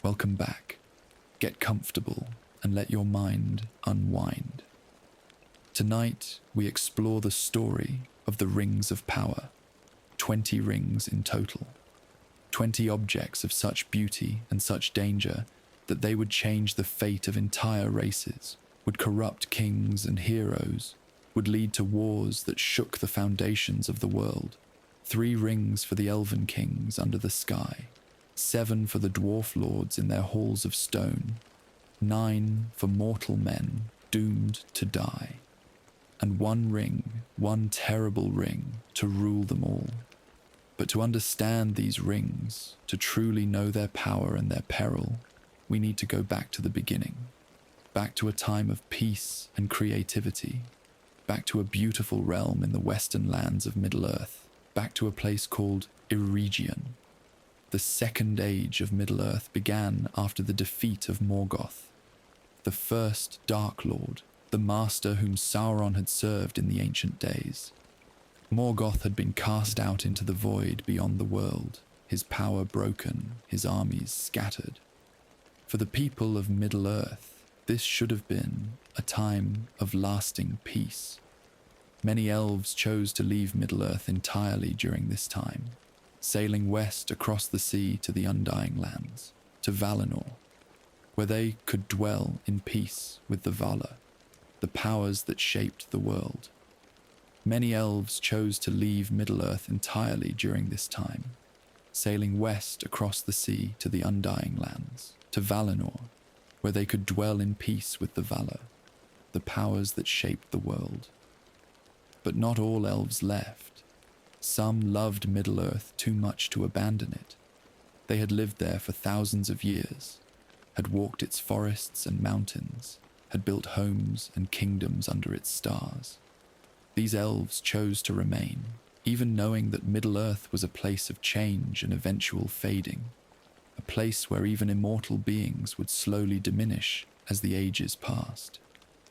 Welcome back. Get comfortable and let your mind unwind. Tonight, we explore the story of the Rings of Power, 20 rings in total. 20 objects of such beauty and such danger that they would change the fate of entire races, would corrupt kings and heroes, would lead to wars that shook the foundations of the world. 3 rings for the elven kings under the sky, 7 for the Dwarf-lords in their halls of stone, 9 for mortal men doomed to die, and 1 ring, 1 terrible ring, to rule them all. But to understand these rings, to truly know their power and their peril, we need to go back to the beginning, back to a time of peace and creativity, back to a beautiful realm in the western lands of Middle-earth, back to a place called Eregion. The second age of Middle-earth began after the defeat of Morgoth, the first Dark Lord, the master whom Sauron had served in the ancient days. Morgoth had been cast out into the void beyond the world, his power broken, his armies scattered. For the people of Middle-earth, this should have been a time of lasting peace. Many elves chose to leave Middle-earth entirely during this time, sailing west across the sea to the Undying Lands, to Valinor, where they could dwell in peace with the Valar, the powers that shaped the world. Many elves chose to leave Middle-earth entirely during this time, sailing west across the sea to the Undying Lands, to Valinor, where they could dwell in peace with the Valar, the powers that shaped the world. But not all elves left. Some loved Middle-earth too much to abandon it. They had lived there for thousands of years, had walked its forests and mountains, had built homes and kingdoms under its stars. These elves chose to remain, even knowing that Middle-earth was a place of change and eventual fading, a place where even immortal beings would slowly diminish as the ages passed.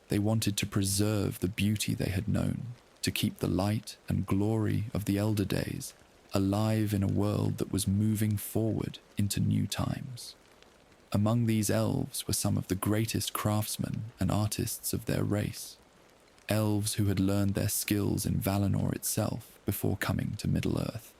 They wanted to preserve the beauty they had known, to keep the light and glory of the elder days alive in a world that was moving forward into new times. Among these elves were some of the greatest craftsmen and artists of their race, elves who had learned their skills in Valinor itself before coming to Middle-earth.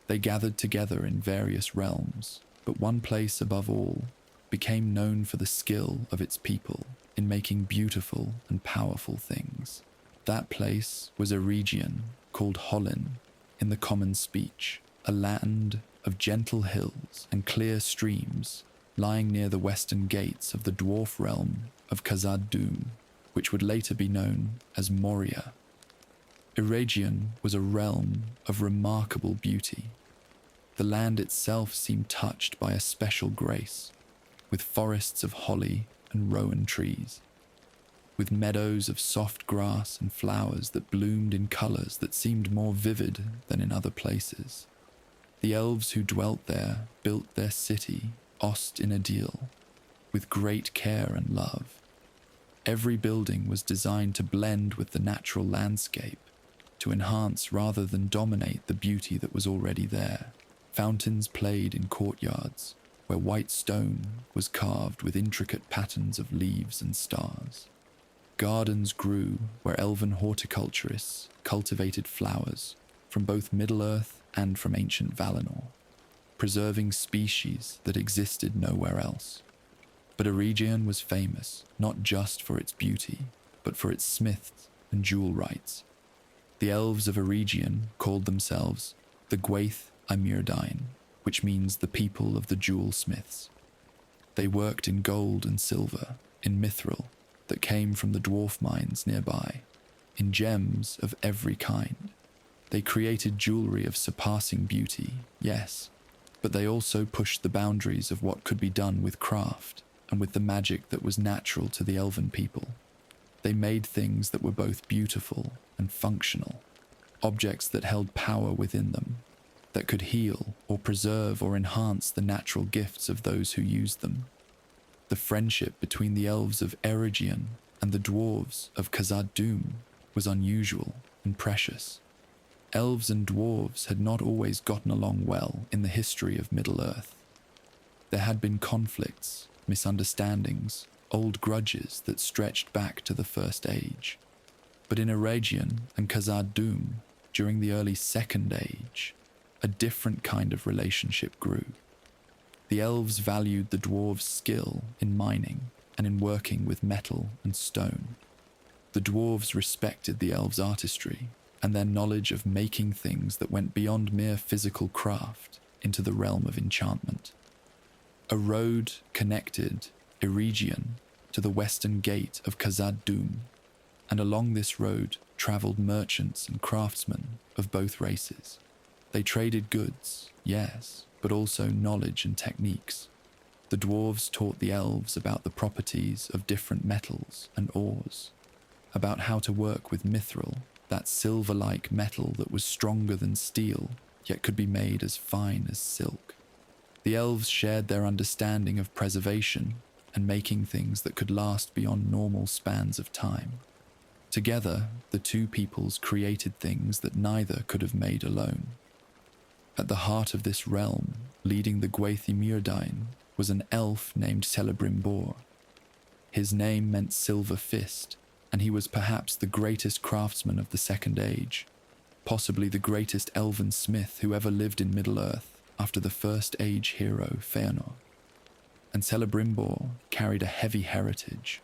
They gathered together in various realms, but one place above all became known for the skill of its people in making beautiful and powerful things. That place was a region called Hollin in the common speech, a land of gentle hills and clear streams lying near the western gates of the dwarf realm of Khazad-dûm, which would later be known as Moria. Eregion was a realm of remarkable beauty. The land itself seemed touched by a special grace, with forests of holly and rowan trees, with meadows of soft grass and flowers that bloomed in colours that seemed more vivid than in other places. The elves who dwelt there built their city, Ost-in-Adil, with great care and love. Every building was designed to blend with the natural landscape, to enhance rather than dominate the beauty that was already there. Fountains played in courtyards, where white stone was carved with intricate patterns of leaves and stars. Gardens grew where elven horticulturists cultivated flowers from both Middle-earth and from ancient Valinor, preserving species that existed nowhere else. But Eregion was famous not just for its beauty, but for its smiths and jewel-wrights. The elves of Eregion called themselves the Gwaith Amirdain, which means the people of the jewel-smiths. They worked in gold and silver, in mithril that came from the dwarf mines nearby, in gems of every kind. They created jewelry of surpassing beauty, yes, but they also pushed the boundaries of what could be done with craft and with the magic that was natural to the elven people. They made things that were both beautiful and functional, objects that held power within them, that could heal or preserve or enhance the natural gifts of those who used them. The friendship between the elves of Eregion and the dwarves of Khazad-dûm was unusual and precious. Elves and dwarves had not always gotten along well in the history of Middle-earth. There had been conflicts, misunderstandings, old grudges that stretched back to the First Age. But in Eregion and Khazad-dûm, during the early Second Age, a different kind of relationship grew. The elves valued the dwarves' skill in mining and in working with metal and stone. The dwarves respected the elves' artistry and their knowledge of making things that went beyond mere physical craft into the realm of enchantment. A road connected Eregion to the western gate of Khazad-dûm, and along this road travelled merchants and craftsmen of both races. They traded goods, yes, but also knowledge and techniques. The dwarves taught the elves about the properties of different metals and ores, about how to work with mithril, that silver-like metal that was stronger than steel, yet could be made as fine as silk. The elves shared their understanding of preservation and making things that could last beyond normal spans of time. Together, the two peoples created things that neither could have made alone. At the heart of this realm, leading the Gwaith y Myrdain, was an elf named Celebrimbor. His name meant Silver Fist, and he was perhaps the greatest craftsman of the Second Age, possibly the greatest elven smith who ever lived in Middle-earth after the First Age hero Feanor. And Celebrimbor carried a heavy heritage,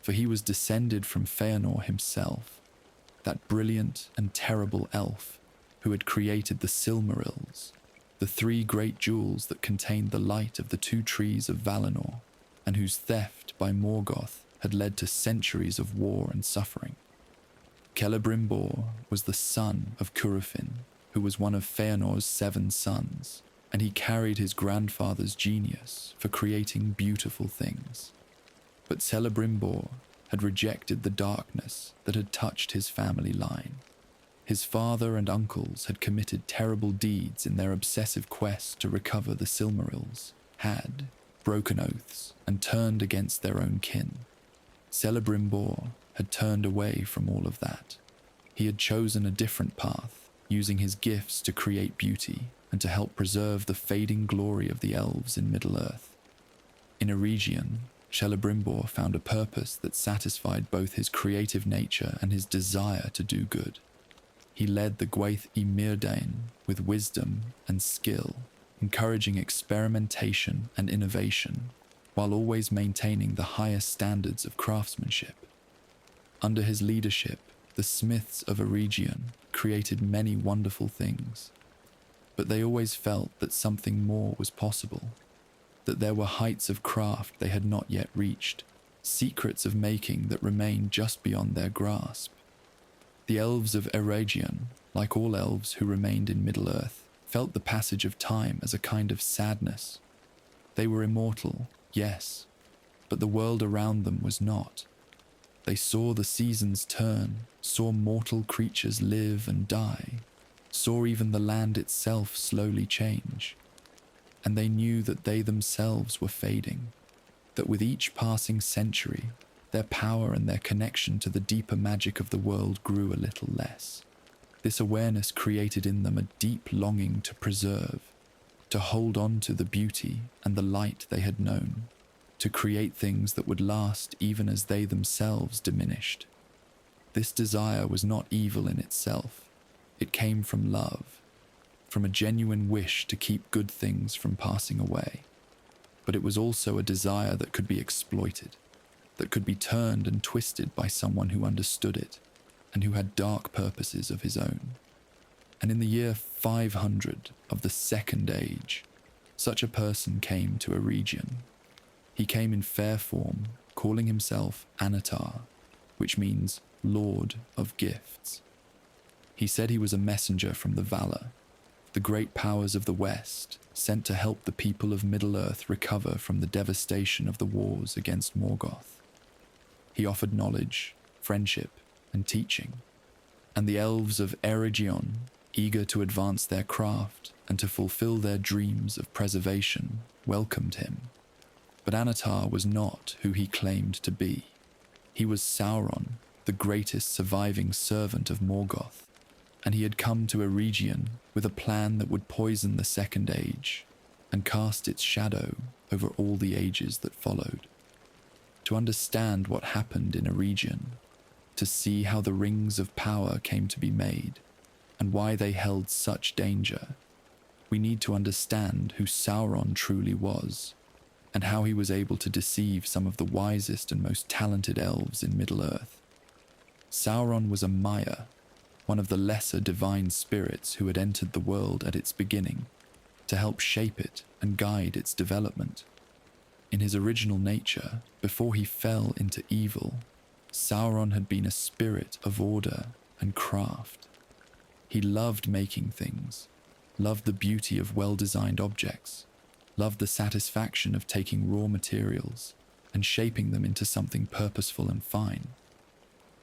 for he was descended from Feanor himself, that brilliant and terrible elf who had created the Silmarils, the three great jewels that contained the light of the two trees of Valinor, and whose theft by Morgoth had led to centuries of war and suffering. Celebrimbor was the son of Curufin, who was one of Feanor's 7 sons, and he carried his grandfather's genius for creating beautiful things. But Celebrimbor had rejected the darkness that had touched his family line. His father and uncles had committed terrible deeds in their obsessive quest to recover the Silmarils, had broken oaths, and turned against their own kin. Celebrimbor had turned away from all of that. He had chosen a different path, using his gifts to create beauty and to help preserve the fading glory of the elves in Middle-earth. In Eregion, Celebrimbor found a purpose that satisfied both his creative nature and his desire to do good. He led the Gwaith y Myrdain with wisdom and skill, encouraging experimentation and innovation, while always maintaining the highest standards of craftsmanship. Under his leadership, the smiths of Eregion created many wonderful things, but they always felt that something more was possible, that there were heights of craft they had not yet reached, secrets of making that remained just beyond their grasp. The elves of Eregion, like all elves who remained in Middle-earth, felt the passage of time as a kind of sadness. They were immortal, yes, but the world around them was not. They saw the seasons turn, saw mortal creatures live and die, saw even the land itself slowly change. And they knew that they themselves were fading, that with each passing century, their power and their connection to the deeper magic of the world grew a little less. This awareness created in them a deep longing to preserve, to hold on to the beauty and the light they had known, to create things that would last even as they themselves diminished. This desire was not evil in itself. It came from love, from a genuine wish to keep good things from passing away. But it was also a desire that could be exploited, that could be turned and twisted by someone who understood it, and who had dark purposes of his own. And in the year 500 of the Second Age, such a person came to Eregion. He came in fair form, calling himself Anatar, which means Lord of Gifts. He said he was a messenger from the Valar, the great powers of the West, sent to help the people of Middle-earth recover from the devastation of the wars against Morgoth. He offered knowledge, friendship, and teaching, and the elves of Eregion, eager to advance their craft and to fulfill their dreams of preservation, welcomed him. But Anatar was not who he claimed to be. He was Sauron, the greatest surviving servant of Morgoth, and he had come to Eregion with a plan that would poison the Second Age and cast its shadow over all the ages that followed. To understand what happened in Eregion, to see how the rings of power came to be made, and why they held such danger, we need to understand who Sauron truly was, and how he was able to deceive some of the wisest and most talented elves in Middle-earth. Sauron was a Maya, one of the lesser divine spirits who had entered the world at its beginning to help shape it and guide its development. In his original nature, before he fell into evil, Sauron had been a spirit of order and craft. He loved making things, loved the beauty of well-designed objects, loved the satisfaction of taking raw materials and shaping them into something purposeful and fine.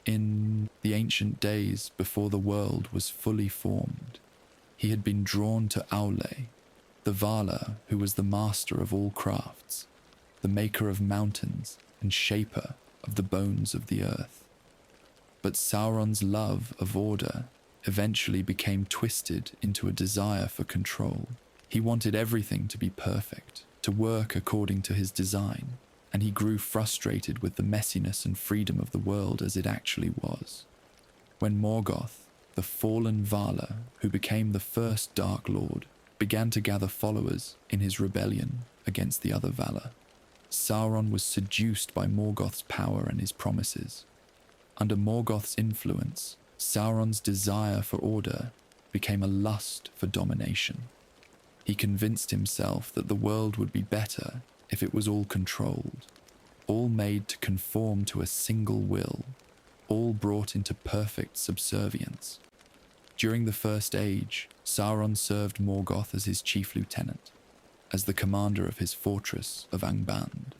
In the ancient days before the world was fully formed, he had been drawn to Aule, the Vala who was the master of all crafts, the maker of mountains and shaper of the bones of the earth. But Sauron's love of order eventually became twisted into a desire for control. He wanted everything to be perfect, to work according to his design, and he grew frustrated with the messiness and freedom of the world as it actually was. When Morgoth, the fallen Vala, who became the first Dark Lord, began to gather followers in his rebellion against the other Valar, Sauron was seduced by Morgoth's power and his promises. Under Morgoth's influence, Sauron's desire for order became a lust for domination. He convinced himself that the world would be better if it was all controlled, all made to conform to a single will, all brought into perfect subservience. During the First Age, Sauron served Morgoth as his chief lieutenant, as the commander of his fortress of Angband,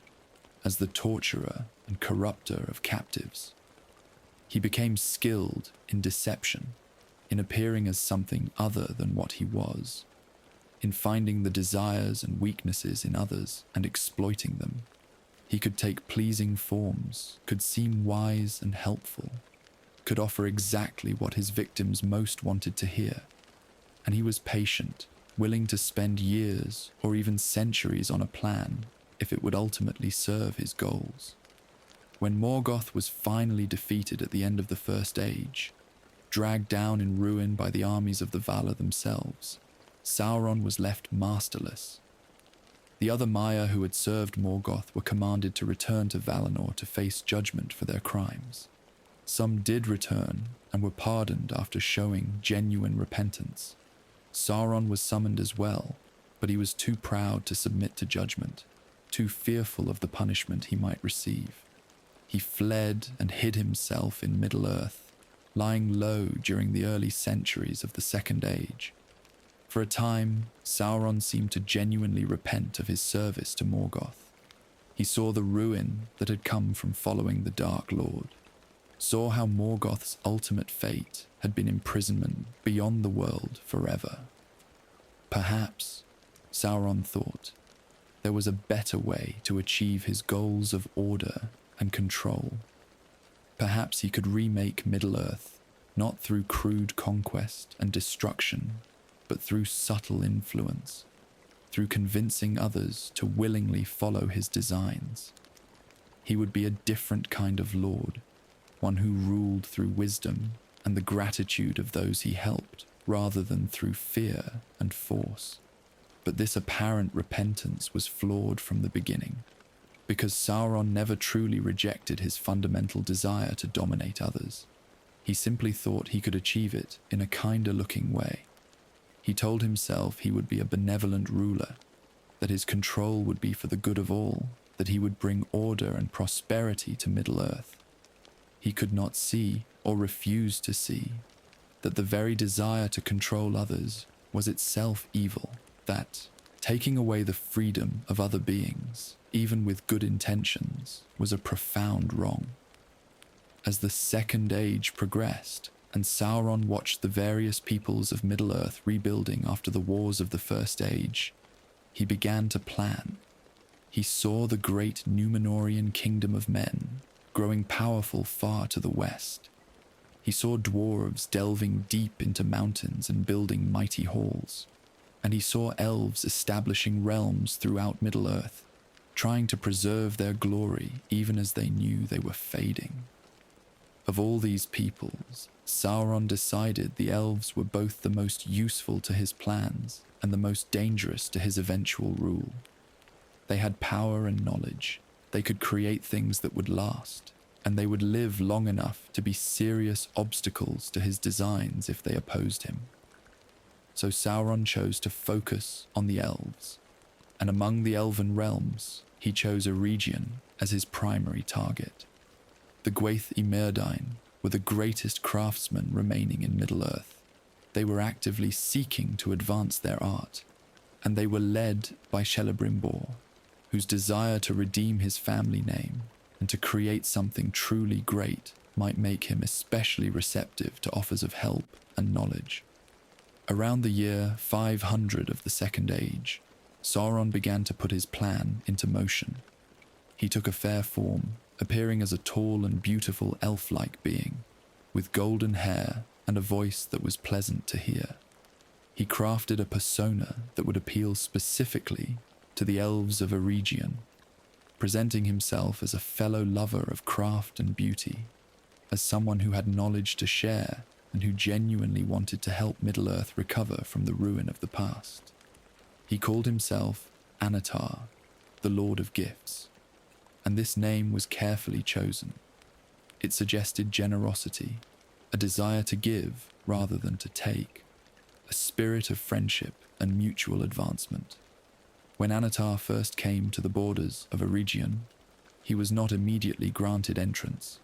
as the torturer and corrupter of captives. He became skilled in deception, in appearing as something other than what he was, in finding the desires and weaknesses in others and exploiting them. He could take pleasing forms, could seem wise and helpful, could offer exactly what his victims most wanted to hear. And he was patient, willing to spend years or even centuries on a plan if it would ultimately serve his goals. When Morgoth was finally defeated at the end of the First Age, dragged down in ruin by the armies of the Valar themselves, Sauron was left masterless. The other Maiar who had served Morgoth were commanded to return to Valinor to face judgment for their crimes. Some did return and were pardoned after showing genuine repentance. Sauron was summoned as well, but he was too proud to submit to judgment, too fearful of the punishment he might receive. He fled and hid himself in Middle-earth, lying low during the early centuries of the Second Age. For a time, Sauron seemed to genuinely repent of his service to Morgoth. He saw the ruin that had come from following the Dark Lord, saw how Morgoth's ultimate fate had been imprisonment beyond the world forever. Perhaps, Sauron thought, there was a better way to achieve his goals of order and control. Perhaps he could remake Middle-earth, not through crude conquest and destruction, but through subtle influence, through convincing others to willingly follow his designs. He would be a different kind of lord, one who ruled through wisdom and the gratitude of those he helped, rather than through fear and force. But this apparent repentance was flawed from the beginning, because Sauron never truly rejected his fundamental desire to dominate others. He simply thought he could achieve it in a kinder-looking way. He told himself he would be a benevolent ruler, that his control would be for the good of all, that he would bring order and prosperity to Middle-earth. He could not see, or refuse to see, that the very desire to control others was itself evil, that taking away the freedom of other beings, even with good intentions, was a profound wrong. As the Second Age progressed, and Sauron watched the various peoples of Middle-earth rebuilding after the wars of the First Age, he began to plan. He saw the great Númenórean kingdom of men growing powerful far to the west. He saw dwarves delving deep into mountains and building mighty halls. and he saw elves establishing realms throughout Middle-earth, trying to preserve their glory even as they knew they were fading. Of all these peoples, Sauron decided the elves were both the most useful to his plans and the most dangerous to his eventual rule. They had power and knowledge. They could create things that would last, and they would live long enough to be serious obstacles to his designs if they opposed him. So Sauron chose to focus on the elves, and among the elven realms, he chose Eregion as his primary target. The Dwarf-lords were the greatest craftsmen remaining in Middle-earth. They were actively seeking to advance their art, and they were led by Celebrimbor, whose desire to redeem his family name and to create something truly great might make him especially receptive to offers of help and knowledge. Around the year 500 of the Second Age, Sauron began to put his plan into motion. He took a fair form, appearing as a tall and beautiful elf-like being, with golden hair and a voice that was pleasant to hear. He crafted a persona that would appeal specifically to the elves of Eregion, presenting himself as a fellow lover of craft and beauty, as someone who had knowledge to share and who genuinely wanted to help Middle-earth recover from the ruin of the past. He called himself Annatar, the Lord of Gifts, and this name was carefully chosen. It suggested generosity, a desire to give rather than to take, a spirit of friendship and mutual advancement. When Annatar first came to the borders of Eregion, he was not immediately granted entrance.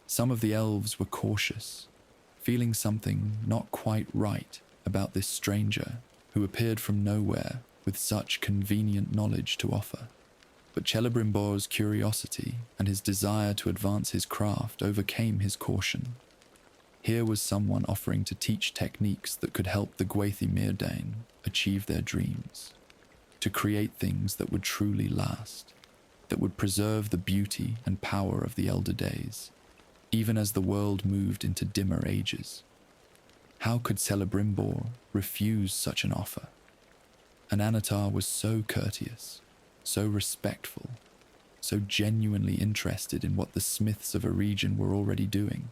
Some of the elves were cautious, feeling something not quite right about this stranger who appeared from nowhere with such convenient knowledge to offer. But Celebrimbor's curiosity and his desire to advance his craft overcame his caution. Here was someone offering to teach techniques that could help the Dwarf-lords achieve their dreams, to create things that would truly last, that would preserve the beauty and power of the elder days, even as the world moved into dimmer ages. How could Celebrimbor refuse such an offer? And Annatar was so courteous, so respectful, so genuinely interested in what the smiths of Eregion were already doing.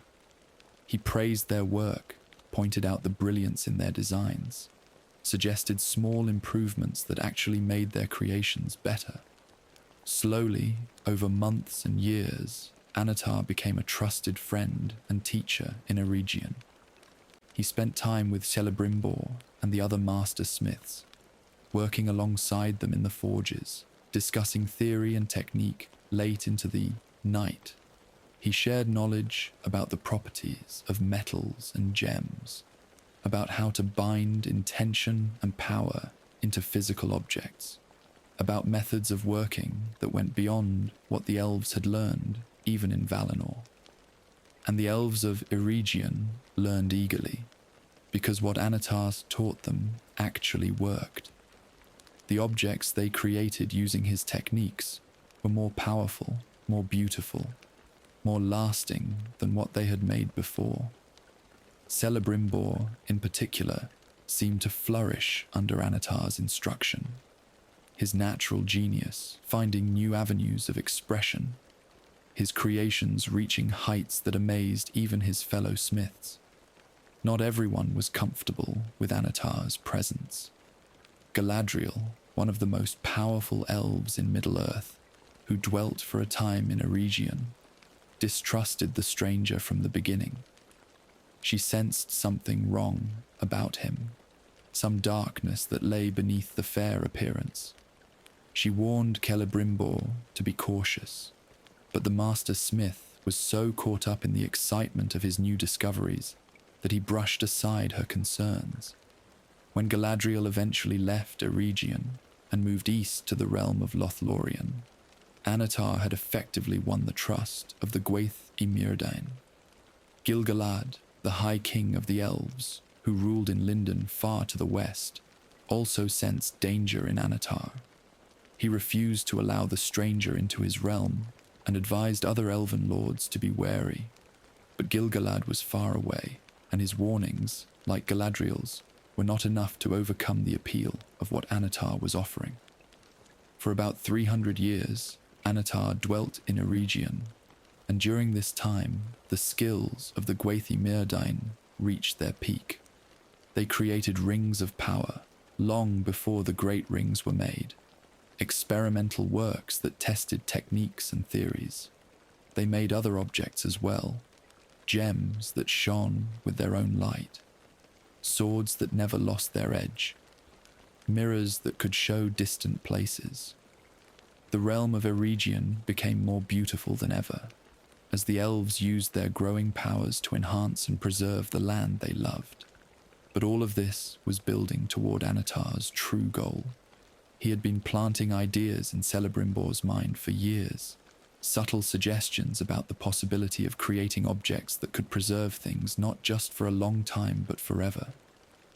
He praised their work, pointed out the brilliance in their designs, suggested small improvements that actually made their creations better. Slowly, over months and years, Annatar became a trusted friend and teacher in Eregion. He spent time with Celebrimbor and the other master smiths, working alongside them in the forges, discussing theory and technique late into the night. He shared knowledge about the properties of metals and gems, about how to bind intention and power into physical objects, about methods of working that went beyond what the elves had learned, even in Valinor. And the elves of Eregion learned eagerly, because what Annatar taught them actually worked. The objects they created using his techniques were more powerful, more beautiful, more lasting than what they had made before. Celebrimbor, in particular, seemed to flourish under Annatar's instruction, his natural genius finding new avenues of expression, his creations reaching heights that amazed even his fellow smiths. Not everyone was comfortable with Annatar's presence. Galadriel, one of the most powerful elves in Middle-earth, who dwelt for a time in Eregion, distrusted the stranger from the beginning. She sensed something wrong about him, some darkness that lay beneath the fair appearance. She warned Celebrimbor to be cautious, but the master smith was so caught up in the excitement of his new discoveries that he brushed aside her concerns. When Galadriel eventually left Eregion and moved east to the realm of Lothlorien, Annatar had effectively won the trust of the Dwarf-lords. Gil-galad, the High King of the Elves, who ruled in Lindon far to the west, also sensed danger in Annatar. He refused to allow the stranger into his realm and advised other elven lords to be wary. But Gil-galad was far away, and his warnings, like Galadriel's, were not enough to overcome the appeal of what Anatar was offering. For about 300 years, Anatar dwelt in Eregion, and during this time, the skills of the Gwathi-Myrdain reached their peak. They created rings of power long before the great rings were made, experimental works that tested techniques and theories. They made other objects as well, gems that shone with their own light, swords that never lost their edge, mirrors that could show distant places. The realm of Eregion became more beautiful than ever, as the elves used their growing powers to enhance and preserve the land they loved. But all of this was building toward Anatar's true goal. He had been planting ideas in Celebrimbor's mind for years, subtle suggestions about the possibility of creating objects that could preserve things not just for a long time but forever,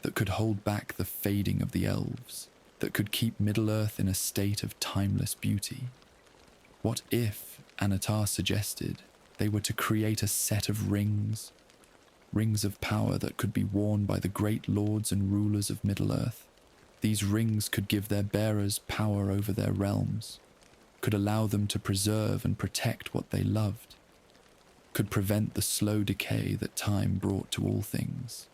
that could hold back the fading of the elves, that could keep Middle-earth in a state of timeless beauty. What if, Anatar suggested, they were to create a set of rings of power that could be worn by the great lords and rulers of Middle-earth? These rings could give their bearers power over their realms, could allow them to preserve and protect what they loved, could prevent the slow decay that time brought to all things.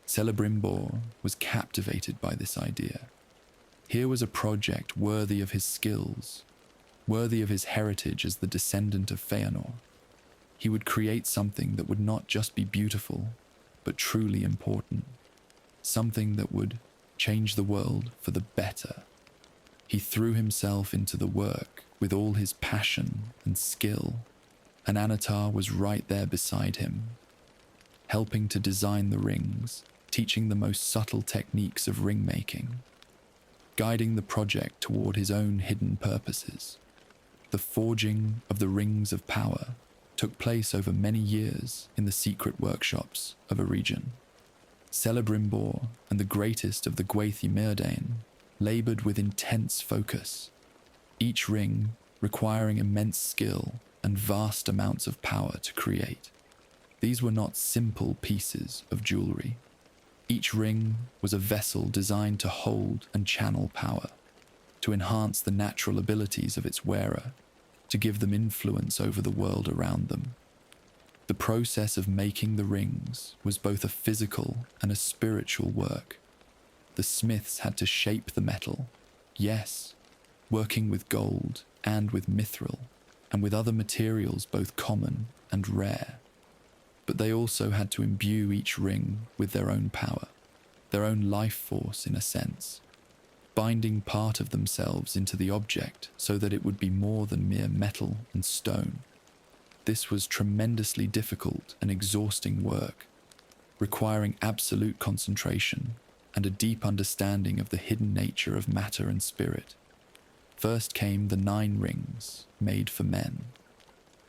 Celebrimbor was captivated by this idea. Here was a project worthy of his skills, worthy of his heritage as the descendant of Feanor. He would create something that would not just be beautiful, but truly important, something that would change the world for the better. He threw himself into the work with all his passion and skill, and Anatar was right there beside him, helping to design the rings, teaching the most subtle techniques of ring making, guiding the project toward his own hidden purposes. The forging of the rings of power took place over many years in the secret workshops of Eregion. Celebrimbor and the greatest of the Gwathi-Myrdain labored with intense focus, each ring requiring immense skill and vast amounts of power to create. These were not simple pieces of jewelry. Each ring was a vessel designed to hold and channel power, to enhance the natural abilities of its wearer, to give them influence over the world around them. The process of making the rings was both a physical and a spiritual work. The smiths had to shape the metal, yes, working with gold and with mithril, and with other materials both common and rare. But they also had to imbue each ring with their own power, their own life force in a sense, binding part of themselves into the object so that it would be more than mere metal and stone. This was tremendously difficult and exhausting work, requiring absolute concentration and a deep understanding of the hidden nature of matter and spirit. First came the 9 rings made for men.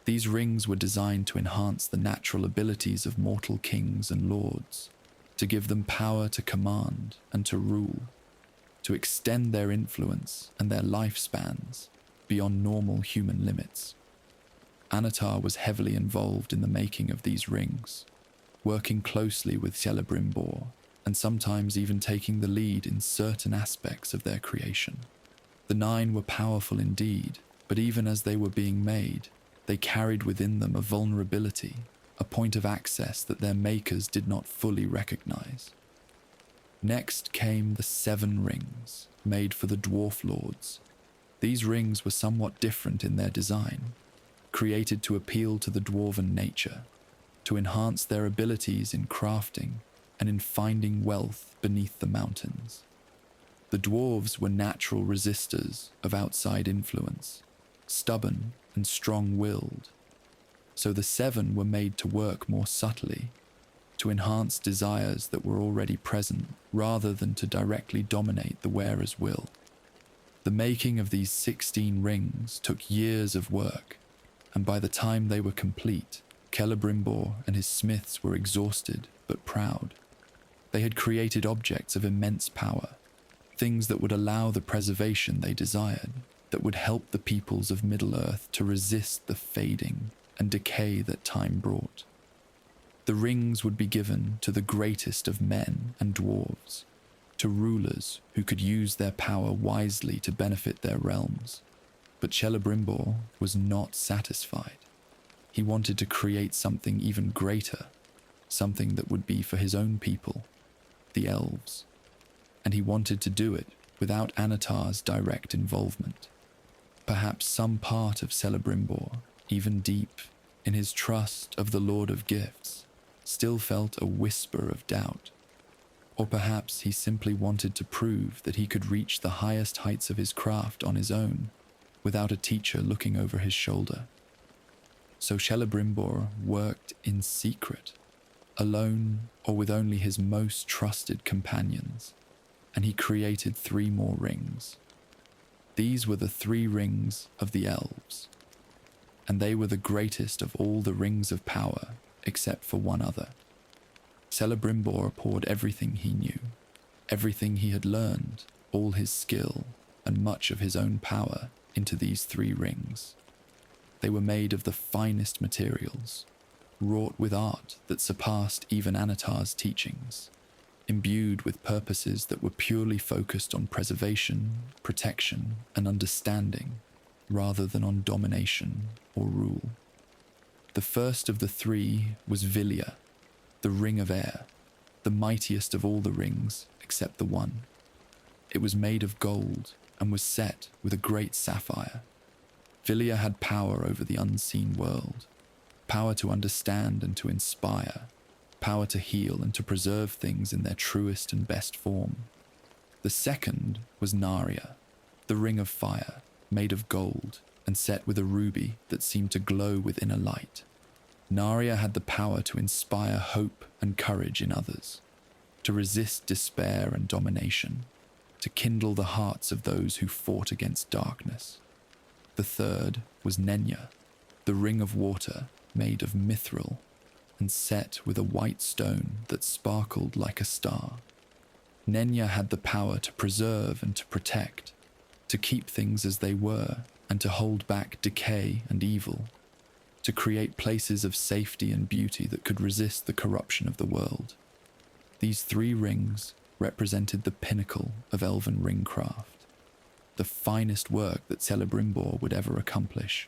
These rings were designed to enhance the natural abilities of mortal kings and lords, to give them power to command and to rule, to extend their influence and their lifespans beyond normal human limits. Anatar was heavily involved in the making of these rings, working closely with Celebrimbor, and sometimes even taking the lead in certain aspects of their creation. The 9 were powerful indeed, but even as they were being made, they carried within them a vulnerability, a point of access that their makers did not fully recognize. Next came the 7 rings, made for the Dwarf-lords. These rings were somewhat different in their design, created to appeal to the dwarven nature, to enhance their abilities in crafting and in finding wealth beneath the mountains. The dwarves were natural resistors of outside influence, stubborn and strong-willed, so the 7 were made to work more subtly, to enhance desires that were already present rather than to directly dominate the wearer's will. The making of these 16 rings took years of work, and by the time they were complete, Celebrimbor and his smiths were exhausted but proud. They had created objects of immense power, things that would allow the preservation they desired, that would help the peoples of Middle-earth to resist the fading and decay that time brought. The rings would be given to the greatest of men and dwarves, to rulers who could use their power wisely to benefit their realms. But Celebrimbor was not satisfied. He wanted to create something even greater, something that would be for his own people, the elves. And he wanted to do it without Anatar's direct involvement. Perhaps some part of Celebrimbor, even deep in his trust of the Lord of Gifts, still felt a whisper of doubt. Or perhaps he simply wanted to prove that he could reach the highest heights of his craft on his own, without a teacher looking over his shoulder. So Celebrimbor worked in secret, alone or with only his most trusted companions, and he created 3 more rings. These were the 3 rings of the elves, and they were the greatest of all the rings of power except for one other. Celebrimbor poured everything he knew, everything he had learned, all his skill and much of his own power into these 3 rings. They were made of the finest materials, wrought with art that surpassed even Anatar's teachings, imbued with purposes that were purely focused on preservation, protection, and understanding, rather than on domination or rule. The first of the 3 was Vilya, the Ring of Air, the mightiest of all the rings except the one. It was made of gold and was set with a great sapphire. Vilya had power over the unseen world, power to understand and to inspire, power to heal and to preserve things in their truest and best form. The second was Narya, the Ring of Fire, made of gold and set with a ruby that seemed to glow with inner light. Narya had the power to inspire hope and courage in others, to resist despair and domination, to kindle the hearts of those who fought against darkness. The third was Nenya, the Ring of Water made of mithril and set with a white stone that sparkled like a star. Nenya had the power to preserve and to protect, to keep things as they were and to hold back decay and evil, to create places of safety and beauty that could resist the corruption of the world. These 3 rings represented the pinnacle of elven ringcraft, the finest work that Celebrimbor would ever accomplish.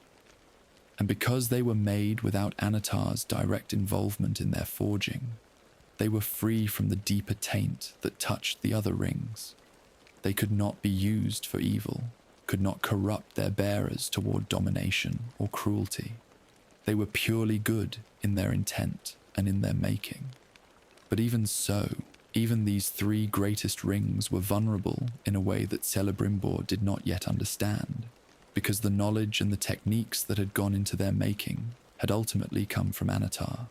And because they were made without Anatar's direct involvement in their forging, they were free from the deeper taint that touched the other rings. They could not be used for evil, could not corrupt their bearers toward domination or cruelty. They were purely good in their intent and in their making. But even so, even these 3 greatest rings were vulnerable in a way that Celebrimbor did not yet understand, because the knowledge and the techniques that had gone into their making had ultimately come from Anatar,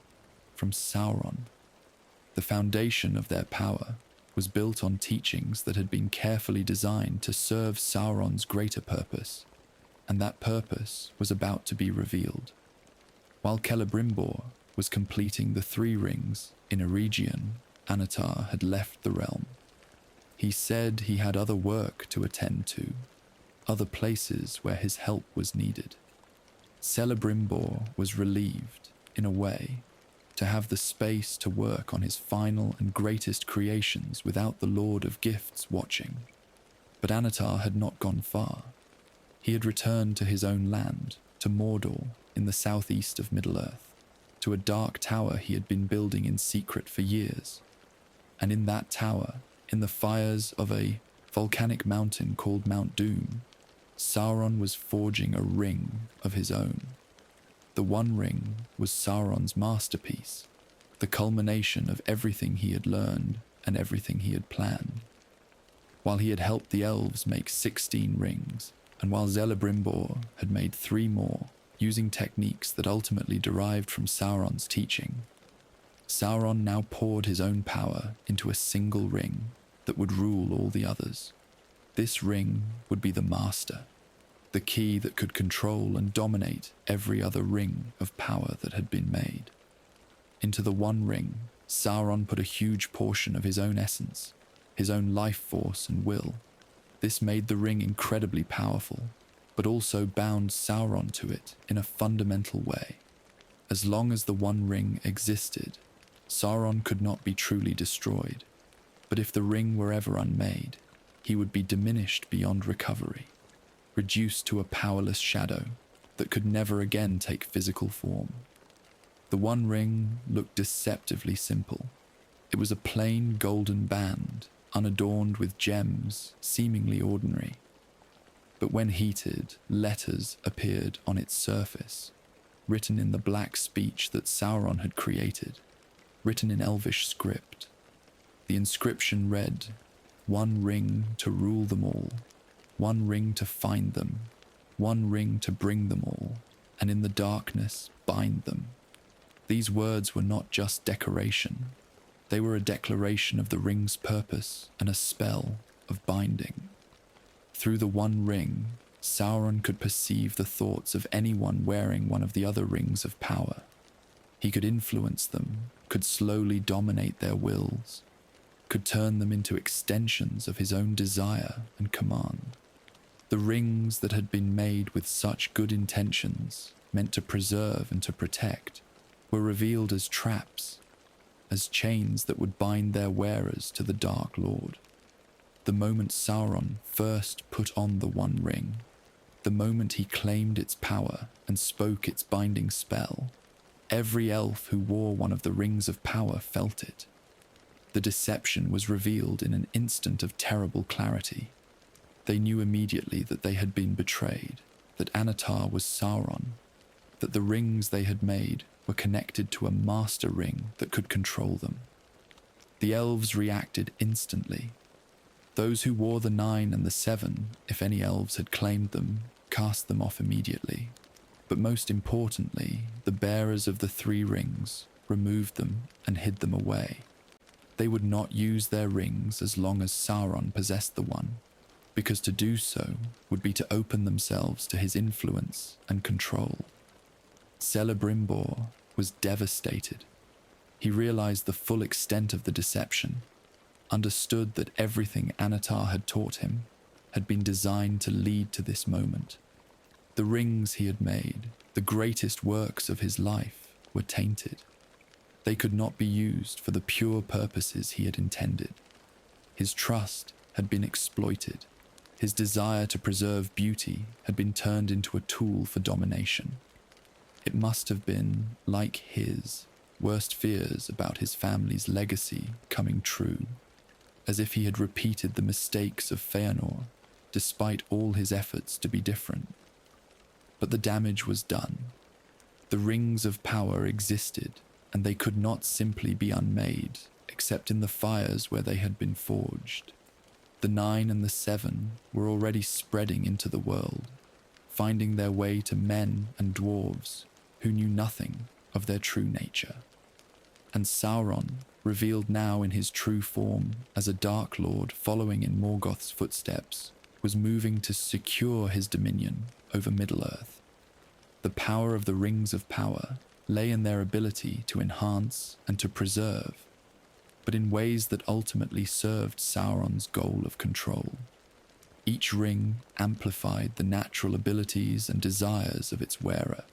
from Sauron. The foundation of their power was built on teachings that had been carefully designed to serve Sauron's greater purpose, and that purpose was about to be revealed. While Celebrimbor was completing the 3 rings in Eregion, Anatar had left the realm. He said he had other work to attend to, other places where his help was needed. Celebrimbor was relieved, in a way, to have the space to work on his final and greatest creations without the Lord of Gifts watching. But Anatar had not gone far. He had returned to his own land, to Mordor, in the southeast of Middle-earth, to a dark tower he had been building in secret for years. And in that tower, in the fires of a volcanic mountain called Mount Doom, Sauron was forging a ring of his own. The One Ring was Sauron's masterpiece, the culmination of everything he had learned and everything he had planned. While he had helped the elves make 16 rings, and while Celebrimbor had made 3 more, using techniques that ultimately derived from Sauron's teaching, Sauron now poured his own power into a single ring that would rule all the others. This ring would be the master, the key that could control and dominate every other ring of power that had been made. Into the One Ring, Sauron put a huge portion of his own essence, his own life force and will. This made the ring incredibly powerful, but also bound Sauron to it in a fundamental way. As long as the One Ring existed, Sauron could not be truly destroyed. But if the ring were ever unmade, he would be diminished beyond recovery, reduced to a powerless shadow that could never again take physical form. The One Ring looked deceptively simple. It was a plain golden band, unadorned with gems, seemingly ordinary. But when heated, letters appeared on its surface, written in the black speech that Sauron had created, written in Elvish script. The inscription read, "One ring to rule them all, one ring to find them, one ring to bring them all, and in the darkness bind them." These words were not just decoration. They were a declaration of the ring's purpose and a spell of binding. Through the One Ring, Sauron could perceive the thoughts of anyone wearing one of the other rings of power. He could influence them, could slowly dominate their wills, could turn them into extensions of his own desire and command. The rings that had been made with such good intentions, meant to preserve and to protect, were revealed as traps, as chains that would bind their wearers to the Dark Lord. The moment Sauron first put on the One Ring, the moment he claimed its power and spoke its binding spell, every elf who wore one of the rings of power felt it. The deception was revealed in an instant of terrible clarity. They knew immediately that they had been betrayed, that Anatar was Sauron, that the rings they had made were connected to a master ring that could control them. The elves reacted instantly. Those who wore the 9 and the 7, if any elves had claimed them, cast them off immediately. But most importantly, the bearers of the 3 rings removed them and hid them away. They would not use their rings as long as Sauron possessed the one, because to do so would be to open themselves to his influence and control. Celebrimbor was devastated. He realized the full extent of the deception, understood that everything Anatar had taught him had been designed to lead to this moment. The rings he had made, the greatest works of his life, were tainted. They could not be used for the pure purposes he had intended. His trust had been exploited. His desire to preserve beauty had been turned into a tool for domination. It must have been, like his, worst fears about his family's legacy coming true, as if he had repeated the mistakes of Feanor, despite all his efforts to be different. But the damage was done. The rings of power existed, and they could not simply be unmade, except in the fires where they had been forged. The 9 and the 7 were already spreading into the world, finding their way to men and dwarves who knew nothing of their true nature. And Sauron, revealed now in his true form as a Dark Lord following in Morgoth's footsteps, was moving to secure his dominion over Middle-earth. The power of the Rings of Power lay in their ability to enhance and to preserve, but in ways that ultimately served Sauron's goal of control. Each ring amplified the natural abilities and desires of its wearer,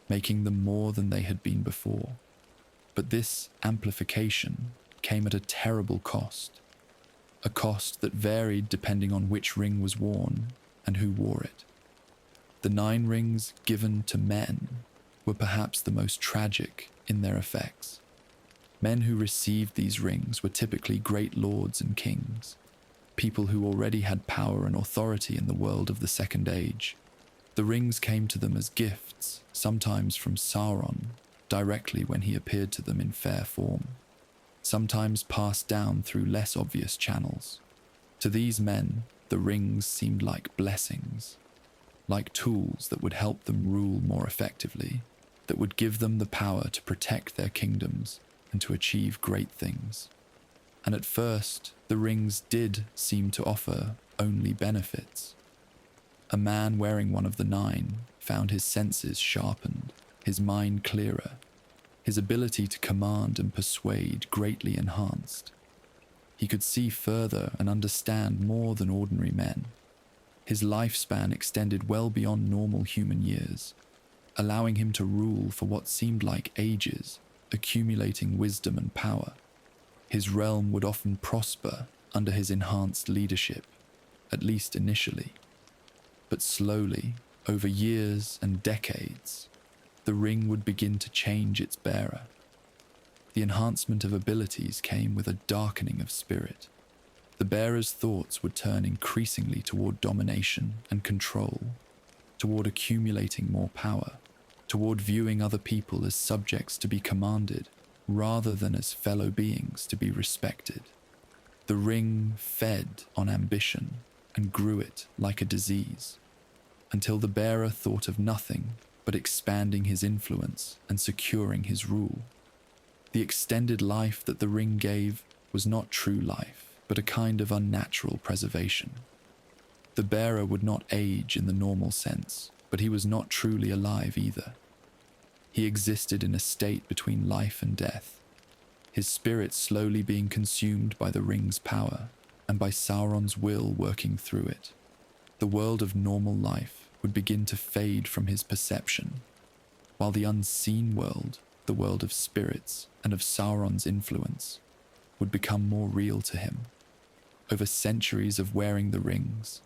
making them more than they had been before. But this amplification came at a terrible cost, a cost that varied depending on which ring was worn and who wore it. The 9 rings given to men were perhaps the most tragic in their effects. Men who received these rings were typically great lords and kings, people who already had power and authority in the world of the Second Age. The rings came to them as gifts, sometimes from Sauron, directly when he appeared to them in fair form, sometimes passed down through less obvious channels. To these men, the rings seemed like blessings, like tools that would help them rule more effectively, that would give them the power to protect their kingdoms and to achieve great things. And at first, the rings did seem to offer only benefits. A man wearing one of the 9 found his senses sharpened, his mind clearer, his ability to command and persuade greatly enhanced. He could see further and understand more than ordinary men. His lifespan extended well beyond normal human years, allowing him to rule for what seemed like ages, accumulating wisdom and power. His realm would often prosper under his enhanced leadership, at least initially. But slowly, over years and decades, the ring would begin to change its bearer. The enhancement of abilities came with a darkening of spirit. The bearer's thoughts would turn increasingly toward domination and control, toward accumulating more power, toward viewing other people as subjects to be commanded, rather than as fellow beings to be respected. The ring fed on ambition and grew it like a disease, until the bearer thought of nothing but expanding his influence and securing his rule. The extended life that the ring gave was not true life, but a kind of unnatural preservation. The bearer would not age in the normal sense, but he was not truly alive either. He existed in a state between life and death, his spirit slowly being consumed by the ring's power and by Sauron's will working through it. The world of normal life would begin to fade from his perception, while the unseen world, the world of spirits and of Sauron's influence, would become more real to him. Over centuries of wearing the rings,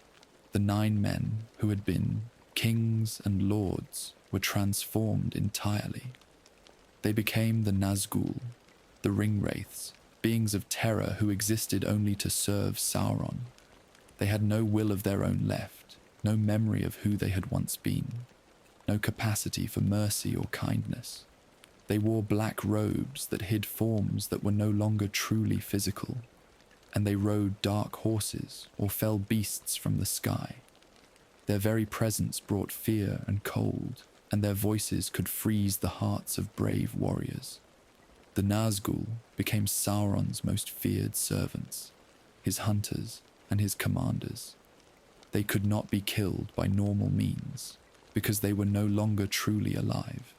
the 9 men who had been kings and lords were transformed entirely. They became the Nazgûl, the ring-wraiths, beings of terror who existed only to serve Sauron. They had no will of their own left, no memory of who they had once been, no capacity for mercy or kindness. They wore black robes that hid forms that were no longer truly physical, and they rode dark horses or fell beasts from the sky. Their very presence brought fear and cold, and their voices could freeze the hearts of brave warriors. The Nazgûl became Sauron's most feared servants, his hunters and his commanders. They could not be killed by normal means, because they were no longer truly alive.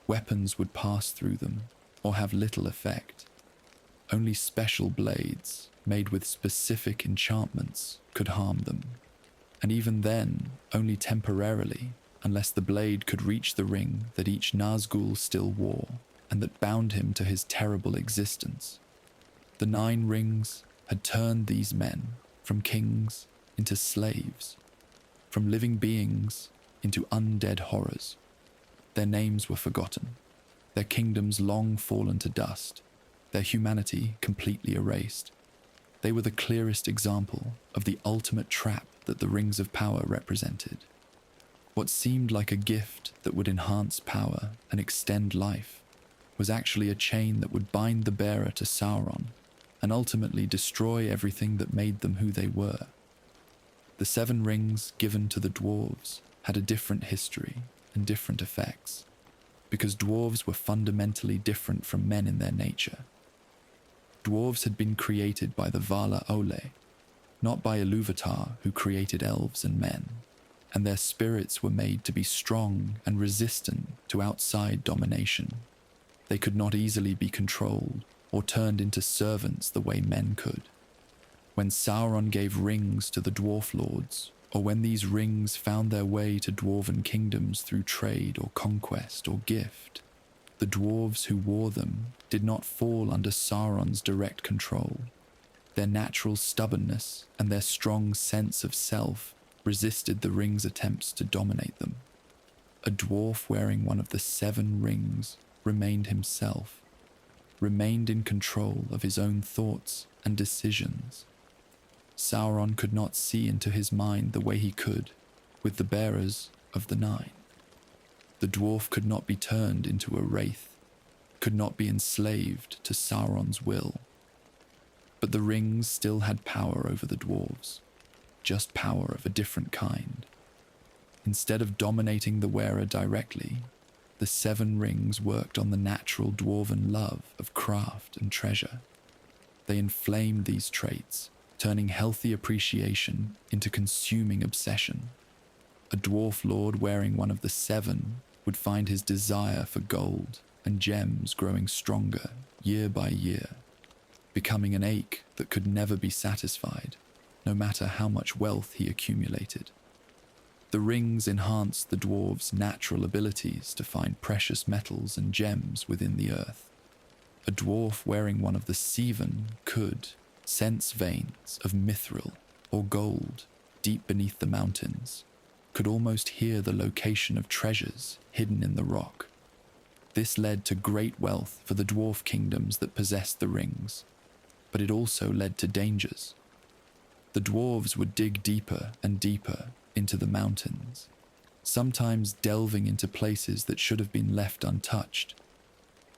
Weapons would pass through them, or have little effect. Only special blades, made with specific enchantments, could harm them, and even then, only temporarily, unless the blade could reach the ring that each Nazgûl still wore, and that bound him to his terrible existence. The 9 rings had turned these men from kings into slaves, from living beings into undead horrors. Their names were forgotten, their kingdoms long fallen to dust, their humanity completely erased. They were the clearest example of the ultimate trap that the Rings of Power represented. What seemed like a gift that would enhance power and extend life was actually a chain that would bind the bearer to Sauron and ultimately destroy everything that made them who they were. The 7 rings given to the dwarves had a different history and different effects, because dwarves were fundamentally different from men in their nature. Dwarves had been created by the Vala Ole, not by Ilúvatar, who created elves and men, and their spirits were made to be strong and resistant to outside domination. They could not easily be controlled or turned into servants the way men could. When Sauron gave rings to the Dwarf-lords, or when these rings found their way to dwarven kingdoms through trade or conquest or gift, the dwarves who wore them did not fall under Sauron's direct control. Their natural stubbornness and their strong sense of self resisted the ring's attempts to dominate them. A dwarf wearing one of the 7 rings remained himself, remained in control of his own thoughts and decisions. Sauron could not see into his mind the way he could with the bearers of the 9. The dwarf could not be turned into a wraith, could not be enslaved to Sauron's will. But the rings still had power over the dwarves, just power of a different kind. Instead of dominating the wearer directly, the 7 rings worked on the natural dwarven love of craft and treasure. They inflamed these traits, turning healthy appreciation into consuming obsession. A dwarf lord wearing one of the 7 would find his desire for gold and gems growing stronger year by year, becoming an ache that could never be satisfied, no matter how much wealth he accumulated. The rings enhanced the dwarves' natural abilities to find precious metals and gems within the earth. a dwarf wearing one of the Seven could sense veins of mithril or gold deep beneath the mountains, could almost hear the location of treasures hidden in the rock. This led to great wealth for the dwarf kingdoms that possessed the rings, but it also led to dangers. The dwarves would dig deeper and deeper into the mountains, sometimes delving into places that should have been left untouched,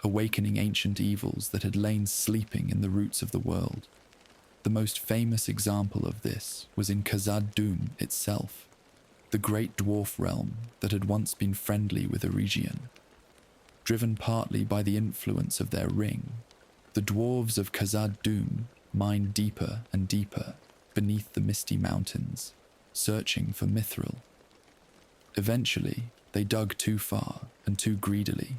awakening ancient evils that had lain sleeping in the roots of the world. The most famous example of this was in Khazad-dûm itself, the great dwarf realm that had once been friendly with Eregion. Driven partly by the influence of their ring, the dwarves of Khazad-dûm mined deeper and deeper beneath the misty mountains, searching for mithril. Eventually, they dug too far and too greedily,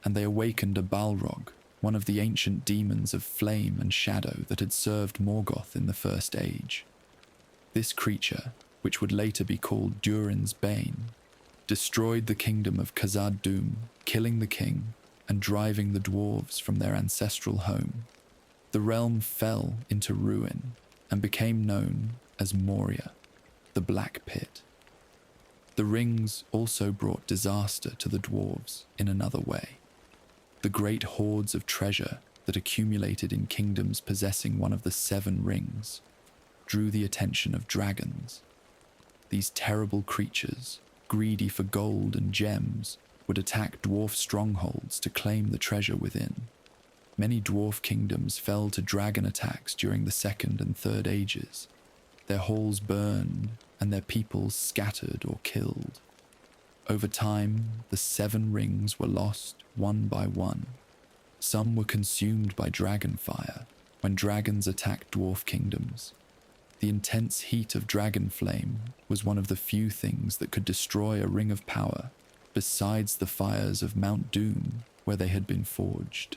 and they awakened a Balrog, one of the ancient demons of flame and shadow that had served Morgoth in the First Age. This creature, which would later be called Durin's Bane, destroyed the kingdom of Khazad-dûm, killing the king and driving the dwarves from their ancestral home. The realm fell into ruin and became known as Moria, the Black Pit. The rings also brought disaster to the dwarves in another way. The great hoards of treasure that accumulated in kingdoms possessing one of the 7 rings drew the attention of dragons. These terrible creatures, greedy for gold and gems, would attack dwarf strongholds to claim the treasure within. Many dwarf kingdoms fell to dragon attacks during the Second and Third Ages. Their halls burned and their peoples scattered or killed. Over time, the 7 rings were lost one by one. Some were consumed by dragon fire when dragons attacked dwarf kingdoms. The intense heat of dragon flame was one of the few things that could destroy a ring of power, besides the fires of Mount Doom where they had been forged.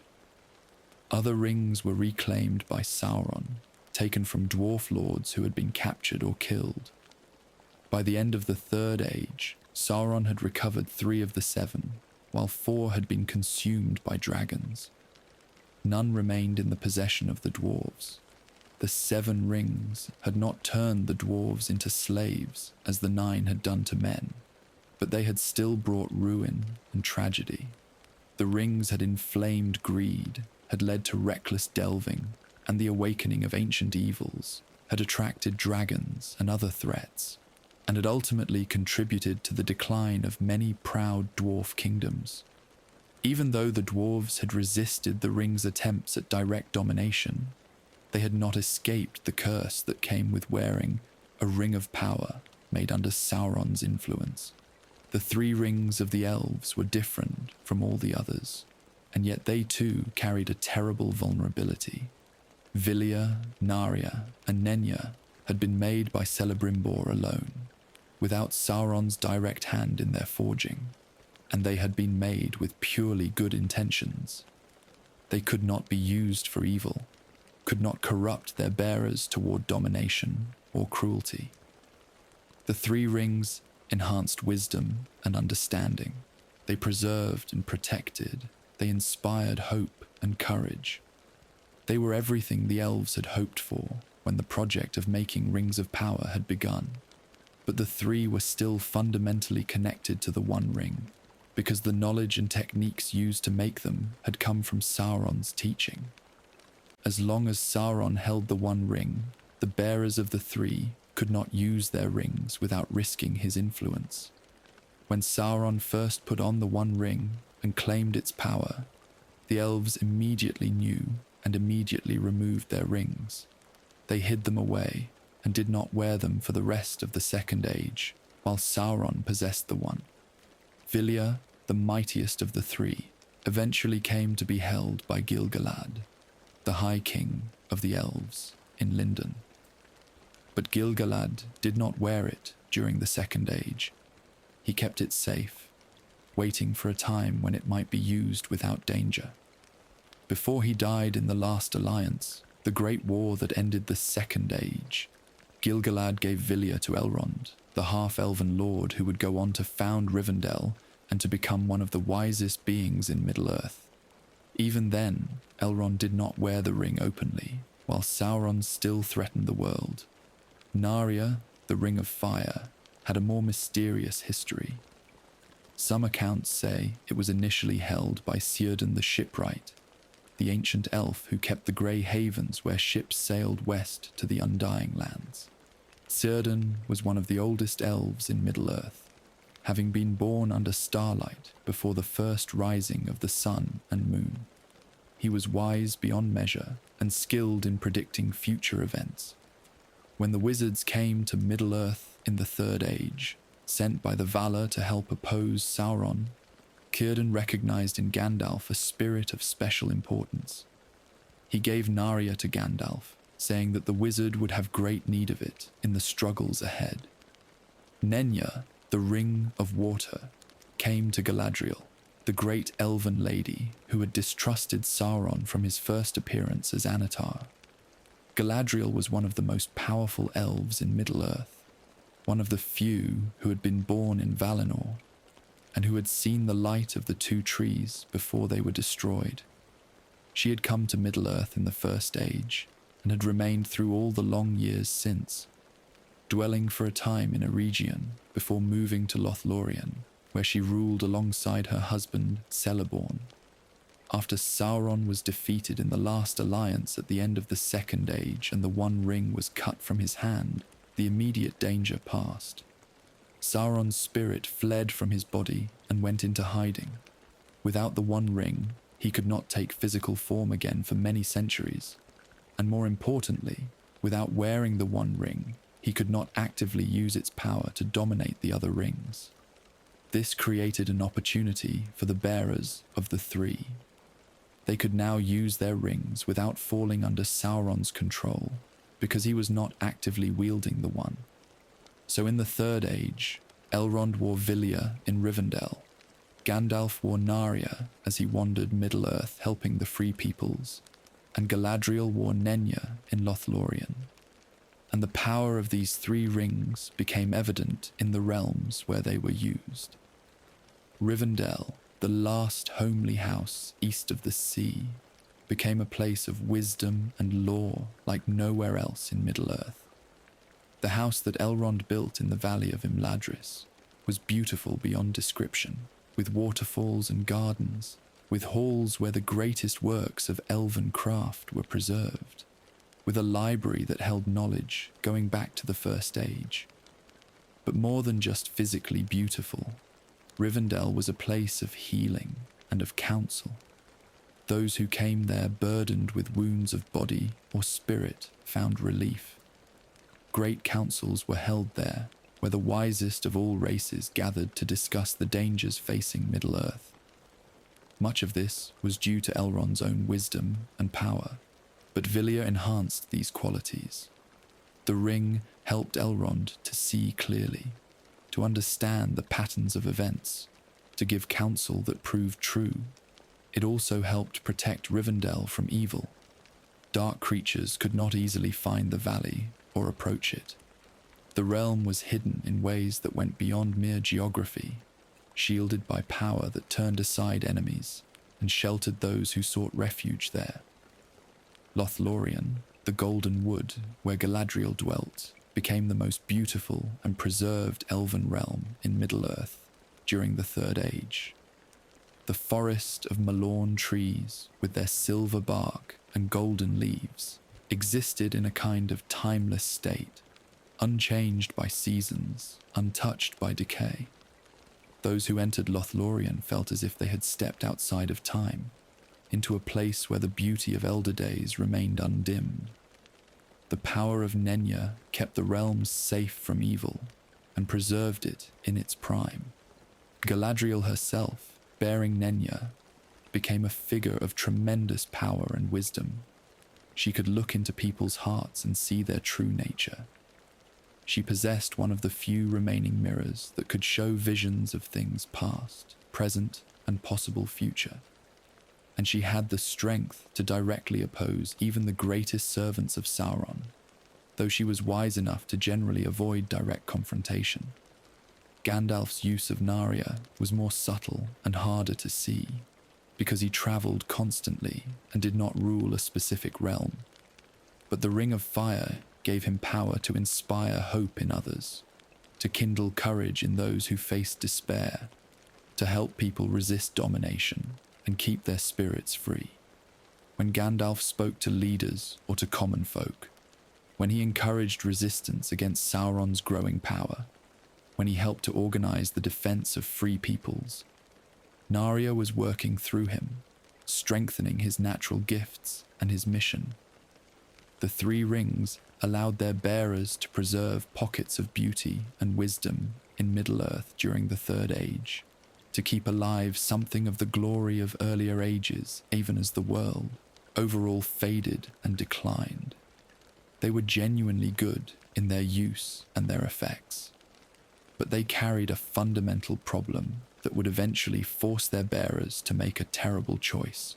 Other rings were reclaimed by Sauron, taken from Dwarf-lords who had been captured or killed. By the end of the Third Age, Sauron had recovered 3 of the 7, while 4 had been consumed by dragons. None remained in the possession of the dwarves. The 7 rings had not turned the dwarves into slaves as the 9 had done to men, but they had still brought ruin and tragedy. The rings had inflamed greed, had led to reckless delving, and the awakening of ancient evils, had attracted dragons and other threats, and had ultimately contributed to the decline of many proud dwarf kingdoms. Even though the dwarves had resisted the ring's attempts at direct domination, they had not escaped the curse that came with wearing a ring of power made under Sauron's influence. The 3 rings of the elves were different from all the others, and yet they too carried a terrible vulnerability. Vilya, Narya, and Nenya had been made by Celebrimbor alone, without Sauron's direct hand in their forging, and they had been made with purely good intentions. They could not be used for evil, could not corrupt their bearers toward domination or cruelty. The 3 rings enhanced wisdom and understanding. They preserved and protected. They inspired hope and courage. They were everything the elves had hoped for when the project of making rings of power had begun. But the 3 were still fundamentally connected to the One Ring, because the knowledge and techniques used to make them had come from Sauron's teaching. As long as Sauron held the One Ring, the bearers of the 3 could not use their rings without risking his influence. When Sauron first put on the One Ring and claimed its power, the elves immediately knew and immediately removed their rings. They hid them away and did not wear them for the rest of the Second Age, while Sauron possessed the one. Vilya, the mightiest of the 3, eventually came to be held by Gil-galad, the High King of the Elves in Lindon. But Gil-galad did not wear it during the Second Age. He kept it safe, waiting for a time when it might be used without danger. Before he died in the Last Alliance, the Great War that ended the Second Age, Gil-galad gave Vilya to Elrond, the half-elven lord who would go on to found Rivendell and to become one of the wisest beings in Middle-earth. Even then, Elrond did not wear the ring openly, while Sauron still threatened the world. Narnia, the Ring of Fire, had a more mysterious history. Some accounts say it was initially held by Círdan the Shipwright, the ancient elf who kept the grey havens where ships sailed west to the Undying Lands. Círdan was one of the oldest elves in Middle-earth, having been born under starlight before the first rising of the sun and moon. He was wise beyond measure and skilled in predicting future events. When the wizards came to Middle-earth in the Third Age, sent by the Valar to help oppose Sauron, Círdan recognized in Gandalf a spirit of special importance. He gave Narnia to Gandalf, saying that the wizard would have great need of it in the struggles ahead. Nenya, the Ring of Water, came to Galadriel, the great elven lady who had distrusted Sauron from his first appearance as Annatar. Galadriel was one of the most powerful elves in Middle-earth, one of the few who had been born in Valinor, and who had seen the light of the two trees before they were destroyed. She had come to Middle-earth in the First Age, and had remained through all the long years since, dwelling for a time in Eregion before moving to Lothlorien, where she ruled alongside her husband Celeborn. After Sauron was defeated in the last alliance at the end of the Second Age and the One Ring was cut from his hand, the immediate danger passed. Sauron's spirit fled from his body and went into hiding. Without the One Ring, he could not take physical form again for many centuries. And more importantly, without wearing the One Ring, he could not actively use its power to dominate the other rings. This created an opportunity for the bearers of the Three. They could now use their rings without falling under Sauron's control, because he was not actively wielding the one. So in the Third Age, Elrond wore Vilya in Rivendell. Gandalf wore Narnia as he wandered Middle-earth helping the Free Peoples, and Galadriel wore Nenya in Lothlorien. And the power of these three rings became evident in the realms where they were used. Rivendell, the last homely house east of the sea, became a place of wisdom and lore like nowhere else in Middle-earth. The house that Elrond built in the Valley of Imladris was beautiful beyond description, with waterfalls and gardens, with halls where the greatest works of elven craft were preserved, with a library that held knowledge going back to the First Age. But more than just physically beautiful, Rivendell was a place of healing and of counsel. Those who came there burdened with wounds of body or spirit found relief. Great councils were held there, where the wisest of all races gathered to discuss the dangers facing Middle-earth. Much of this was due to Elrond's own wisdom and power, but Vilya enhanced these qualities. The ring helped Elrond to see clearly, to understand the patterns of events, to give counsel that proved true. It also helped protect Rivendell from evil. Dark creatures could not easily find the valley or approach it. The realm was hidden in ways that went beyond mere geography, shielded by power that turned aside enemies and sheltered those who sought refuge there. Lothlorien, the Golden Wood where Galadriel dwelt, became the most beautiful and preserved elven realm in Middle-earth during the Third Age. The forest of Malorn trees, with their silver bark and golden leaves, existed in a kind of timeless state, unchanged by seasons, untouched by decay. Those who entered Lothlorien felt as if they had stepped outside of time, into a place where the beauty of elder days remained undimmed. The power of Nenya kept the realms safe from evil and preserved it in its prime. Galadriel herself, bearing Nenya, became a figure of tremendous power and wisdom. She could look into people's hearts and see their true nature. She possessed one of the few remaining mirrors that could show visions of things past, present, and possible future. And she had the strength to directly oppose even the greatest servants of Sauron, though she was wise enough to generally avoid direct confrontation. Gandalf's use of Narnia was more subtle and harder to see. because he traveled constantly and did not rule a specific realm. But the Ring of Fire gave him power to inspire hope in others, to kindle courage in those who faced despair, to help people resist domination and keep their spirits free. When Gandalf spoke to leaders or to common folk, when he encouraged resistance against Sauron's growing power, when he helped to organize the defense of free peoples, Narya was working through him, strengthening his natural gifts and his mission. The Three Rings allowed their bearers to preserve pockets of beauty and wisdom in Middle-earth during the Third Age, to keep alive something of the glory of earlier ages, even as the world overall faded and declined. They were genuinely good in their use and their effects, but they carried a fundamental problem that would eventually force their bearers to make a terrible choice.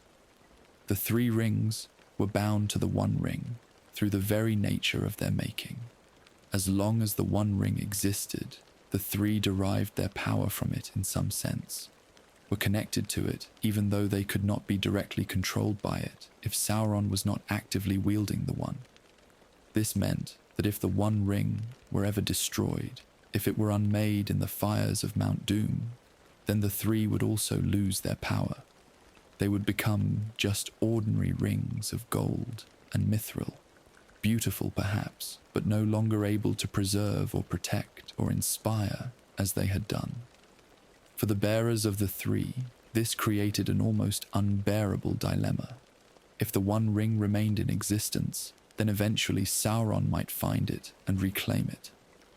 The Three Rings were bound to the One Ring through the very nature of their making. As long as the One Ring existed, the three derived their power from it in some sense, were connected to it even though they could not be directly controlled by it if Sauron was not actively wielding the one. This meant that if the One Ring were ever destroyed, if it were unmade in the fires of Mount Doom, then the three would also lose their power. They would become just ordinary rings of gold and mithril, beautiful perhaps, but no longer able to preserve or protect or inspire as they had done. For the bearers of the three, this created an almost unbearable dilemma. If the One Ring remained in existence, then eventually Sauron might find it and reclaim it.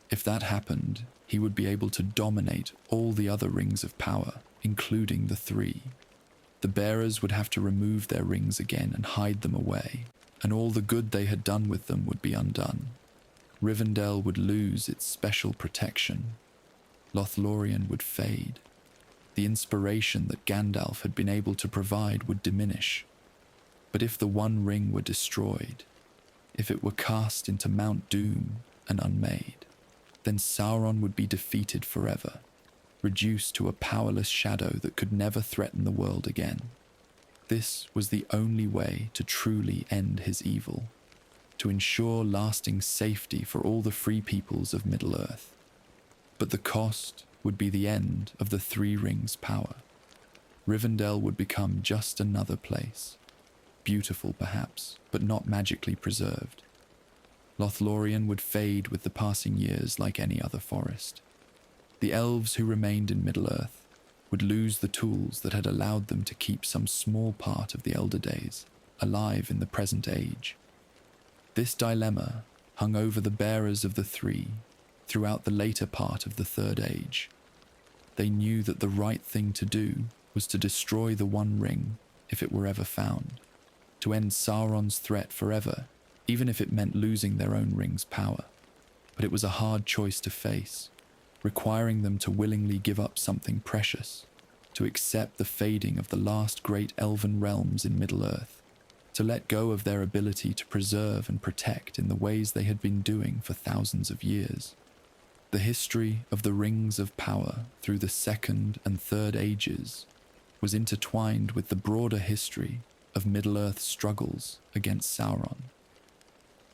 If that happened, he would be able to dominate all the other rings of power, including the three. The bearers would have to remove their rings again and hide them away, and all the good they had done with them would be undone. Rivendell would lose its special protection. Lothlorien would fade. The inspiration that Gandalf had been able to provide would diminish. But if the One Ring were destroyed, if it were cast into Mount Doom and unmade, then Sauron would be defeated forever, reduced to a powerless shadow that could never threaten the world again. This was the only way to truly end his evil, to ensure lasting safety for all the free peoples of Middle-earth. But the cost would be the end of the Three Rings' power. Rivendell would become just another place, beautiful perhaps, but not magically preserved. Lothlorien would fade with the passing years like any other forest. The elves who remained in Middle-earth would lose the tools that had allowed them to keep some small part of the Elder Days alive in the present age. This dilemma hung over the bearers of the three throughout the later part of the Third Age. They knew that the right thing to do was to destroy the One Ring if it were ever found, to end Sauron's threat forever, even if it meant losing their own ring's power. But it was a hard choice to face, requiring them to willingly give up something precious, to accept the fading of the last great elven realms in Middle-earth, to let go of their ability to preserve and protect in the ways they had been doing for thousands of years. The history of the Rings of Power through the Second and Third Ages was intertwined with the broader history of Middle-earth's struggles against Sauron.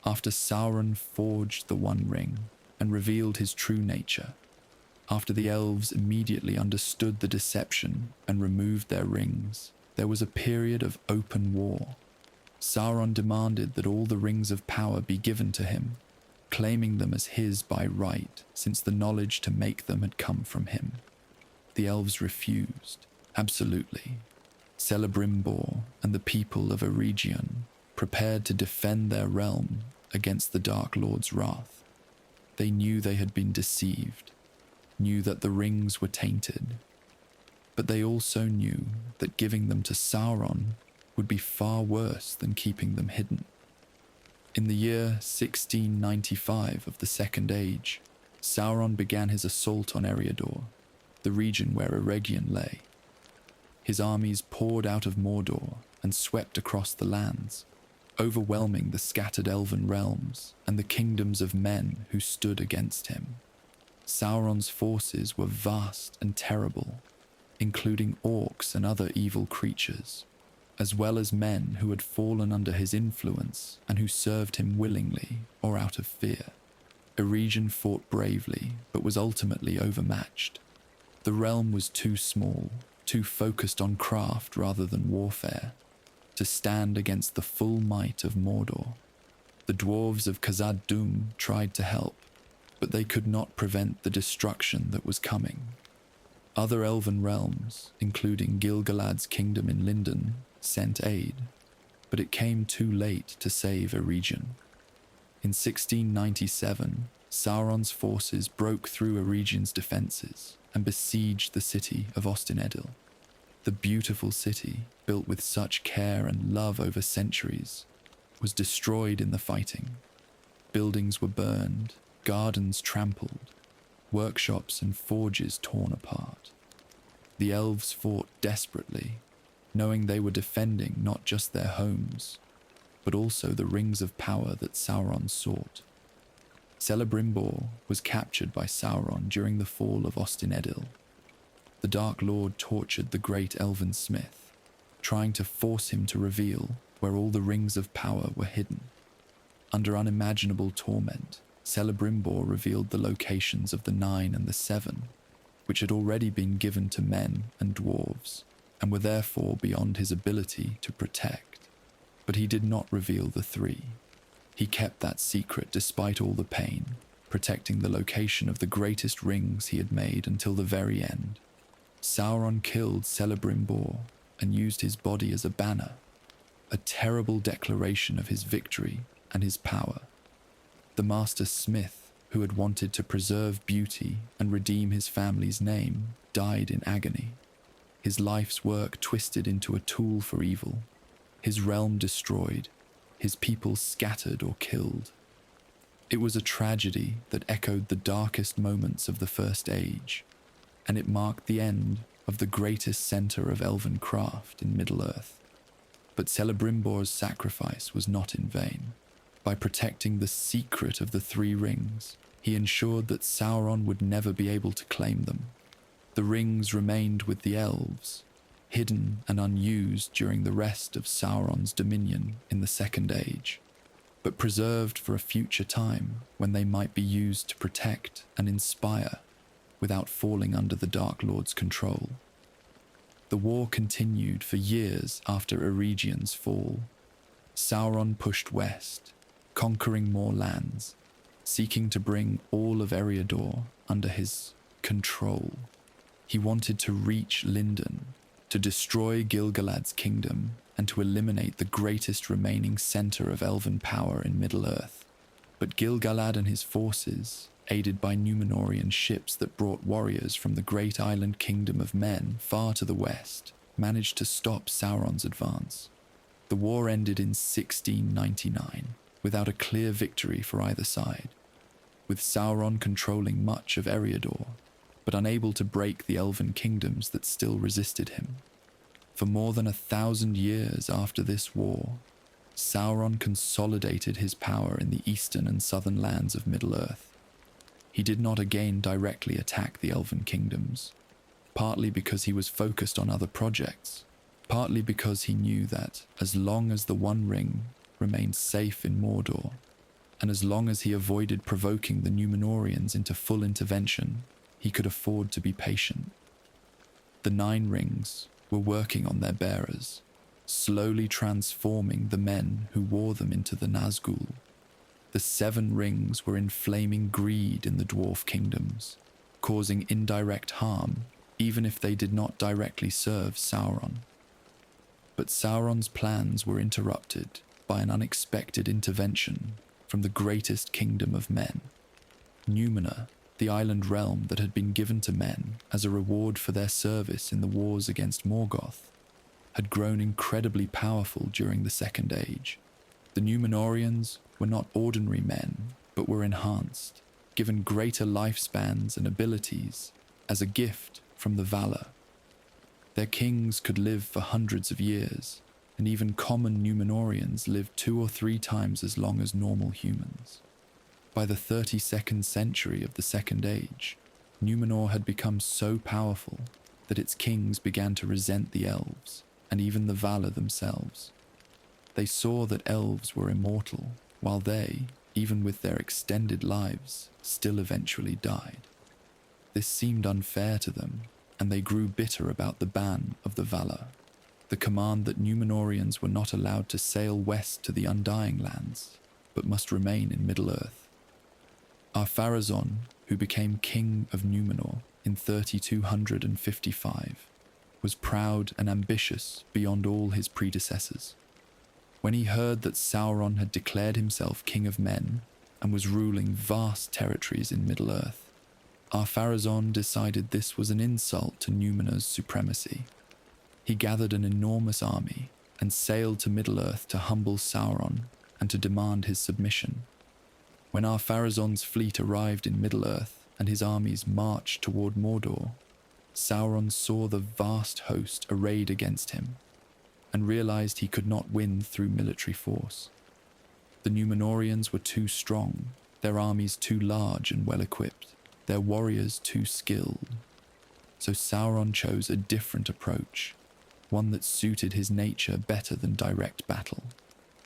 After Sauron forged the One Ring and revealed his true nature, after the elves immediately understood the deception and removed their rings, there was a period of open war. Sauron demanded that all the Rings of Power be given to him, claiming them as his by right, since the knowledge to make them had come from him. The elves refused, absolutely. Celebrimbor and the people of Eregion prepared to defend their realm against the Dark Lord's wrath. They knew they had been deceived, knew that the rings were tainted, but they also knew that giving them to Sauron would be far worse than keeping them hidden. In the year 1695 of the Second Age, Sauron began his assault on Eriador, the region where Eregion lay. His armies poured out of Mordor and swept across the lands, overwhelming the scattered elven realms and the kingdoms of men who stood against him. Sauron's forces were vast and terrible, including orcs and other evil creatures, as well as men who had fallen under his influence and who served him willingly or out of fear. Eregion fought bravely, but was ultimately overmatched. The realm was too small, too focused on craft rather than warfare, to stand against the full might of Mordor. The dwarves of Khazad-dûm tried to help, but they could not prevent the destruction that was coming. Other elven realms, including Gil-galad's kingdom in Lindon, sent aid, but it came too late to save Eregion. In 1697, Sauron's forces broke through Eregion's defences and besieged the city of Ostinedil. The beautiful city, built with such care and love over centuries, was destroyed in the fighting. Buildings were burned, gardens trampled, workshops and forges torn apart. The elves fought desperately, knowing they were defending not just their homes, but also the rings of power that Sauron sought. Celebrimbor was captured by Sauron during the fall of Ostinedil. The Dark Lord tortured the great elven smith, trying to force him to reveal where all the rings of power were hidden. Under unimaginable torment, Celebrimbor revealed the locations of the 9 and the 7, which had already been given to men and dwarves, and were therefore beyond his ability to protect. But he did not reveal the 3. He kept that secret despite all the pain, protecting the location of the greatest rings he had made until the very end. Sauron killed Celebrimbor and used his body as a banner, a terrible declaration of his victory and his power. The master smith, who had wanted to preserve beauty and redeem his family's name, died in agony. His life's work twisted into a tool for evil, his realm destroyed, his people scattered or killed. It was a tragedy that echoed the darkest moments of the First Age, and it marked the end of the greatest centre of elven craft in Middle-earth. But Celebrimbor's sacrifice was not in vain. By protecting the secret of the 3 rings, he ensured that Sauron would never be able to claim them. The rings remained with the elves, hidden and unused during the rest of Sauron's dominion in the Second Age, but preserved for a future time when they might be used to protect and inspire without falling under the Dark Lord's control. The war continued for years after Eregion's fall. Sauron pushed west, conquering more lands, seeking to bring all of Eriador under his control. He wanted to reach Lindon, to destroy Gil-galad's kingdom, and to eliminate the greatest remaining centre of elven power in Middle-earth. But Gil-galad and his forces, aided by Númenórean ships that brought warriors from the great island kingdom of men far to the west, managed to stop Sauron's advance. The war ended in 1699, without a clear victory for either side, with Sauron controlling much of Eriador, but unable to break the elven kingdoms that still resisted him. For more than 1,000 years after this war, Sauron consolidated his power in the eastern and southern lands of Middle-earth. He did not again directly attack the elven kingdoms, partly because he was focused on other projects, partly because he knew that as long as the One Ring remained safe in Mordor, and as long as he avoided provoking the Númenóreans into full intervention, he could afford to be patient. The 9 rings were working on their bearers, slowly transforming the men who wore them into the Nazgûl. The 7 rings were inflaming greed in the dwarf kingdoms, causing indirect harm even if they did not directly serve Sauron. But Sauron's plans were interrupted by an unexpected intervention from the greatest kingdom of men. Númenor, the island realm that had been given to men as a reward for their service in the wars against Morgoth, had grown incredibly powerful during the Second Age. The Númenóreans were not ordinary men, but were enhanced, given greater lifespans and abilities as a gift from the Valar. Their kings could live for hundreds of years, and even common Númenóreans lived 2 or 3 times as long as normal humans. By the 32nd century of the Second Age, Númenor had become so powerful that its kings began to resent the elves and even the Valar themselves. They saw that elves were immortal, while they, even with their extended lives, still eventually died. This seemed unfair to them, and they grew bitter about the ban of the Valar, the command that Númenóreans were not allowed to sail west to the Undying Lands, but must remain in Middle-earth. Ar-Pharazôn, who became king of Númenor in 3255, was proud and ambitious beyond all his predecessors. When he heard that Sauron had declared himself king of men and was ruling vast territories in Middle-earth, Ar-Pharazôn decided this was an insult to Númenor's supremacy. He gathered an enormous army and sailed to Middle-earth to humble Sauron and to demand his submission. When Ar-Pharazôn's fleet arrived in Middle-earth and his armies marched toward Mordor, Sauron saw the vast host arrayed against him and realized he could not win through military force. The Númenóreans were too strong, their armies too large and well-equipped, their warriors too skilled. So Sauron chose a different approach, one that suited his nature better than direct battle.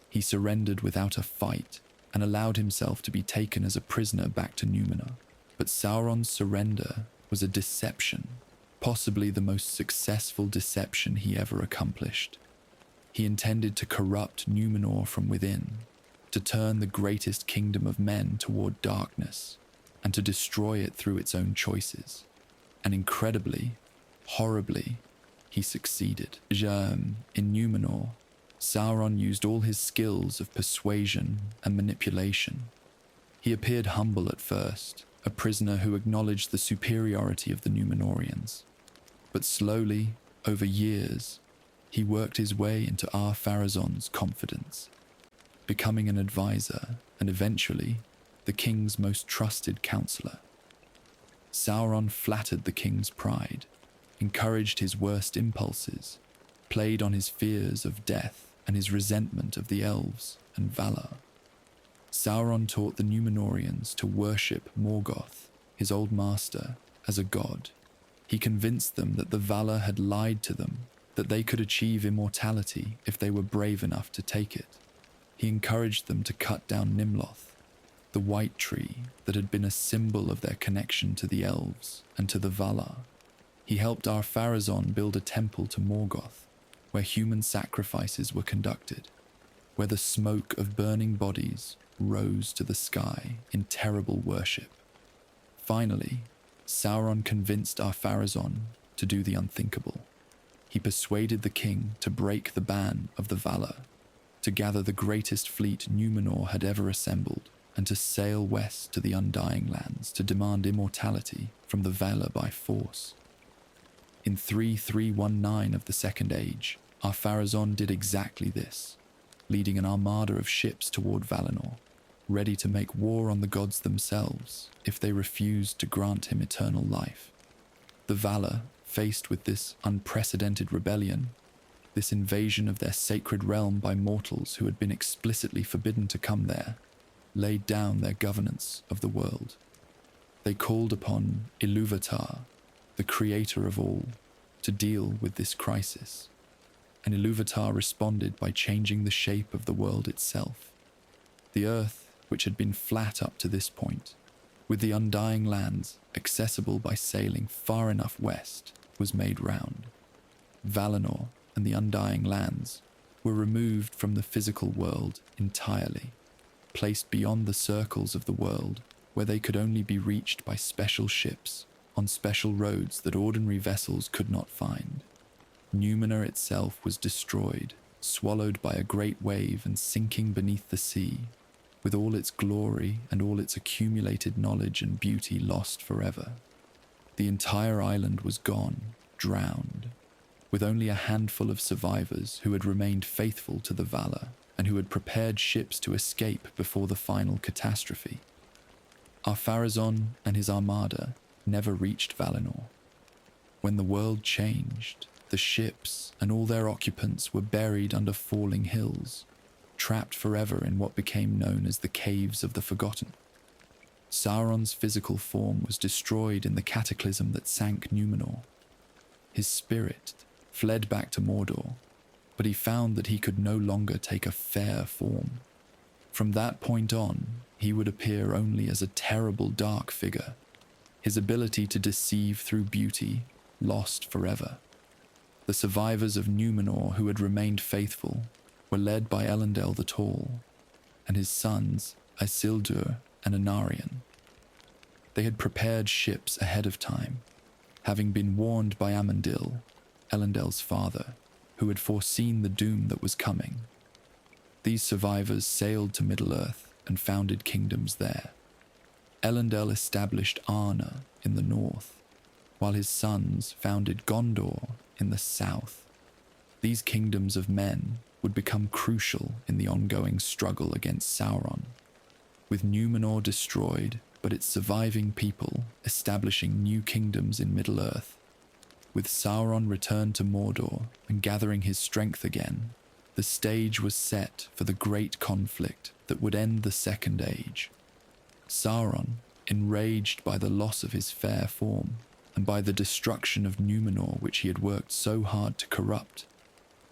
He surrendered without a fight and allowed himself to be taken as a prisoner back to Númenor. But Sauron's surrender was a deception, possibly the most successful deception he ever accomplished. He intended to corrupt Númenor from within, to turn the greatest kingdom of men toward darkness, and to destroy it through its own choices. And incredibly, horribly, he succeeded. In Númenor, Sauron used all his skills of persuasion and manipulation. He appeared humble at first, a prisoner who acknowledged the superiority of the Númenóreans. But slowly, over years, he worked his way into Ar-Pharazôn's confidence, becoming an advisor and eventually the king's most trusted counselor. Sauron flattered the king's pride, encouraged his worst impulses, played on his fears of death and his resentment of the elves and Valar. Sauron taught the Númenóreans to worship Morgoth, his old master, as a god. He convinced them that the Valar had lied to them, that they could achieve immortality if they were brave enough to take it. He encouraged them to cut down Nimloth, the white tree that had been a symbol of their connection to the elves and to the Valar. He helped Ar-Pharazôn build a temple to Morgoth, where human sacrifices were conducted, where the smoke of burning bodies rose to the sky in terrible worship. Finally, Sauron convinced Ar-Pharazôn to do the unthinkable. He persuaded the king to break the ban of the Valar, to gather the greatest fleet Númenor had ever assembled, and to sail west to the Undying Lands to demand immortality from the Valar by force. In 3319 of the Second Age, Ar-Pharazôn did exactly this, leading an armada of ships toward Valinor, ready to make war on the gods themselves if they refused to grant him eternal life. The Valar, faced with this unprecedented rebellion, this invasion of their sacred realm by mortals who had been explicitly forbidden to come there, laid down their governance of the world. They called upon Ilúvatar, the creator of all, to deal with this crisis. And Ilúvatar responded by changing the shape of the world itself. The earth, which had been flat up to this point, with the Undying Lands accessible by sailing far enough west, was made round. Valinor and the Undying Lands were removed from the physical world entirely, placed beyond the circles of the world where they could only be reached by special ships on special roads that ordinary vessels could not find. Númenor itself was destroyed, swallowed by a great wave and sinking beneath the sea, with all its glory and all its accumulated knowledge and beauty lost forever. The entire island was gone, drowned, with only a handful of survivors who had remained faithful to the Valar and who had prepared ships to escape before the final catastrophe. Ar-Pharazôn and his armada never reached Valinor. When the world changed, the ships and all their occupants were buried under falling hills, trapped forever in what became known as the Caves of the Forgotten. Sauron's physical form was destroyed in the cataclysm that sank Númenor. His spirit fled back to Mordor, but he found that he could no longer take a fair form. From that point on, he would appear only as a terrible dark figure, his ability to deceive through beauty lost forever. The survivors of Númenor who had remained faithful were led by Elendil the Tall and his sons Isildur and Anarion. They had prepared ships ahead of time, having been warned by Amandil, Elendil's father, who had foreseen the doom that was coming. These survivors sailed to Middle-earth and founded kingdoms there. Elendil established Arna in the north, while his sons founded Gondor in the south. These kingdoms of men would become crucial in the ongoing struggle against Sauron, with Númenor destroyed but its surviving people establishing new kingdoms in Middle-earth. With Sauron returned to Mordor and gathering his strength again, the stage was set for the great conflict that would end the Second Age. Sauron, enraged by the loss of his fair form and by the destruction of Númenor which he had worked so hard to corrupt,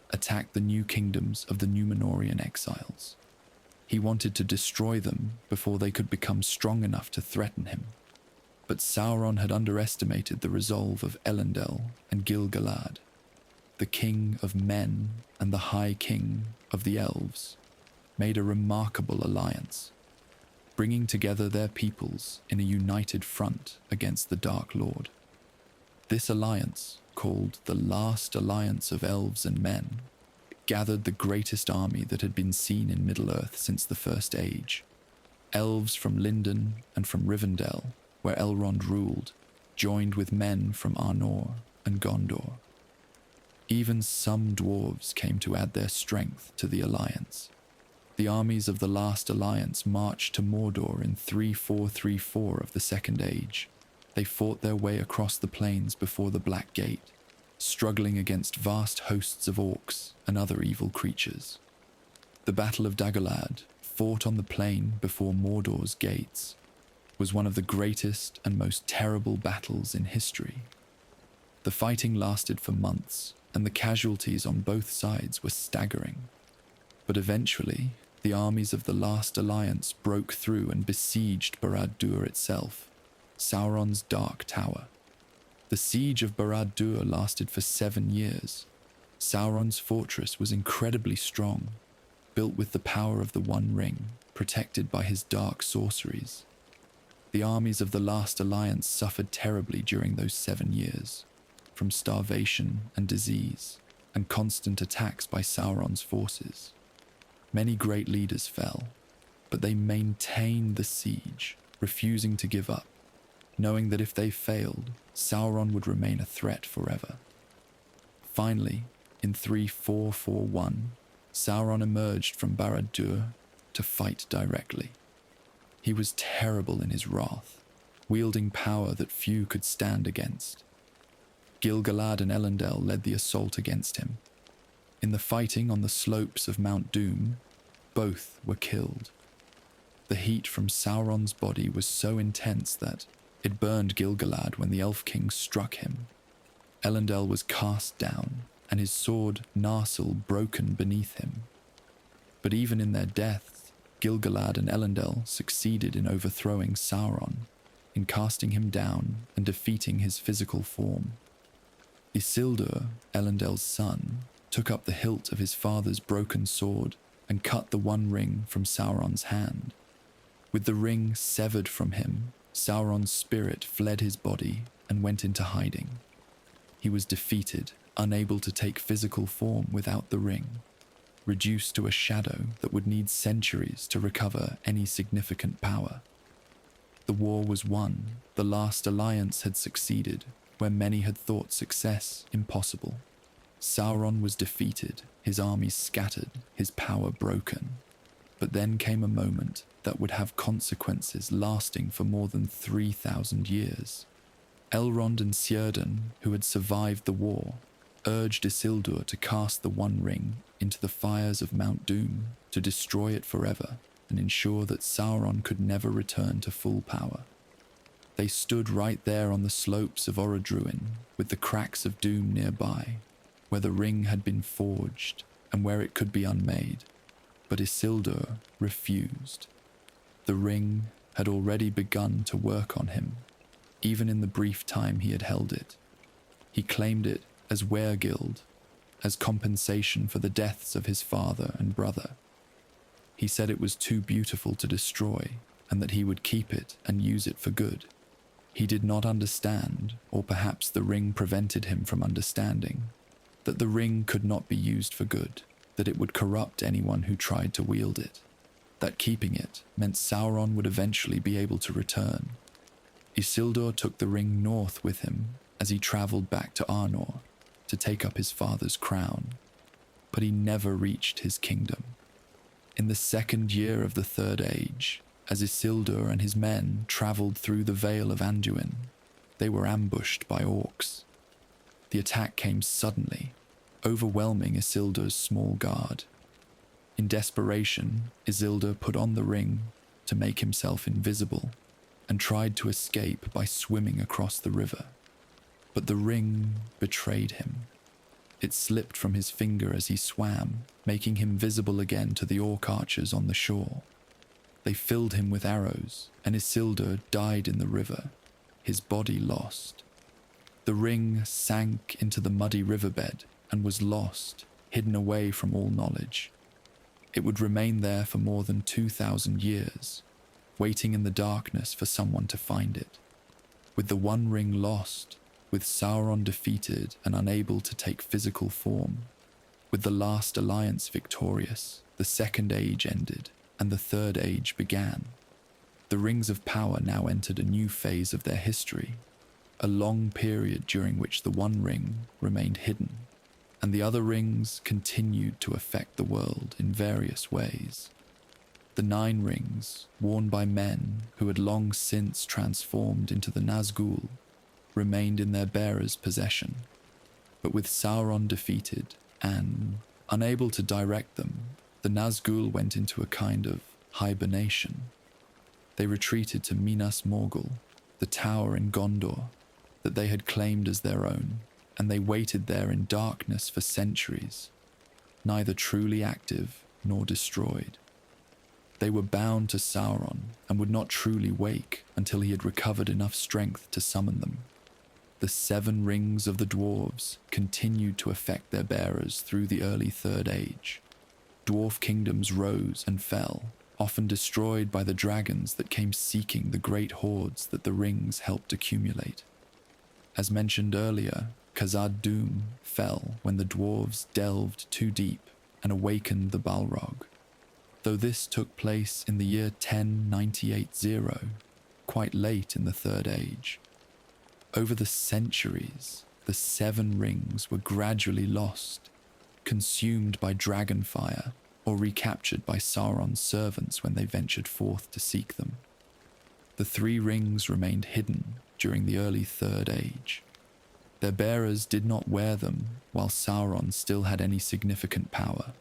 attacked the new kingdoms of the Númenorian exiles. He wanted to destroy them before they could become strong enough to threaten him. But Sauron had underestimated the resolve of Elendil and Gil-galad, the king of men and the high king of the elves, made a remarkable alliance, bringing together their peoples in a united front against the Dark Lord. This alliance, called the Last Alliance of Elves and Men, gathered the greatest army that had been seen in Middle-earth since the First Age. Elves from Lindon and from Rivendell, where Elrond ruled, joined with men from Arnor and Gondor. Even some dwarves came to add their strength to the alliance. The armies of the Last Alliance marched to Mordor in 3434 of the Second Age. They fought their way across the plains before the Black Gate, struggling against vast hosts of orcs and other evil creatures. The Battle of Dagorlad, fought on the plain before Mordor's gates, was one of the greatest and most terrible battles in history. The fighting lasted for months, and the casualties on both sides were staggering. But eventually, the armies of the Last Alliance broke through and besieged Barad-dûr itself, Sauron's Dark Tower. The siege of Barad-dûr lasted for 7 years. Sauron's fortress was incredibly strong, built with the power of the One Ring, protected by his dark sorceries. The armies of the Last Alliance suffered terribly during those 7 years, from starvation and disease, and constant attacks by Sauron's forces. Many great leaders fell, but they maintained the siege, refusing to give up, knowing that if they failed, Sauron would remain a threat forever. Finally, in 3441, Sauron emerged from Barad-dûr to fight directly. He was terrible in his wrath, wielding power that few could stand against. Gil-galad and Elendil led the assault against him. In the fighting on the slopes of Mount Doom, both were killed. The heat from Sauron's body was so intense that it burned Gil-galad when the Elf King struck him. Elendil was cast down, and his sword Narsil broken beneath him. But even in their deaths, Gil-galad and Elendil succeeded in overthrowing Sauron, in casting him down and defeating his physical form. Isildur, Elendil's son, took up the hilt of his father's broken sword and cut the One Ring from Sauron's hand. With the ring severed from him, Sauron's spirit fled his body and went into hiding. He was defeated, unable to take physical form without the ring, reduced to a shadow that would need centuries to recover any significant power. The war was won. The Last Alliance had succeeded, where many had thought success impossible. Sauron was defeated, his armies scattered, his power broken. But then came a moment that would have consequences lasting for more than 3,000 years. Elrond and Círdan, who had survived the war, urged Isildur to cast the One Ring into the fires of Mount Doom to destroy it forever and ensure that Sauron could never return to full power. They stood right there on the slopes of Eregion, with the cracks of doom nearby, where the ring had been forged and where it could be unmade. But Isildur refused. The ring had already begun to work on him, even in the brief time he had held it. He claimed it as Weregild, as compensation for the deaths of his father and brother. He said it was too beautiful to destroy, and that he would keep it and use it for good. He did not understand, or perhaps the ring prevented him from understanding, that the ring could not be used for good, that it would corrupt anyone who tried to wield it, that keeping it meant Sauron would eventually be able to return. Isildur took the ring north with him as he travelled back to Arnor to take up his father's crown, but he never reached his kingdom. In the second year of the Third Age, as Isildur and his men travelled through the Vale of Anduin, they were ambushed by orcs. The attack came suddenly, overwhelming Isildur's small guard. In desperation, Isildur put on the ring to make himself invisible and tried to escape by swimming across the river. But the ring betrayed him. It slipped from his finger as he swam, making him visible again to the orc archers on the shore. They filled him with arrows, and Isildur died in the river, his body lost. The ring sank into the muddy riverbed and was lost, hidden away from all knowledge. It would remain there for more than 2,000 years, waiting in the darkness for someone to find it. With the One Ring lost, with Sauron defeated and unable to take physical form, with the last alliance victorious, the Second Age ended and the Third Age began. The Rings of Power now entered a new phase of their history, a long period during which the One Ring remained hidden, and the other rings continued to affect the world in various ways. The 9 rings, worn by men who had long since transformed into the Nazgûl, remained in their bearers' possession, but with Sauron defeated and unable to direct them, the Nazgûl went into a kind of hibernation. They retreated to Minas Morgul, the tower in Gondor that they had claimed as their own, and they waited there in darkness for centuries, neither truly active nor destroyed. They were bound to Sauron and would not truly wake until he had recovered enough strength to summon them. The 7 rings of the dwarves continued to affect their bearers through the early Third Age. Dwarf kingdoms rose and fell, often destroyed by the dragons that came seeking the great hordes that the rings helped accumulate. As mentioned earlier, Khazad-dûm fell when the dwarves delved too deep and awakened the Balrog, though this took place in the year 1098, quite late in the Third Age. Over the centuries, the 7 rings were gradually lost, consumed by dragonfire, or recaptured by Sauron's servants when they ventured forth to seek them. The 3 rings remained hidden during the early Third Age. Their bearers did not wear them while Sauron still had any significant power,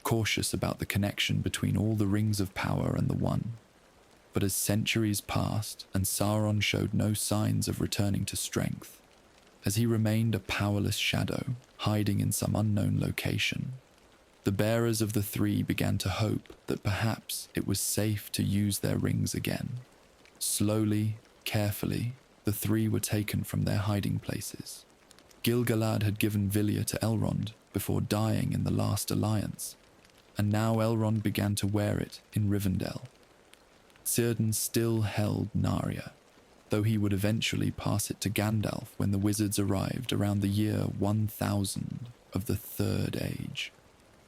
cautious about the connection between all the rings of power and the One. But as centuries passed and Sauron showed no signs of returning to strength, as he remained a powerless shadow, hiding in some unknown location, the bearers of the 3 began to hope that perhaps it was safe to use their rings again. Slowly, carefully, the 3 were taken from their hiding places. Gil-galad had given Vilya to Elrond before dying in the last alliance, and now Elrond began to wear it in Rivendell. Círdan still held Narya, though he would eventually pass it to Gandalf when the wizards arrived around the year 1000 of the Third Age.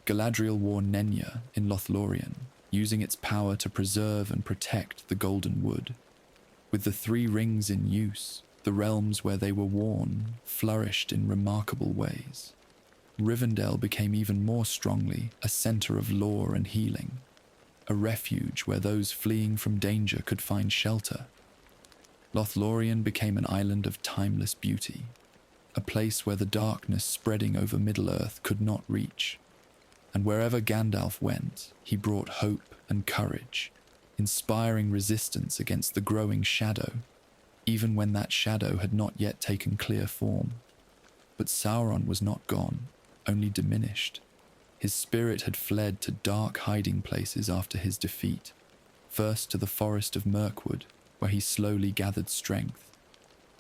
Galadriel wore Nenya in Lothlorien, using its power to preserve and protect the Golden Wood. With the 3 rings in use, the realms where they were worn flourished in remarkable ways. Rivendell became even more strongly a centre of lore and healing, a refuge where those fleeing from danger could find shelter. Lothlorien became an island of timeless beauty, a place where the darkness spreading over Middle-earth could not reach. And wherever Gandalf went, he brought hope and courage, inspiring resistance against the growing shadow. even when that shadow had not yet taken clear form. But Sauron was not gone, only diminished. His spirit had fled to dark hiding places after his defeat, first to the forest of Mirkwood, where he slowly gathered strength,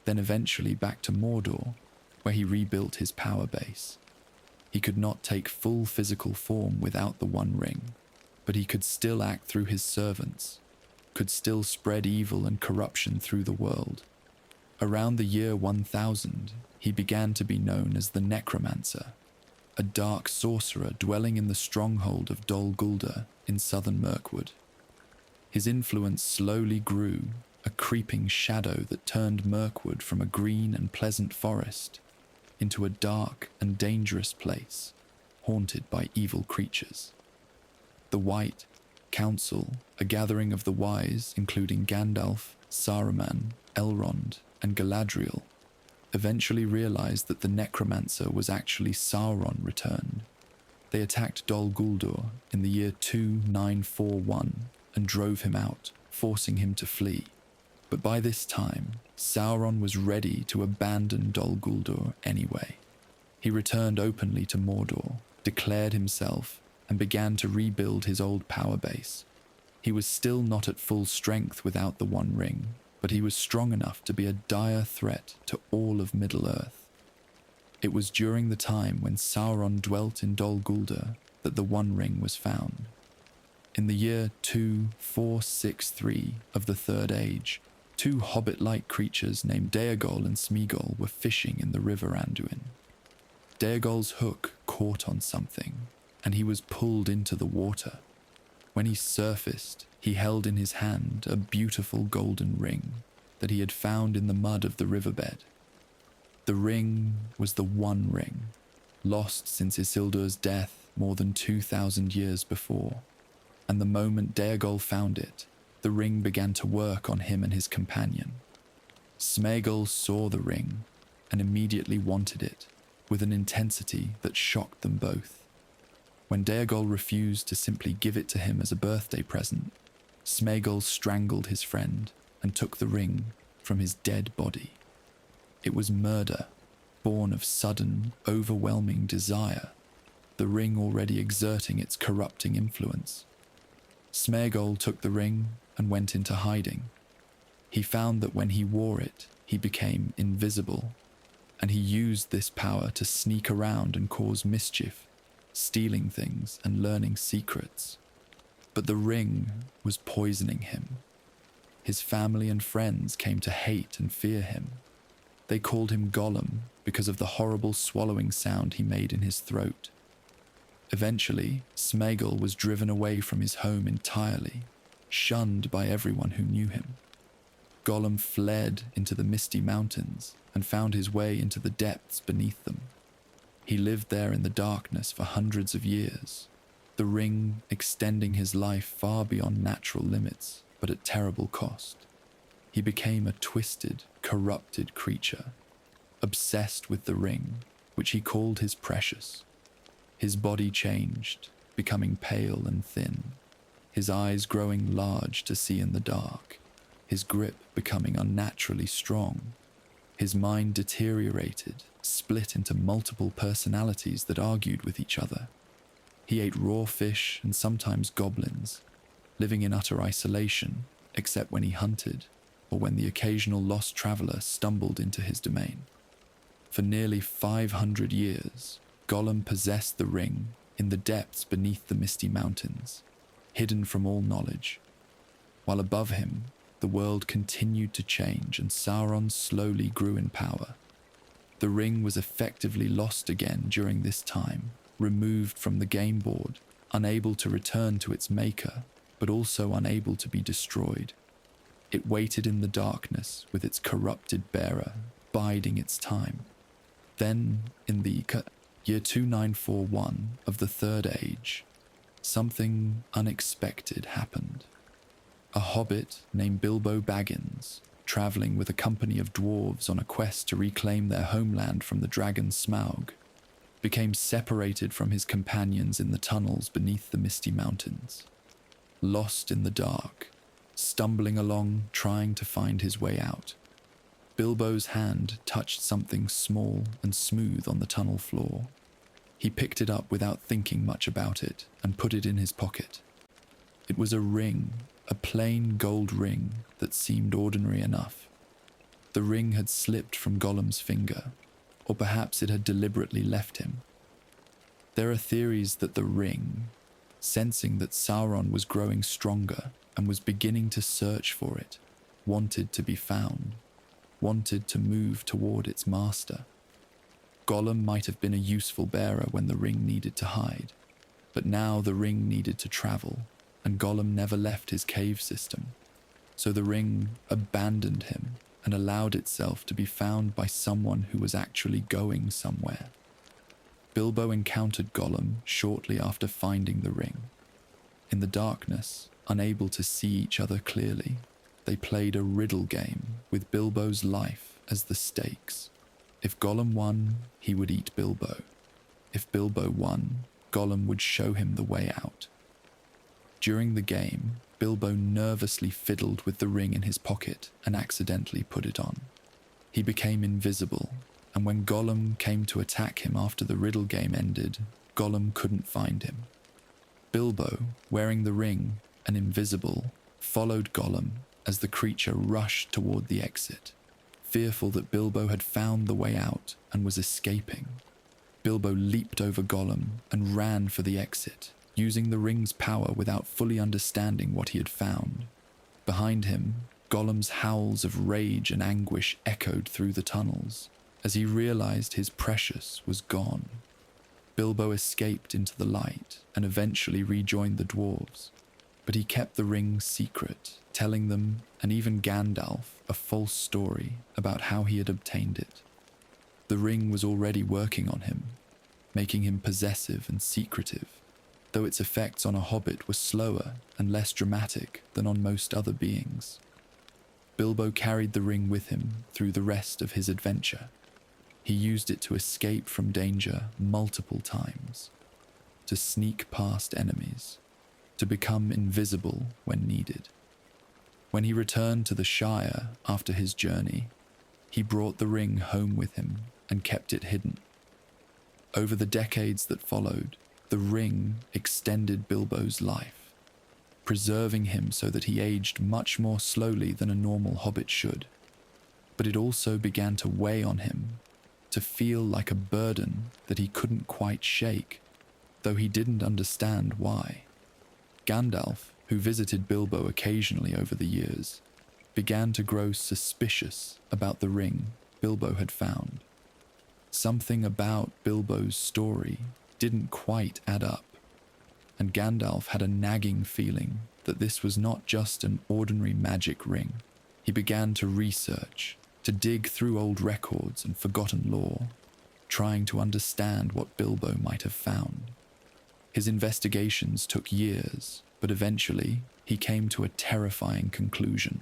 then eventually back to Mordor, where he rebuilt his power base. He could not take full physical form without the One Ring, but he could still act through his servants, could still spread evil and corruption through the world. Around the year 1000, he began to be known as the Necromancer, a dark sorcerer dwelling in the stronghold of Dol Guldur in southern Mirkwood. His influence slowly grew, a creeping shadow that turned Mirkwood from a green and pleasant forest into a dark and dangerous place, haunted by evil creatures. The White Council, a gathering of the wise including Gandalf, Saruman, Elrond, and Galadriel, eventually realized that the Necromancer was actually Sauron returned. They attacked Dol Guldur in the year 2941 and drove him out, forcing him to flee. But by this time, Sauron was ready to abandon Dol Guldur anyway. He returned openly to Mordor, declared himself, and began to rebuild his old power base. He was still not at full strength without the One Ring, but he was strong enough to be a dire threat to all of Middle-earth. It was during the time when Sauron dwelt in Dol Guldur that the One Ring was found. In the year 2463 of the Third Age, two hobbit-like creatures named Déagol and Sméagol were fishing in the river Anduin. Déagol's hook caught on something, and he was pulled into the water. When he surfaced, he held in his hand a beautiful golden ring that he had found in the mud of the riverbed. The ring was the One Ring, lost since Isildur's death more than 2,000 years before, and the moment Déagol found it, the ring began to work on him and his companion. Sméagol saw the ring and immediately wanted it, with an intensity that shocked them both. When Déagol refused to simply give it to him as a birthday present, Sméagol strangled his friend and took the ring from his dead body. It was murder, born of sudden, overwhelming desire, the ring already exerting its corrupting influence. Sméagol took the ring and went into hiding. He found that when he wore it, he became invisible, and he used this power to sneak around and cause mischief, stealing things and learning secrets. But the ring was poisoning him. His family and friends came to hate and fear him. They called him Gollum because of the horrible swallowing sound he made in his throat. Eventually, Sméagol was driven away from his home entirely, shunned by everyone who knew him. Gollum fled into the misty mountains and found his way into the depths beneath them. He lived there in the darkness for hundreds of years, the ring extending his life far beyond natural limits, but at terrible cost. He became a twisted, corrupted creature, obsessed with the ring, which he called his precious. His body changed, becoming pale and thin, his eyes growing large to see in the dark, his grip becoming unnaturally strong. His mind deteriorated, split into multiple personalities that argued with each other. He ate raw fish and sometimes goblins, living in utter isolation, except when he hunted, or when the occasional lost traveler stumbled into his domain. For nearly 500 years, Gollum possessed the ring in the depths beneath the misty mountains, hidden from all knowledge. While above him, the world continued to change and Sauron slowly grew in power. The ring was effectively lost again during this time, removed from the game board, unable to return to its maker, but also unable to be destroyed. It waited in the darkness with its corrupted bearer, biding its time. Then, in the year 2941 of the Third Age, something unexpected happened. A hobbit named Bilbo Baggins, travelling with a company of dwarves on a quest to reclaim their homeland from the dragon Smaug, became separated from his companions in the tunnels beneath the misty mountains. Lost in the dark, stumbling along trying to find his way out, Bilbo's hand touched something small and smooth on the tunnel floor. He picked it up without thinking much about it and put it in his pocket. It was a ring, a plain gold ring that seemed ordinary enough. The ring had slipped from Gollum's finger, or perhaps it had deliberately left him. There are theories that the ring, sensing that Sauron was growing stronger and was beginning to search for it, wanted to be found, wanted to move toward its master. Gollum might have been a useful bearer when the ring needed to hide, but now the ring needed to travel, and Gollum never left his cave system. So the ring abandoned him and allowed itself to be found by someone who was actually going somewhere. Bilbo encountered Gollum shortly after finding the ring. In the darkness, unable to see each other clearly, they played a riddle game with Bilbo's life as the stakes. If Gollum won, he would eat Bilbo. If Bilbo won, Gollum would show him the way out. During the game, Bilbo nervously fiddled with the ring in his pocket and accidentally put it on. He became invisible, and when Gollum came to attack him after the riddle game ended, Gollum couldn't find him. Bilbo, wearing the ring and invisible, followed Gollum as the creature rushed toward the exit, fearful that Bilbo had found the way out and was escaping. Bilbo leaped over Gollum and ran for the exit, using the ring's power without fully understanding what he had found. Behind him, Gollum's howls of rage and anguish echoed through the tunnels as he realized his precious was gone. Bilbo escaped into the light and eventually rejoined the dwarves, but he kept the ring secret, telling them, and even Gandalf, a false story about how he had obtained it. The ring was already working on him, making him possessive and secretive, though its effects on a hobbit were slower and less dramatic than on most other beings. Bilbo carried the ring with him through the rest of his adventure. He used it to escape from danger multiple times, to sneak past enemies, to become invisible when needed. When he returned to the Shire after his journey, he brought the ring home with him and kept it hidden. Over the decades that followed, the ring extended Bilbo's life, preserving him so that he aged much more slowly than a normal hobbit should. But it also began to weigh on him, to feel like a burden that he couldn't quite shake, though he didn't understand why. Gandalf, who visited Bilbo occasionally over the years, began to grow suspicious about the ring Bilbo had found. Something about Bilbo's story didn't quite add up, and Gandalf had a nagging feeling that this was not just an ordinary magic ring. He began to research, to dig through old records and forgotten lore, trying to understand what Bilbo might have found. His investigations took years, but eventually he came to a terrifying conclusion.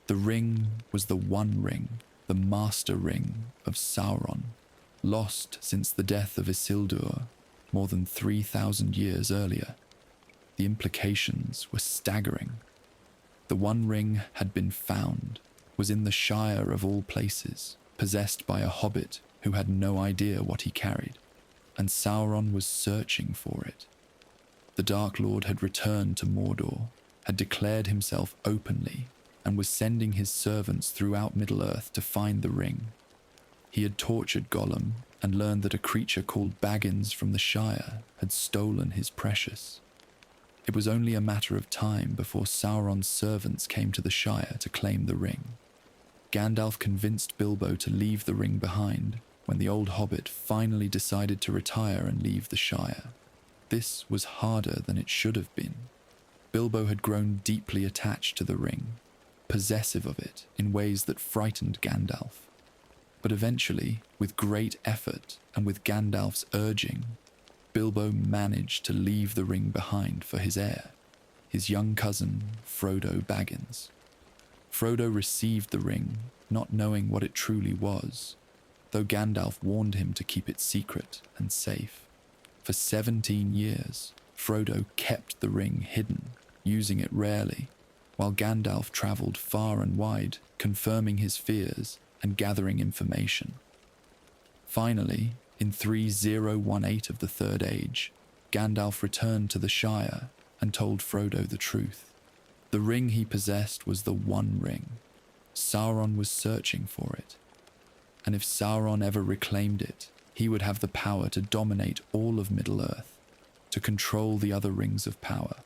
The ring was the One Ring, the Master Ring of Sauron, lost since the death of Isildur more than 3,000 years earlier. The implications were staggering. The One Ring had been found, was in the Shire of all places, possessed by a hobbit who had no idea what he carried, and Sauron was searching for it. The Dark Lord had returned to Mordor, had declared himself openly, and was sending his servants throughout Middle-earth to find the ring. He had tortured Gollum and learned that a creature called Baggins from the Shire had stolen his precious. It was only a matter of time before Sauron's servants came to the Shire to claim the ring. Gandalf convinced Bilbo to leave the ring behind when the old hobbit finally decided to retire and leave the Shire. This was harder than it should have been. Bilbo had grown deeply attached to the ring, possessive of it in ways that frightened Gandalf. But eventually, with great effort and with Gandalf's urging, Bilbo managed to leave the ring behind for his heir, his young cousin, Frodo Baggins. Frodo received the ring, not knowing what it truly was, though Gandalf warned him to keep it secret and safe. For 17 years, Frodo kept the ring hidden, using it rarely, while Gandalf travelled far and wide, confirming his fears and gathering information. Finally, in 3018 of the Third Age, Gandalf returned to the Shire and told Frodo the truth. The ring he possessed was the One Ring. Sauron was searching for it, and if Sauron ever reclaimed it, he would have the power to dominate all of Middle-earth, to control the other rings of power,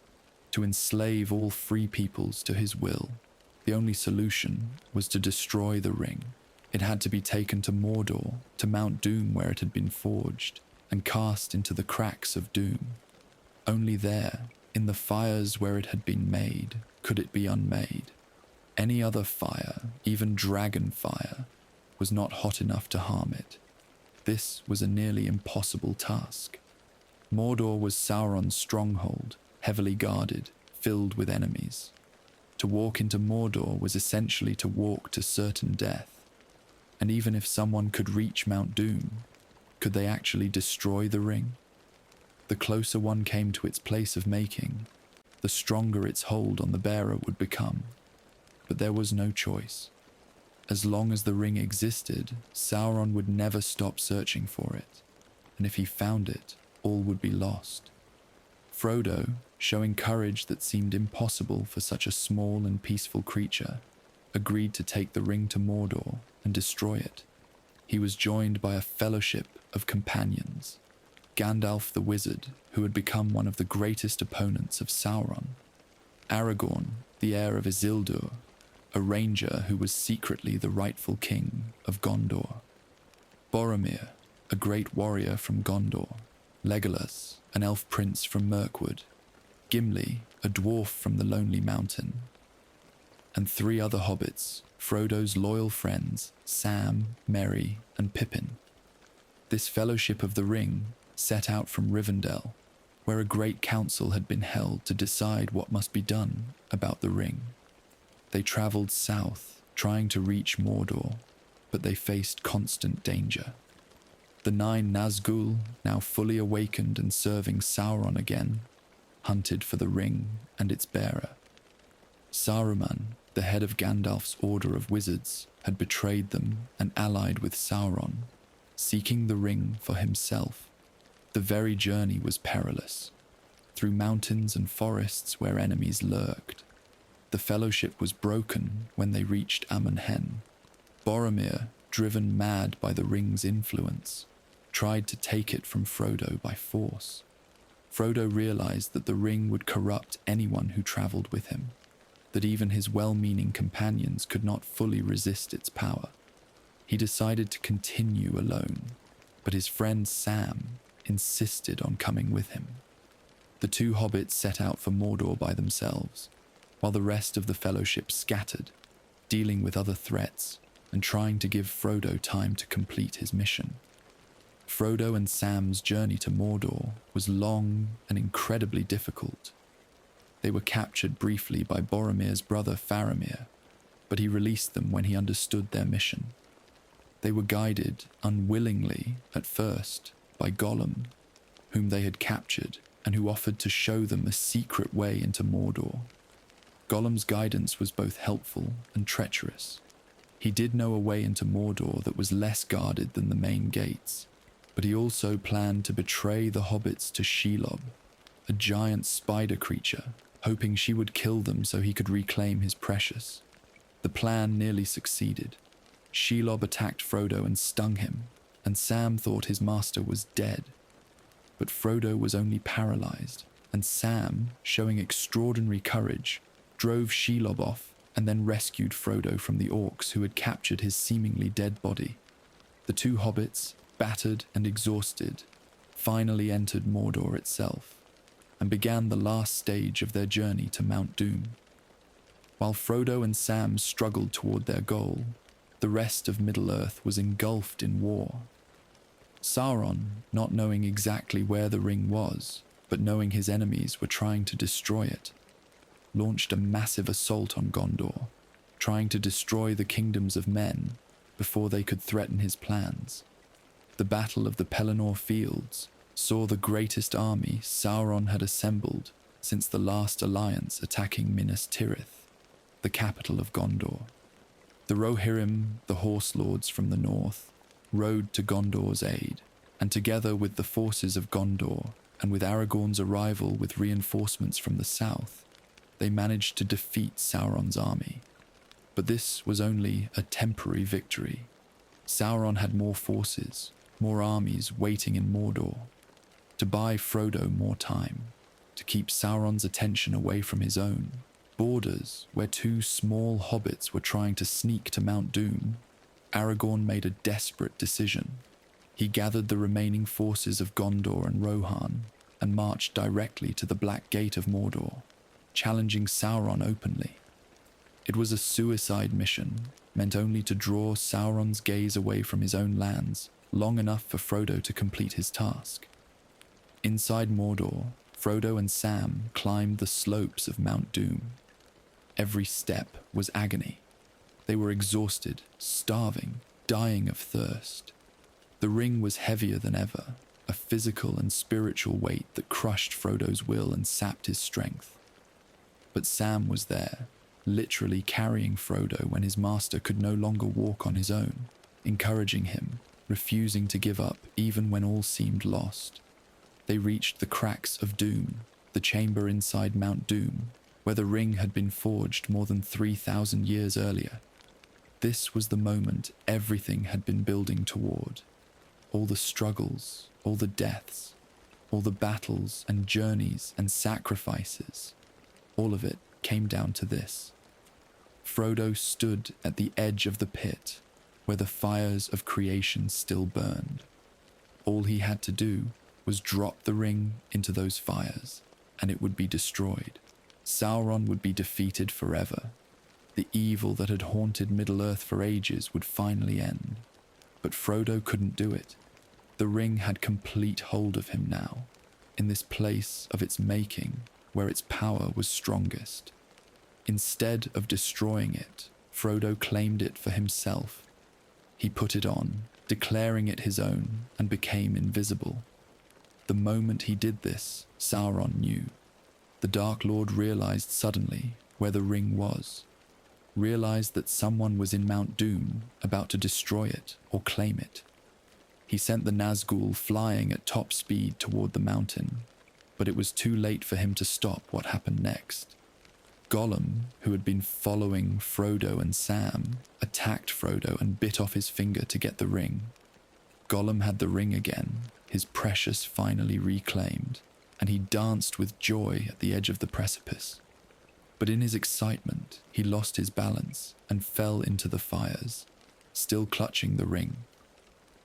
to enslave all free peoples to his will. The only solution was to destroy the ring. It had to be taken to Mordor, to Mount Doom where it had been forged, and cast into the cracks of Doom. Only there, in the fires where it had been made, could it be unmade. Any other fire, even dragon fire, was not hot enough to harm it. This was a nearly impossible task. Mordor was Sauron's stronghold, heavily guarded, filled with enemies. To walk into Mordor was essentially to walk to certain death. And even if someone could reach Mount Doom, could they actually destroy the ring? The closer one came to its place of making, the stronger its hold on the bearer would become. But there was no choice. As long as the ring existed, Sauron would never stop searching for it, and if he found it, all would be lost. Frodo, showing courage that seemed impossible for such a small and peaceful creature, agreed to take the ring to Mordor and destroy it. He was joined by a fellowship of companions. Gandalf the Wizard, who had become one of the greatest opponents of Sauron. Aragorn, the heir of Isildur, a ranger who was secretly the rightful king of Gondor. Boromir, a great warrior from Gondor. Legolas, an elf prince from Mirkwood. Gimli, a dwarf from the Lonely Mountain. And 3 other hobbits, Frodo's loyal friends, Sam, Merry, and Pippin. This Fellowship of the Ring set out from Rivendell, where a great council had been held to decide what must be done about the ring. They travelled south, trying to reach Mordor, but they faced constant danger. The 9 Nazgûl, now fully awakened and serving Sauron again, hunted for the ring and its bearer. Saruman, the head of Gandalf's Order of Wizards, had betrayed them and allied with Sauron, seeking the ring for himself. The very journey was perilous, through mountains and forests where enemies lurked. The fellowship was broken when they reached Amun-Hen. Boromir, driven mad by the ring's influence, tried to take it from Frodo by force. Frodo realized that the ring would corrupt anyone who traveled with him, that even his well-meaning companions could not fully resist its power. He decided to continue alone, but his friend Sam insisted on coming with him. The 2 hobbits set out for Mordor by themselves, while the rest of the fellowship scattered, dealing with other threats and trying to give Frodo time to complete his mission. Frodo and Sam's journey to Mordor was long and incredibly difficult. They were captured briefly by Boromir's brother Faramir, but he released them when he understood their mission. They were guided, unwillingly at first, by Gollum, whom they had captured and who offered to show them a secret way into Mordor. Gollum's guidance was both helpful and treacherous. He did know a way into Mordor that was less guarded than the main gates, but he also planned to betray the hobbits to Shelob, a giant spider creature, hoping she would kill them so he could reclaim his precious. The plan nearly succeeded. Shelob attacked Frodo and stung him, and Sam thought his master was dead. But Frodo was only paralyzed, and Sam, showing extraordinary courage, drove Shelob off and then rescued Frodo from the orcs who had captured his seemingly dead body. The 2 hobbits, battered and exhausted, finally entered Mordor itself and began the last stage of their journey to Mount Doom. While Frodo and Sam struggled toward their goal, the rest of Middle-earth was engulfed in war. Sauron, not knowing exactly where the ring was, but knowing his enemies were trying to destroy it, launched a massive assault on Gondor, trying to destroy the kingdoms of men before they could threaten his plans. The Battle of the Pelennor Fields saw the greatest army Sauron had assembled since the last alliance attacking Minas Tirith, the capital of Gondor. The Rohirrim, the Horse Lords from the north, rode to Gondor's aid, and together with the forces of Gondor, and with Aragorn's arrival with reinforcements from the south, they managed to defeat Sauron's army. But this was only a temporary victory. Sauron had more forces, more armies waiting in Mordor, to buy Frodo more time, to keep Sauron's attention away from his own borders where two small hobbits were trying to sneak to Mount Doom. Aragorn made a desperate decision. He gathered the remaining forces of Gondor and Rohan and marched directly to the Black Gate of Mordor, challenging Sauron openly. It was a suicide mission, meant only to draw Sauron's gaze away from his own lands long enough for Frodo to complete his task. Inside Mordor, Frodo and Sam climbed the slopes of Mount Doom. Every step was agony. They were exhausted, starving, dying of thirst. The ring was heavier than ever, a physical and spiritual weight that crushed Frodo's will and sapped his strength. But Sam was there, literally carrying Frodo when his master could no longer walk on his own, encouraging him, refusing to give up even when all seemed lost. They reached the cracks of Doom, the chamber inside Mount Doom, where the ring had been forged more than 3,000 years earlier. This was the moment everything had been building toward. All the struggles, all the deaths, all the battles and journeys and sacrifices, all of it came down to this. Frodo stood at the edge of the pit, where the fires of creation still burned. All he had to do was drop the ring into those fires, and it would be destroyed. Sauron would be defeated forever. The evil that had haunted Middle-earth for ages would finally end. But Frodo couldn't do it. The ring had complete hold of him now, in this place of its making, where its power was strongest. Instead of destroying it, Frodo claimed it for himself. He put it on, declaring it his own, and became invisible. The moment he did this, Sauron knew. The Dark Lord realized suddenly where the ring was, realized that someone was in Mount Doom about to destroy it or claim it. He sent the Nazgûl flying at top speed toward the mountain, but it was too late for him to stop what happened next. Gollum, who had been following Frodo and Sam, attacked Frodo and bit off his finger to get the ring. Gollum had the ring again, his precious finally reclaimed, and he danced with joy at the edge of the precipice. But in his excitement, he lost his balance and fell into the fires, still clutching the ring.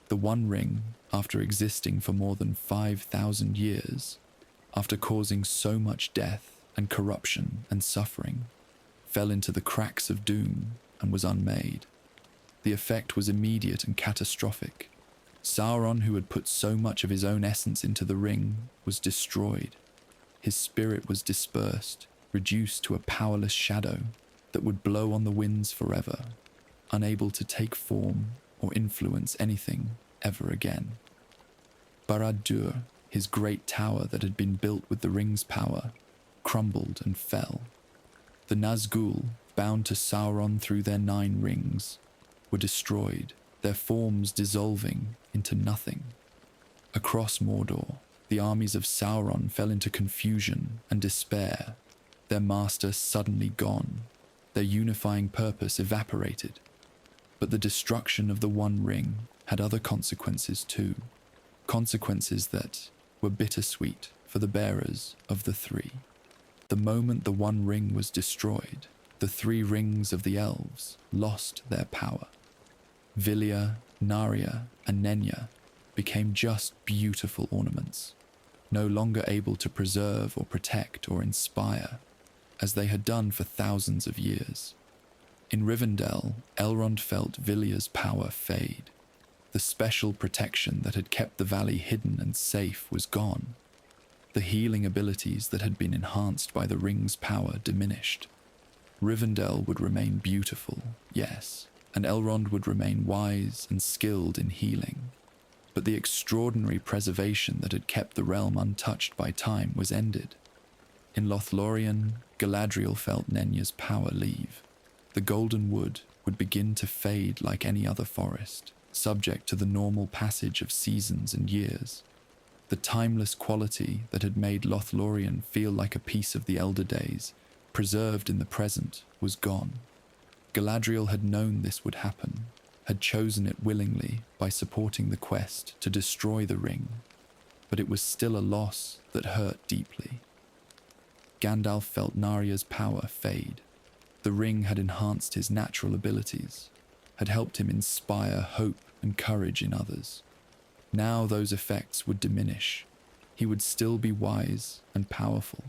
The One Ring, after existing for more than 5,000 years, after causing so much death and corruption and suffering, fell into the cracks of doom and was unmade. The effect was immediate and catastrophic. Sauron, who had put so much of his own essence into the ring, was destroyed. His spirit was dispersed, reduced to a powerless shadow that would blow on the winds forever, unable to take form or influence anything ever again. Barad-dûr, his great tower that had been built with the ring's power, crumbled and fell. The Nazgûl, bound to Sauron through their 9 rings, were destroyed, their forms dissolving into nothing. Across Mordor, the armies of Sauron fell into confusion and despair, their master suddenly gone, their unifying purpose evaporated. But the destruction of the One Ring had other consequences too, consequences that were bittersweet for the bearers of the three. The moment the One Ring was destroyed, the 3 rings of the elves lost their power. Vilya, Narya, and Nenya became just beautiful ornaments, no longer able to preserve or protect or inspire, as they had done for thousands of years. In Rivendell, Elrond felt Vilya's power fade. The special protection that had kept the valley hidden and safe was gone. The healing abilities that had been enhanced by the ring's power diminished. Rivendell would remain beautiful, yes, and Elrond would remain wise and skilled in healing. But the extraordinary preservation that had kept the realm untouched by time was ended. In Lothlorien, Galadriel felt Nenya's power leave. The golden wood would begin to fade like any other forest, subject to the normal passage of seasons and years. The timeless quality that had made Lothlorien feel like a piece of the elder days, preserved in the present, was gone. Galadriel had known this would happen, had chosen it willingly by supporting the quest to destroy the ring, but it was still a loss that hurt deeply. Gandalf felt Naria's power fade. The ring had enhanced his natural abilities, had helped him inspire hope and courage in others. Now those effects would diminish. He would still be wise and powerful,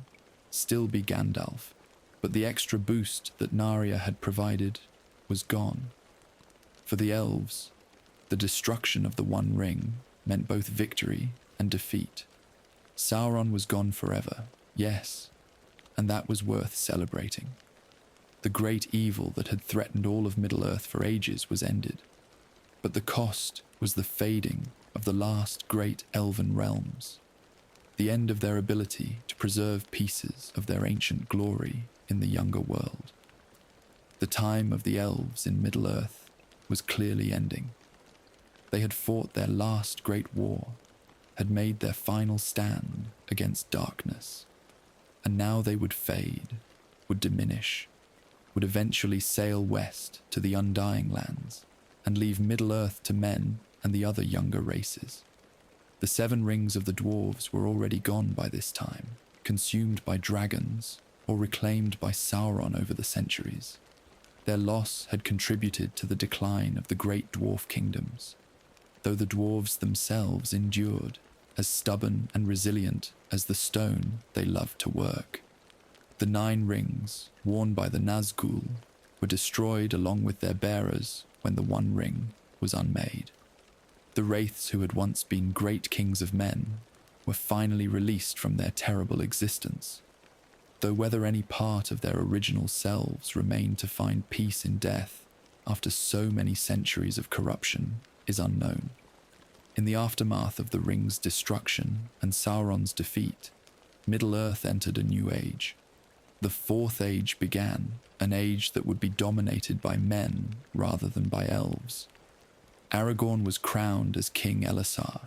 still be Gandalf, but the extra boost that Narya had provided was gone. For the elves, the destruction of the One Ring meant both victory and defeat. Sauron was gone forever, yes, and that was worth celebrating. The great evil that had threatened all of Middle-earth for ages was ended, but the cost was the fading of the last great elven realms, the end of their ability to preserve pieces of their ancient glory in the younger world. The time of the elves in Middle-earth was clearly ending. They had fought their last great war, had made their final stand against darkness, and now they would fade, would diminish, would eventually sail west to the Undying Lands and leave Middle-earth to men and the other younger races. The 7 rings of the dwarves were already gone by this time, consumed by dragons or reclaimed by Sauron over the centuries. Their loss had contributed to the decline of the great dwarf kingdoms, though the dwarves themselves endured, as stubborn and resilient as the stone they loved to work. The 9 rings, worn by the Nazgûl, were destroyed along with their bearers when the One Ring was unmade. The wraiths who had once been great kings of men were finally released from their terrible existence, though whether any part of their original selves remained to find peace in death after so many centuries of corruption is unknown. In the aftermath of the ring's destruction and Sauron's defeat, Middle-earth entered a new age. The Fourth Age began, an age that would be dominated by men rather than by elves. Aragorn was crowned as King Elessar,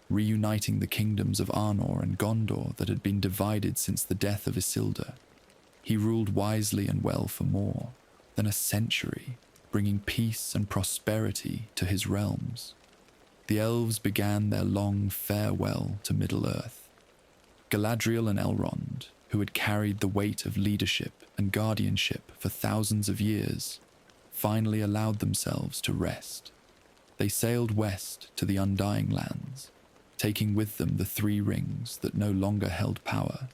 reuniting the kingdoms of Arnor and Gondor that had been divided since the death of Isildur. He ruled wisely and well for more than a century, bringing peace and prosperity to his realms. The elves began their long farewell to Middle-earth. Galadriel and Elrond, who had carried the weight of leadership and guardianship for thousands of years, finally allowed themselves to rest. They sailed west to the Undying Lands, taking with them the 3 rings that no longer held power,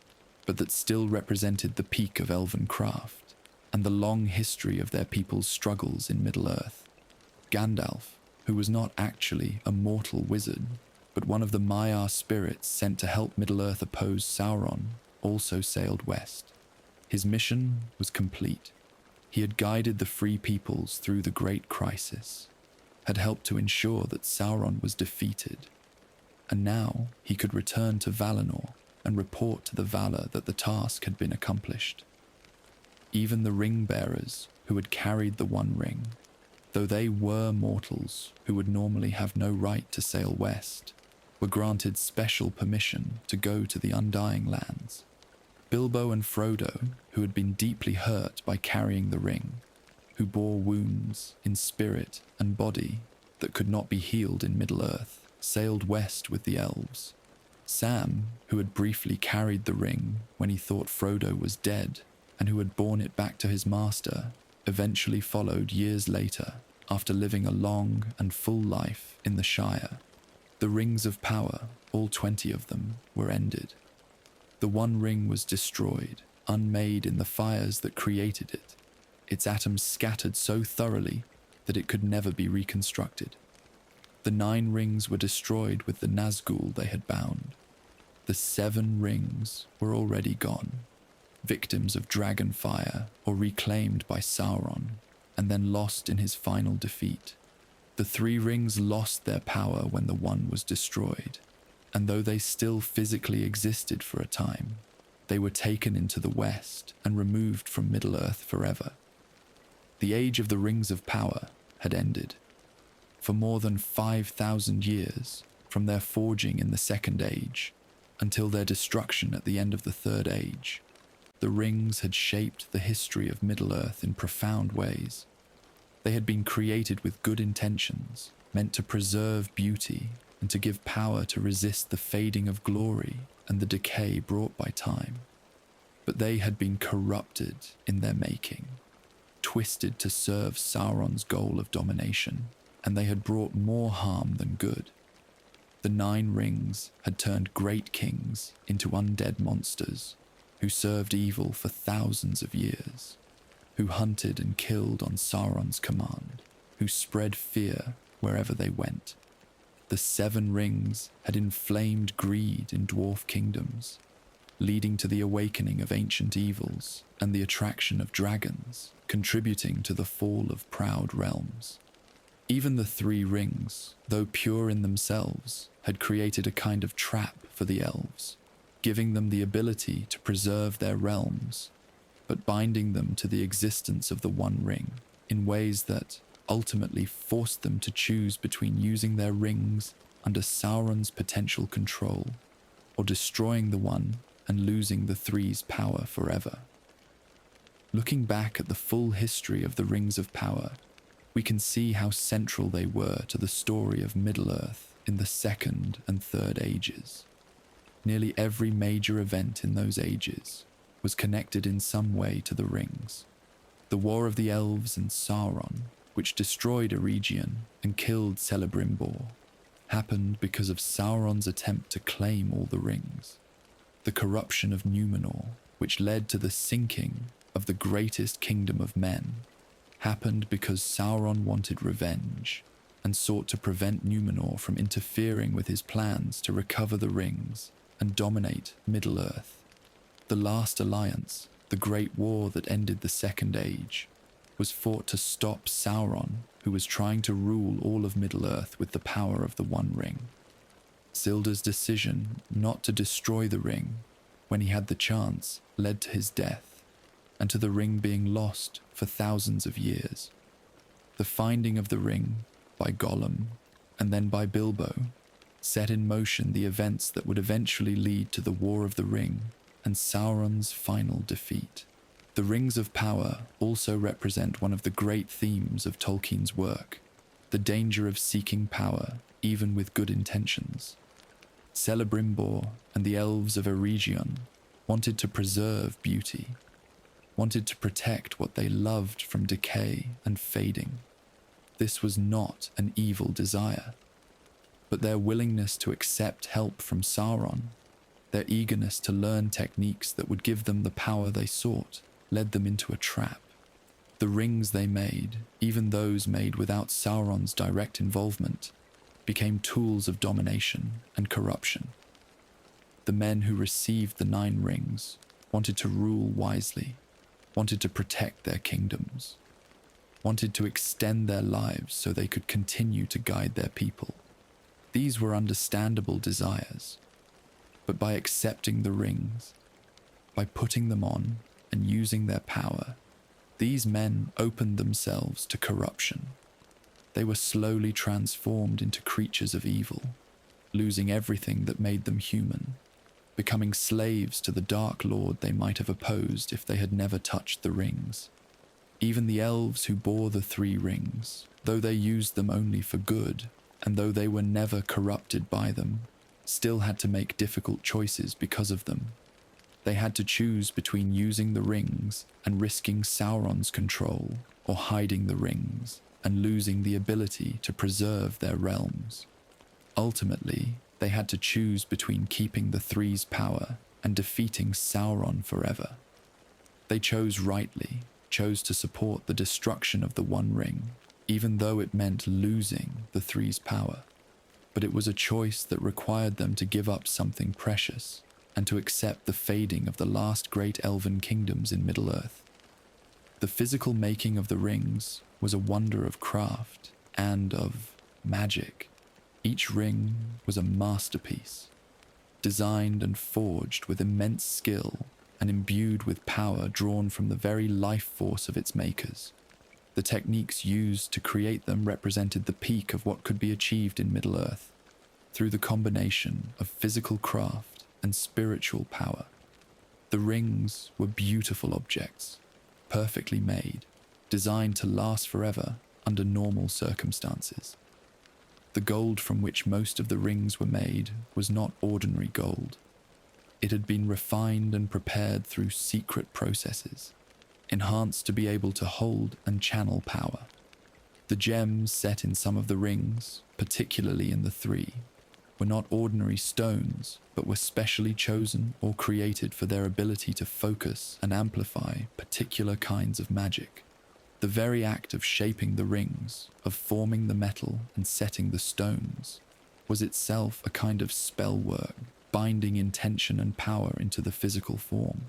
but that still represented the peak of elven craft and the long history of their people's struggles in Middle-earth. Gandalf, who was not actually a mortal wizard, but one of the Maiar spirits sent to help Middle-earth oppose Sauron, also sailed west. His mission was complete. He had guided the free peoples through the Great Crisis, had helped to ensure that Sauron was defeated, and now he could return to Valinor and report to the Valar that the task had been accomplished. Even the ring-bearers who had carried the One Ring, though they were mortals who would normally have no right to sail west, were granted special permission to go to the Undying Lands. Bilbo and Frodo, who had been deeply hurt by carrying the ring, who bore wounds in spirit and body that could not be healed in Middle-earth, sailed west with the elves. Sam, who had briefly carried the ring when he thought Frodo was dead, and who had borne it back to his master, eventually followed years later, after living a long and full life in the Shire. The rings of power, all 20 of them, were ended. The One Ring was destroyed, unmade in the fires that created it, its atoms scattered so thoroughly that it could never be reconstructed. The 9 rings were destroyed with the Nazgûl they had bound. The 7 rings were already gone, victims of dragon fire or reclaimed by Sauron, and then lost in his final defeat. The 3 rings lost their power when the one was destroyed, and though they still physically existed for a time, they were taken into the west and removed from Middle-earth forever. The age of the Rings of Power had ended. For more than 5,000 years, from their forging in the Second Age until their destruction at the end of the Third Age, the rings had shaped the history of Middle-earth in profound ways. They had been created with good intentions, meant to preserve beauty and to give power to resist the fading of glory and the decay brought by time. But they had been corrupted in their making, twisted to serve Sauron's goal of domination, and they had brought more harm than good. The 9 rings had turned great kings into undead monsters who served evil for thousands of years, who hunted and killed on Sauron's command, who spread fear wherever they went. The 7 rings had inflamed greed in dwarf kingdoms, leading to the awakening of ancient evils and the attraction of dragons, contributing to the fall of proud realms. Even the 3 rings, though pure in themselves, had created a kind of trap for the elves, giving them the ability to preserve their realms, but binding them to the existence of the One Ring in ways that ultimately forced them to choose between using their rings under Sauron's potential control or destroying the One and losing the Three's power forever. Looking back at the full history of the Rings of Power, we can see how central they were to the story of Middle-earth in the Second and Third Ages. Nearly every major event in those ages was connected in some way to the rings. The War of the Elves and Sauron, which destroyed Eregion and killed Celebrimbor, happened because of Sauron's attempt to claim all the rings. The corruption of Numenor, which led to the sinking of the greatest kingdom of men, happened because Sauron wanted revenge and sought to prevent Numenor from interfering with his plans to recover the rings and dominate Middle-earth. The last alliance, the Great War that ended the Second Age, was fought to stop Sauron, who was trying to rule all of Middle-earth with the power of the One Ring. Isildur's decision not to destroy the ring when he had the chance led to his death, and to the ring being lost for thousands of years. The finding of the ring by Gollum, and then by Bilbo, set in motion the events that would eventually lead to the War of the Ring and Sauron's final defeat. The Rings of Power also represent one of the great themes of Tolkien's work, the danger of seeking power even with good intentions. Celebrimbor and the elves of Eregion wanted to preserve beauty, wanted to protect what they loved from decay and fading. This was not an evil desire, but their willingness to accept help from Sauron, their eagerness to learn techniques that would give them the power they sought, led them into a trap. The rings they made, even those made without Sauron's direct involvement, became tools of domination and corruption. The men who received the 9 rings wanted to rule wisely, wanted to protect their kingdoms, wanted to extend their lives so they could continue to guide their people. These were understandable desires, but by accepting the rings, by putting them on and using their power, these men opened themselves to corruption. They were slowly transformed into creatures of evil, losing everything that made them human, becoming slaves to the Dark Lord they might have opposed if they had never touched the rings. Even the elves who bore the 3 rings, though they used them only for good, and though they were never corrupted by them, still had to make difficult choices because of them. They had to choose between using the rings and risking Sauron's control, or hiding the rings and losing the ability to preserve their realms. Ultimately, they had to choose between keeping the Three's power and defeating Sauron forever. They chose rightly, chose to support the destruction of the One Ring, even though it meant losing the Three's power. But it was a choice that required them to give up something precious and to accept the fading of the last great elven kingdoms in Middle-earth. The physical making of the rings was a wonder of craft and of magic. Each ring was a masterpiece, designed and forged with immense skill and imbued with power drawn from the very life force of its makers. The techniques used to create them represented the peak of what could be achieved in Middle-earth through the combination of physical craft and spiritual power. The rings were beautiful objects, perfectly made, designed to last forever under normal circumstances. The gold from which most of the rings were made was not ordinary gold. It had been refined and prepared through secret processes, enhanced to be able to hold and channel power. The gems set in some of the rings, particularly in the three, were not ordinary stones, but were specially chosen or created for their ability to focus and amplify particular kinds of magic. The very act of shaping the rings, of forming the metal and setting the stones, was itself a kind of spell work, binding intention and power into the physical form.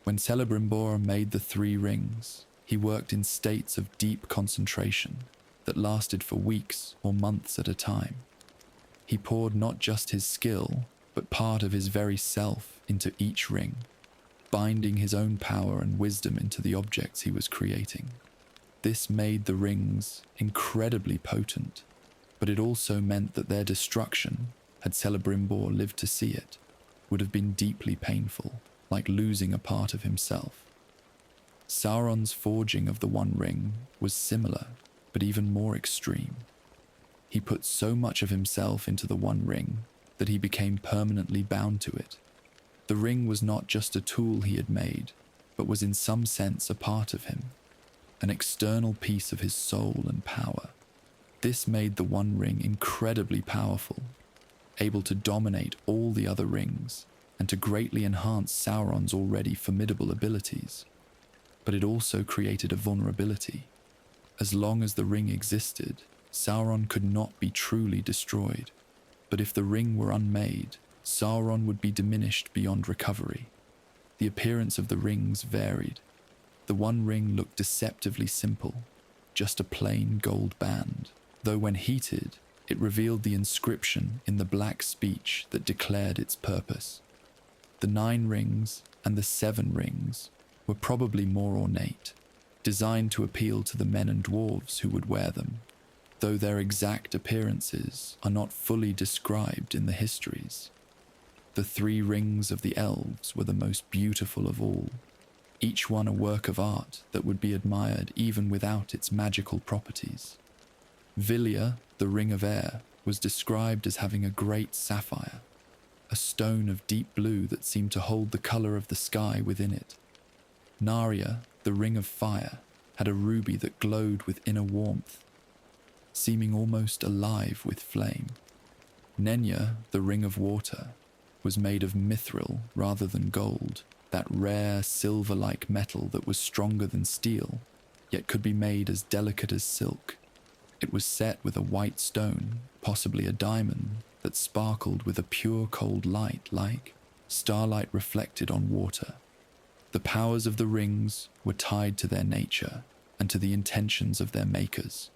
When Celebrimbor made the three rings, he worked in states of deep concentration that lasted for weeks or months at a time. He poured not just his skill, but part of his very self into each ring, binding his own power and wisdom into the objects he was creating. This made the rings incredibly potent, but it also meant that their destruction, had Celebrimbor lived to see it, would have been deeply painful, like losing a part of himself. Sauron's forging of the One Ring was similar, but even more extreme. He put so much of himself into the One Ring that he became permanently bound to it. The ring was not just a tool he had made, but was in some sense a part of him, an external piece of his soul and power. This made the One Ring incredibly powerful, able to dominate all the other rings and to greatly enhance Sauron's already formidable abilities. But it also created a vulnerability. As long as the ring existed, Sauron could not be truly destroyed. But if the ring were unmade, Sauron would be diminished beyond recovery. The appearance of the rings varied. The One Ring looked deceptively simple, just a plain gold band, though when heated, it revealed the inscription in the black speech that declared its purpose. The 9 rings and the 7 rings were probably more ornate, designed to appeal to the men and dwarves who would wear them, though their exact appearances are not fully described in the histories. The 3 rings of the elves were the most beautiful of all, each one a work of art that would be admired even without its magical properties. Vilya, the Ring of Air, was described as having a great sapphire, a stone of deep blue that seemed to hold the colour of the sky within it. Narya, the Ring of Fire, had a ruby that glowed with inner warmth, seeming almost alive with flame. Nenya, the Ring of Water, was made of mithril rather than gold, that rare silver-like metal that was stronger than steel, yet could be made as delicate as silk. It was set with a white stone, possibly a diamond, that sparkled with a pure cold light like starlight reflected on water. The powers of the rings were tied to their nature and to the intentions of their makers.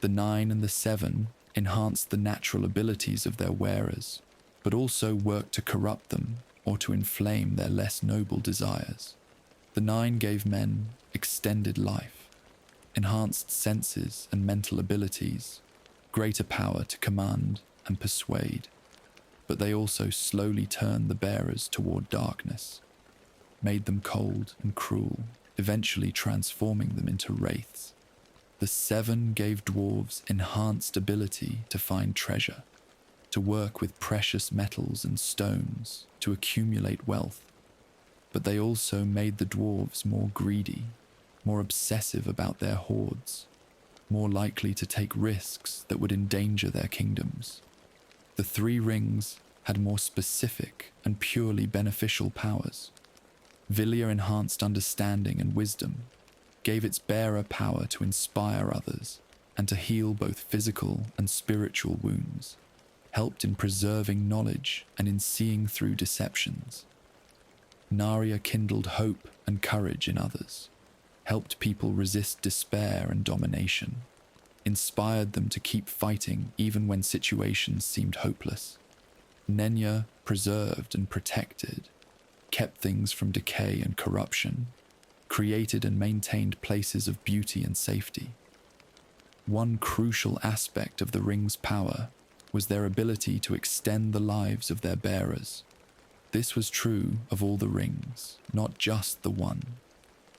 The 9 and the 7 enhanced the natural abilities of their wearers, but also worked to corrupt them or to inflame their less noble desires. The 9 gave men extended life, enhanced senses and mental abilities, greater power to command and persuade, but they also slowly turned the bearers toward darkness, made them cold and cruel, eventually transforming them into wraiths. The 7 gave dwarves enhanced ability to find treasure, to work with precious metals and stones, to accumulate wealth. But they also made the dwarves more greedy, more obsessive about their hoards, more likely to take risks that would endanger their kingdoms. The 3 rings had more specific and purely beneficial powers. Vilya enhanced understanding and wisdom, gave its bearer power to inspire others and to heal both physical and spiritual wounds, helped in preserving knowledge and in seeing through deceptions. Narya kindled hope and courage in others, helped people resist despair and domination, inspired them to keep fighting even when situations seemed hopeless. Nenya preserved and protected, kept things from decay and corruption, created and maintained places of beauty and safety. One crucial aspect of the ring's power was their ability to extend the lives of their bearers. This was true of all the rings, not just the one.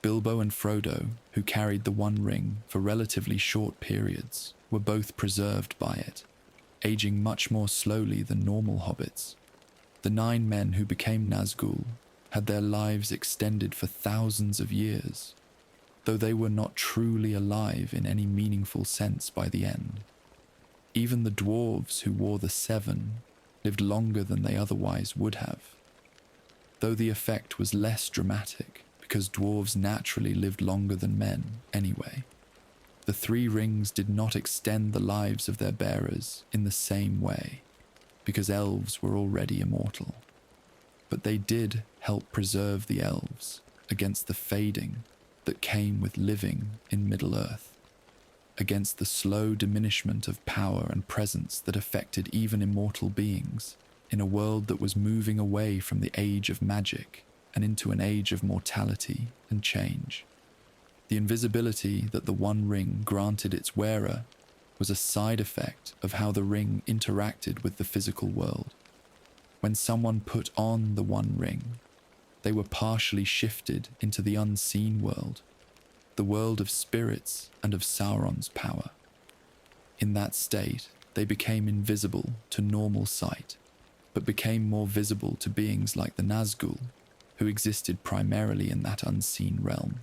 Bilbo and Frodo, who carried the One Ring for relatively short periods, were both preserved by it, aging much more slowly than normal hobbits. The 9 men who became Nazgûl had their lives extended for thousands of years, though they were not truly alive in any meaningful sense by the end. Even the dwarves who wore the 7 lived longer than they otherwise would have, though the effect was less dramatic because dwarves naturally lived longer than men anyway. The 3 rings did not extend the lives of their bearers in the same way, because elves were already immortal. But they did help preserve the elves against the fading that came with living in Middle-earth, against the slow diminishment of power and presence that affected even immortal beings in a world that was moving away from the age of magic and into an age of mortality and change. The invisibility that the One Ring granted its wearer was a side effect of how the ring interacted with the physical world. When someone put on the One Ring, they were partially shifted into the unseen world, the world of spirits and of Sauron's power. In that state, they became invisible to normal sight, but became more visible to beings like the Nazgûl, who existed primarily in that unseen realm.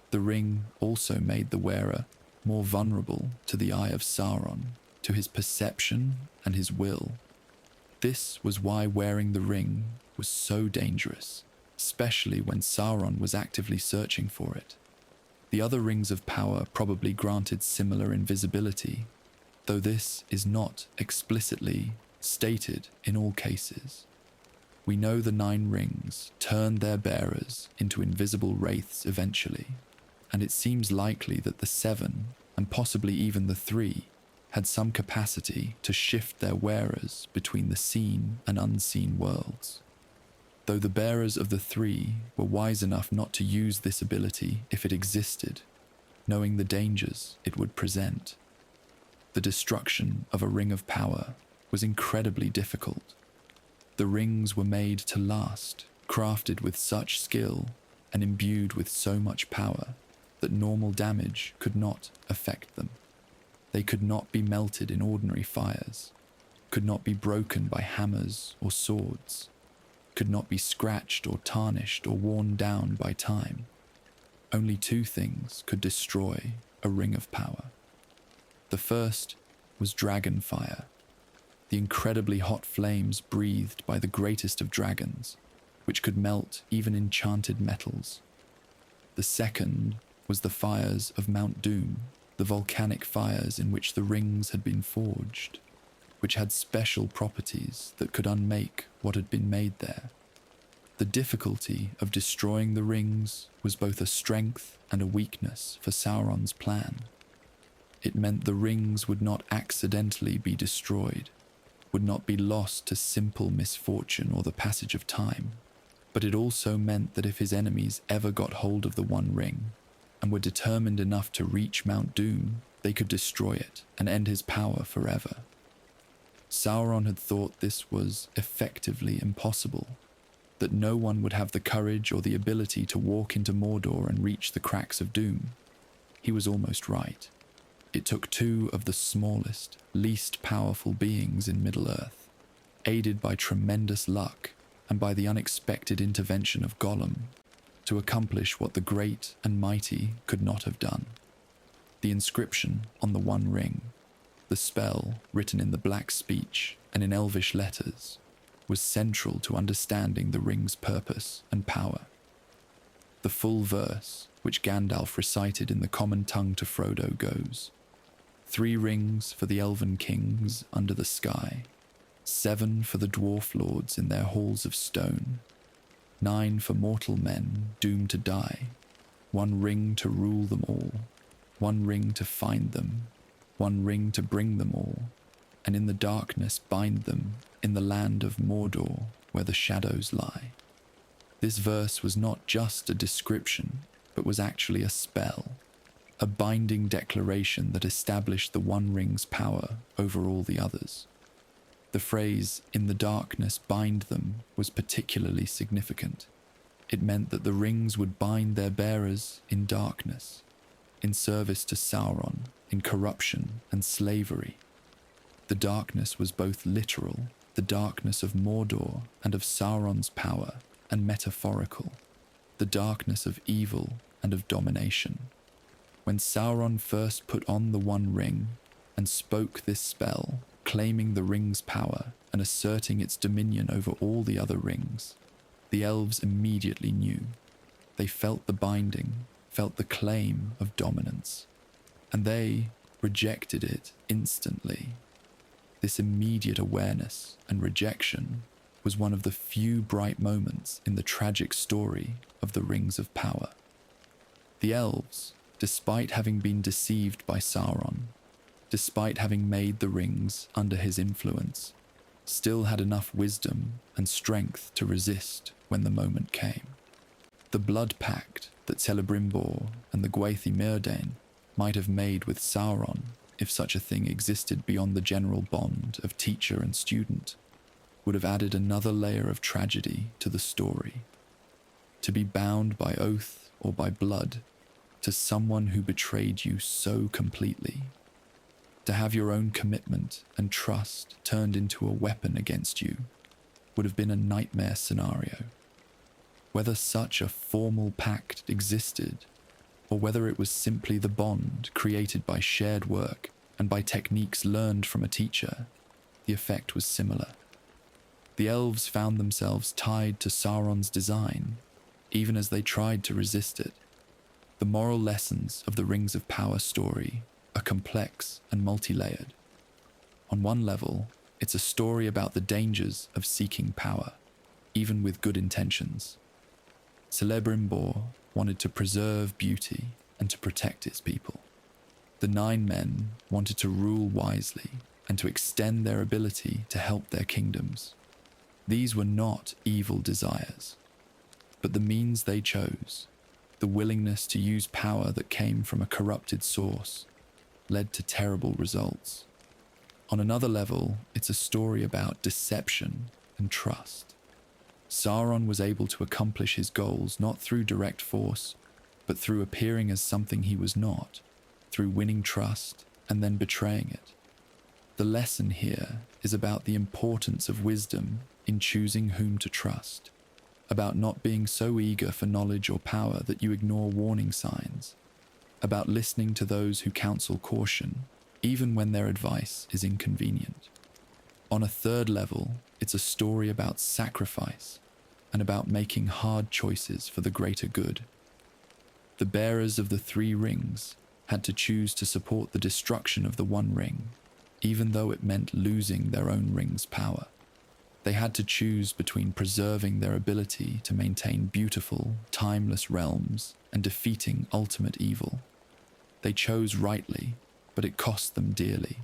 The ring also made the wearer more vulnerable to the eye of Sauron, to his perception and his will. This was why wearing the ring was so dangerous, especially when Sauron was actively searching for it. The other rings of power probably granted similar invisibility, though this is not explicitly stated in all cases. We know the 9 rings turned their bearers into invisible wraiths eventually, and it seems likely that the 7, and possibly even the 3, had some capacity to shift their wearers between the seen and unseen worlds. Though the bearers of the 3 were wise enough not to use this ability if it existed, knowing the dangers it would present. The destruction of a ring of power was incredibly difficult. The rings were made to last, crafted with such skill and imbued with so much power that normal damage could not affect them. They could not be melted in ordinary fires, could not be broken by hammers or swords, could not be scratched or tarnished or worn down by time. Only 2 things could destroy a ring of power. The first was dragon fire, the incredibly hot flames breathed by the greatest of dragons, which could melt even enchanted metals. The second was the fires of Mount Doom, the volcanic fires in which the rings had been forged, which had special properties that could unmake what had been made there. The difficulty of destroying the rings was both a strength and a weakness for Sauron's plan. It meant the rings would not accidentally be destroyed, would not be lost to simple misfortune or the passage of time, but it also meant that if his enemies ever got hold of the One Ring and were determined enough to reach Mount Doom, they could destroy it and end his power forever. Sauron had thought this was effectively impossible, that no one would have the courage or the ability to walk into Mordor and reach the cracks of Doom. He was almost right. It took 2 of the smallest, least powerful beings in Middle-earth, aided by tremendous luck and by the unexpected intervention of Gollum, to accomplish what the great and mighty could not have done. The inscription on the One Ring, the spell written in the Black Speech and in Elvish letters, was central to understanding the ring's purpose and power. The full verse, which Gandalf recited in the common tongue to Frodo, goes: 3 rings for the elven kings under the sky, 7 for the Dwarf-lords in their halls of stone, 9 for mortal men doomed to die, 1 ring to rule them all, 1 ring to find them, 1 ring to bring them all, and in the darkness bind them in the land of Mordor where the shadows lie. This verse was not just a description, but was actually a spell, a binding declaration that established the One Ring's power over all the others. The phrase, "in the darkness bind them," was particularly significant. It meant that the rings would bind their bearers in darkness, in service to Sauron, in corruption and slavery. The darkness was both literal, the darkness of Mordor and of Sauron's power, and metaphorical, the darkness of evil and of domination. When Sauron first put on the One Ring and spoke this spell, claiming the ring's power and asserting its dominion over all the other rings, the elves immediately knew. They felt the binding, felt the claim of dominance, and they rejected it instantly. This immediate awareness and rejection was one of the few bright moments in the tragic story of the Rings of Power. The elves, despite having been deceived by Sauron, despite having made the rings under his influence, still had enough wisdom and strength to resist when the moment came. The blood pact that Celebrimbor and the Gwaith Myrdain might have made with Sauron, if such a thing existed beyond the general bond of teacher and student, would have added another layer of tragedy to the story. To be bound by oath or by blood to someone who betrayed you so completely, to have your own commitment and trust turned into a weapon against you, would have been a nightmare scenario. Whether such a formal pact existed, or whether it was simply the bond created by shared work and by techniques learned from a teacher, the effect was similar. The elves found themselves tied to Sauron's design, even as they tried to resist it. The moral lessons of the Rings of Power story are complex and multi-layered. On one level, it's a story about the dangers of seeking power, even with good intentions. Celebrimbor wanted to preserve beauty and to protect its people. The Nine Men wanted to rule wisely and to extend their ability to help their kingdoms. These were not evil desires, but the means they chose, the willingness to use power that came from a corrupted source, led to terrible results. On another level, it's a story about deception and trust. Sauron was able to accomplish his goals not through direct force, but through appearing as something he was not, through winning trust and then betraying it. The lesson here is about the importance of wisdom in choosing whom to trust, about not being so eager for knowledge or power that you ignore warning signs, about listening to those who counsel caution, even when their advice is inconvenient. On a third level, it's a story about sacrifice and about making hard choices for the greater good. The bearers of the Three Rings had to choose to support the destruction of the One Ring, even though it meant losing their own ring's power. They had to choose between preserving their ability to maintain beautiful, timeless realms and defeating ultimate evil. They chose rightly, but it cost them dearly.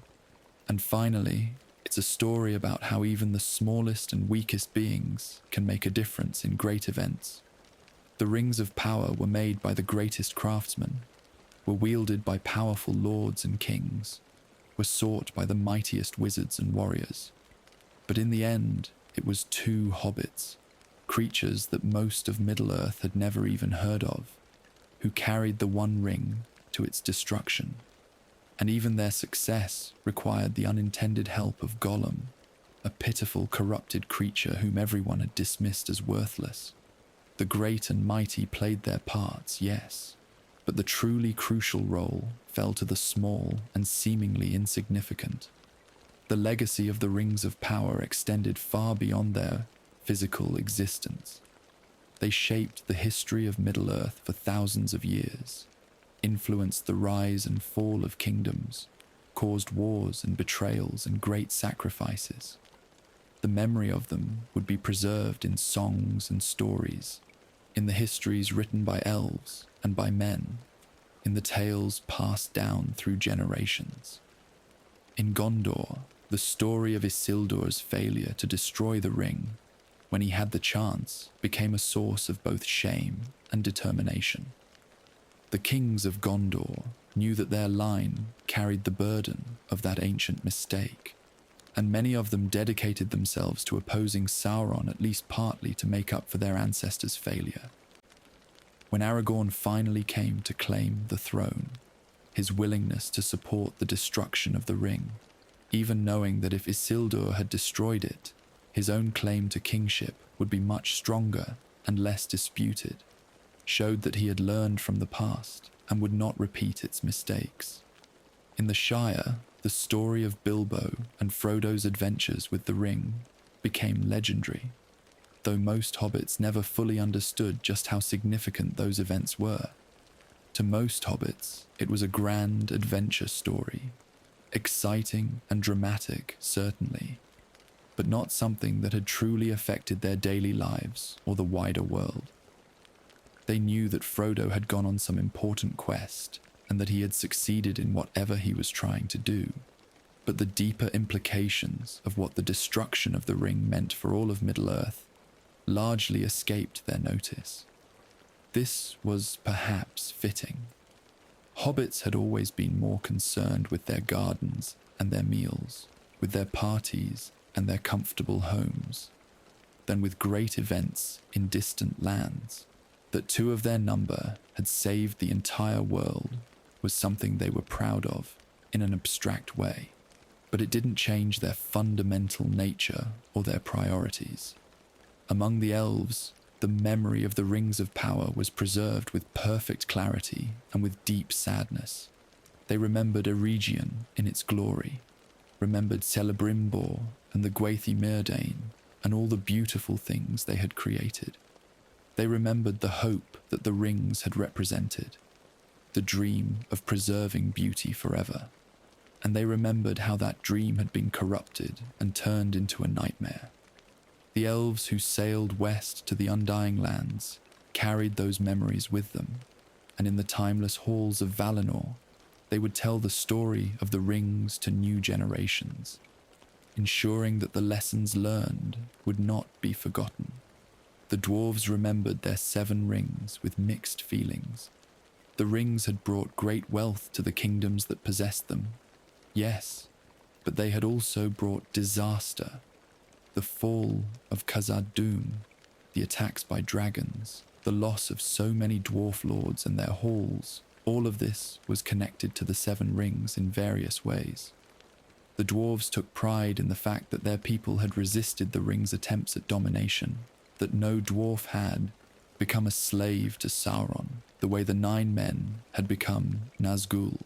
And finally, it's a story about how even the smallest and weakest beings can make a difference in great events. The Rings of Power were made by the greatest craftsmen, were wielded by powerful lords and kings, were sought by the mightiest wizards and warriors. But in the end, it was two hobbits, creatures that most of Middle-earth had never even heard of, who carried the One Ring to its destruction. And even their success required the unintended help of Gollum, a pitiful, corrupted creature whom everyone had dismissed as worthless. The great and mighty played their parts, yes, but the truly crucial role fell to the small and seemingly insignificant. The legacy of the Rings of Power extended far beyond their physical existence. They shaped the history of Middle-earth for thousands of years, influenced the rise and fall of kingdoms, caused wars and betrayals and great sacrifices. The memory of them would be preserved in songs and stories, in the histories written by elves and by men, in the tales passed down through generations. In Gondor, the story of Isildur's failure to destroy the ring when he had the chance became a source of both shame and determination. The kings of Gondor knew that their line carried the burden of that ancient mistake, and many of them dedicated themselves to opposing Sauron at least partly to make up for their ancestors' failure. When Aragorn finally came to claim the throne, his willingness to support the destruction of the ring, even knowing that if Isildur had destroyed it, his own claim to kingship would be much stronger and less disputed, showed that he had learned from the past and would not repeat its mistakes. In the Shire, the story of Bilbo and Frodo's adventures with the ring became legendary, though most hobbits never fully understood just how significant those events were. To most hobbits, it was a grand adventure story, exciting and dramatic, certainly, but not something that had truly affected their daily lives or the wider world. They knew that Frodo had gone on some important quest and that he had succeeded in whatever he was trying to do, but the deeper implications of what the destruction of the ring meant for all of Middle-earth largely escaped their notice. This was perhaps fitting. Hobbits had always been more concerned with their gardens and their meals, with their parties and their comfortable homes, than with great events in distant lands. That two of their number had saved the entire world was something they were proud of in an abstract way, but it didn't change their fundamental nature or their priorities. Among the elves, the memory of the Rings of Power was preserved with perfect clarity and with deep sadness. They remembered Eregion in its glory, remembered Celebrimbor and the Gwathi Myrdain and all the beautiful things they had created. They remembered the hope that the rings had represented, the dream of preserving beauty forever, and they remembered how that dream had been corrupted and turned into a nightmare. The elves who sailed west to the Undying Lands carried those memories with them, and in the timeless halls of Valinor, they would tell the story of the rings to new generations, ensuring that the lessons learned would not be forgotten. The dwarves remembered their 7 rings with mixed feelings. The rings had brought great wealth to the kingdoms that possessed them, yes, but they had also brought disaster. The fall of Khazad-dûm, the attacks by dragons, the loss of so many dwarf-lords and their halls, all of this was connected to the 7 rings in various ways. The dwarves took pride in the fact that their people had resisted the rings' attempts at domination, that no dwarf had become a slave to Sauron, the way the 9 men had become Nazgûl.